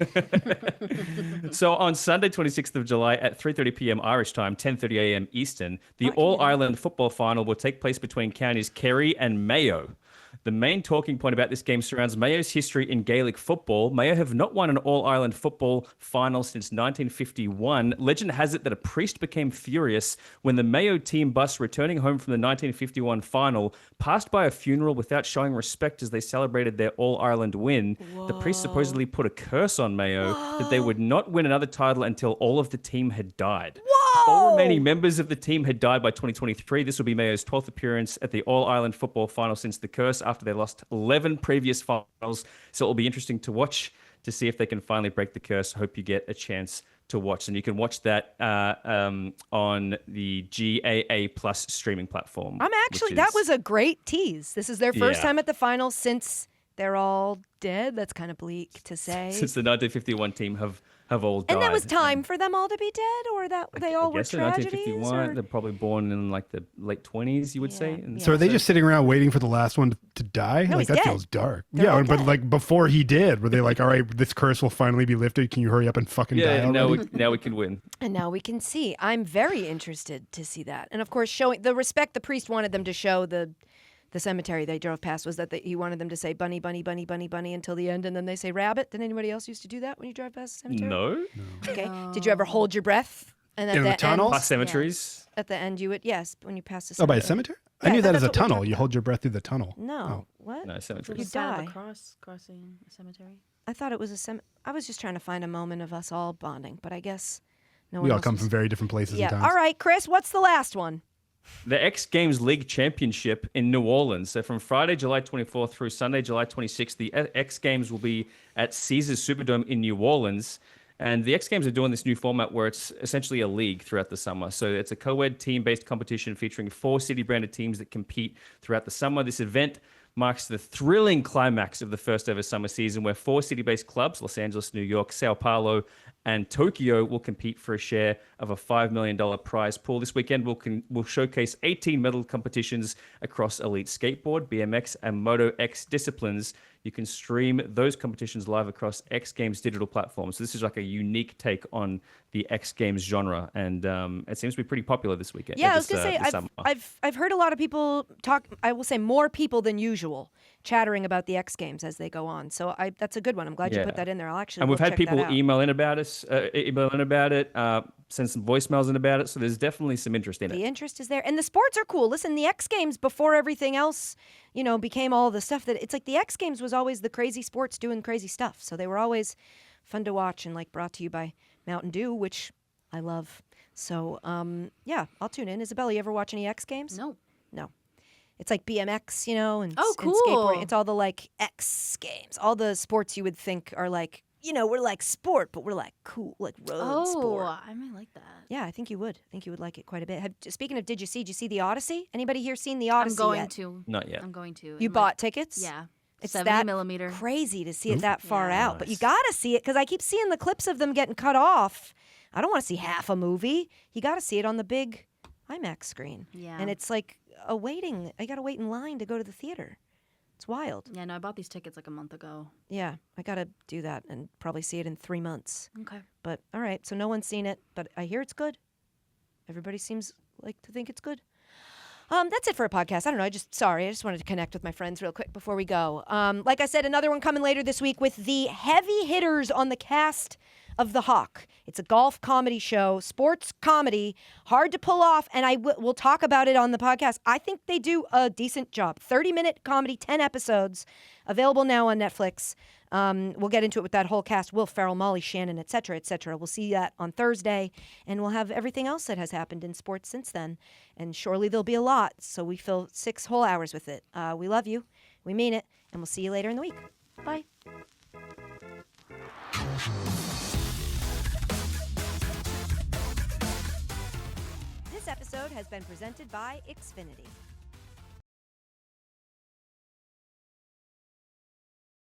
So on Sunday, 26th of July at 3:30 p.m. Irish time, 10:30 a.m. Eastern, the Fucking All-Ireland football final will take place between counties Kerry and Mayo. The main talking point about this game surrounds Mayo's history in Gaelic football. Mayo have not won an All-Ireland football final since 1951. Legend has it that a priest became furious when the Mayo team bus returning home from the 1951 final passed by a funeral without showing respect as they celebrated their All-Ireland win. Whoa. The priest supposedly put a curse on Mayo that they would not win another title until all of the team had died. Whoa! All remaining members of the team had died by 2023. This will be Mayo's 12th appearance at the All-Ireland football final since the curse, after they lost 11 previous finals. So it will be interesting to watch to see if they can finally break the curse. Hope you get a chance to watch. And you can watch that on the GAA Plus streaming platform. That was a great tease. This is their first time at the finals since they're all dead. That's kind of bleak to say. Since the 1951 team have all died. And that was time for them all to be dead, or that they all were tragedies? 1951, they're probably born in like the late 20s, you would say. So are they just sitting around waiting for the last one to die? No, Like he's that dead. feels dark. They're all But dead. like before he did, were they like, all right, this curse will finally be lifted. Can you hurry up and fucking die already? now we can win. And now we can see. I'm very interested to see that. And of course, showing the respect the priest wanted them to show the cemetery they drove past was that he wanted them to say bunny, bunny, bunny, bunny, bunny until the end, and then they say rabbit. Did anybody else used to do that when you drive past the cemetery? No. Okay. Did you ever hold your breath? And at In the tunnel? Past cemeteries? At the end, you would, yes, when you pass the Oh, by cemetery. a cemetery? Yeah, I knew that as a that's what we're tunnel. talking You hold your breath through the tunnel. No. What? No, cemetery. You The sign of die. the cross crossing a cemetery. I thought it was I was just trying to find a moment of us all bonding, but I guess no We one all else come was- from very different places Yeah. and times. All right, Chris, what's the last one? The X Games League Championship in New Orleans. So from Friday, July 24th through Sunday, July 26th, the X Games will be at Caesars Superdome in New Orleans. And the X Games are doing this new format where it's essentially a league throughout the summer. So it's a co-ed team-based competition featuring 4 city-branded teams that compete throughout the summer. This event marks the thrilling climax of the first ever summer season where 4 city-based clubs, Los Angeles, New York, Sao Paulo, and Tokyo, will compete for a share of a $5 million prize pool. This weekend, we'll showcase 18 medal competitions across elite skateboard, BMX, and Moto X disciplines. You can stream those competitions live across X Games digital platforms. So this is like a unique take on the X Games genre, and it seems to be pretty popular this weekend. Yeah, I was gonna say I've heard a lot of people talk. I will say more people than usual chattering about the X Games as they go on. So that's a good one. I'm glad you put that in there. I'll actually. And we've go had check people that out. email in about it, send some voicemails in about it. So there's definitely some interest in it. The interest is there, and the sports are cool. Listen, the X Games before everything else, became all the stuff that it's like. The X Games was always the crazy sports doing crazy stuff. So they were always fun to watch and like brought to you by Mountain Dew, which I love. So yeah, I'll tune in. Isabella, you ever watch any X Games? No. It's like BMX, and Oh, and cool. skateboarding. It's all the like X Games, all the sports you would think are like, we're like sport, but we're like cool, like road sport. Oh, I might like that. Yeah, I think you would. I think you would like it quite a bit. Speaking of, did you see the Odyssey? Anybody here seen the Odyssey I'm going yet? to. Not yet. I'm going to. You bought tickets? Yeah. It's 70 that millimeter. crazy to see it that far Yeah. out. But you got to see it because I keep seeing the clips of them getting cut off. I don't want to see half a movie. You got to see it on the big IMAX screen. Yeah. And it's like I got to wait in line to go to the theater. It's wild. Yeah, no, I bought these tickets like a month ago. Yeah, I got to do that and probably see it in 3 months. Okay. But all right, so no one's seen it, but I hear it's good. Everybody seems like to think it's good. That's it for a podcast. I don't know. I just wanted to connect with my friends real quick before we go. Like I said, another one coming later this week with the heavy hitters on the cast of The Hawk. It's a golf comedy show, sports comedy, hard to pull off, and we'll talk about it on the podcast. I think they do a decent job. 30-minute comedy, 10 episodes, available now on Netflix. We'll get into it with that whole cast, Will Ferrell, Molly Shannon, et cetera, et cetera. We'll see that on Thursday, and we'll have everything else that has happened in sports since then. And surely there'll be a lot, so we fill 6 whole hours with it. We love you. We mean it, and we'll see you later in the week. Bye. This episode has been presented by Xfinity.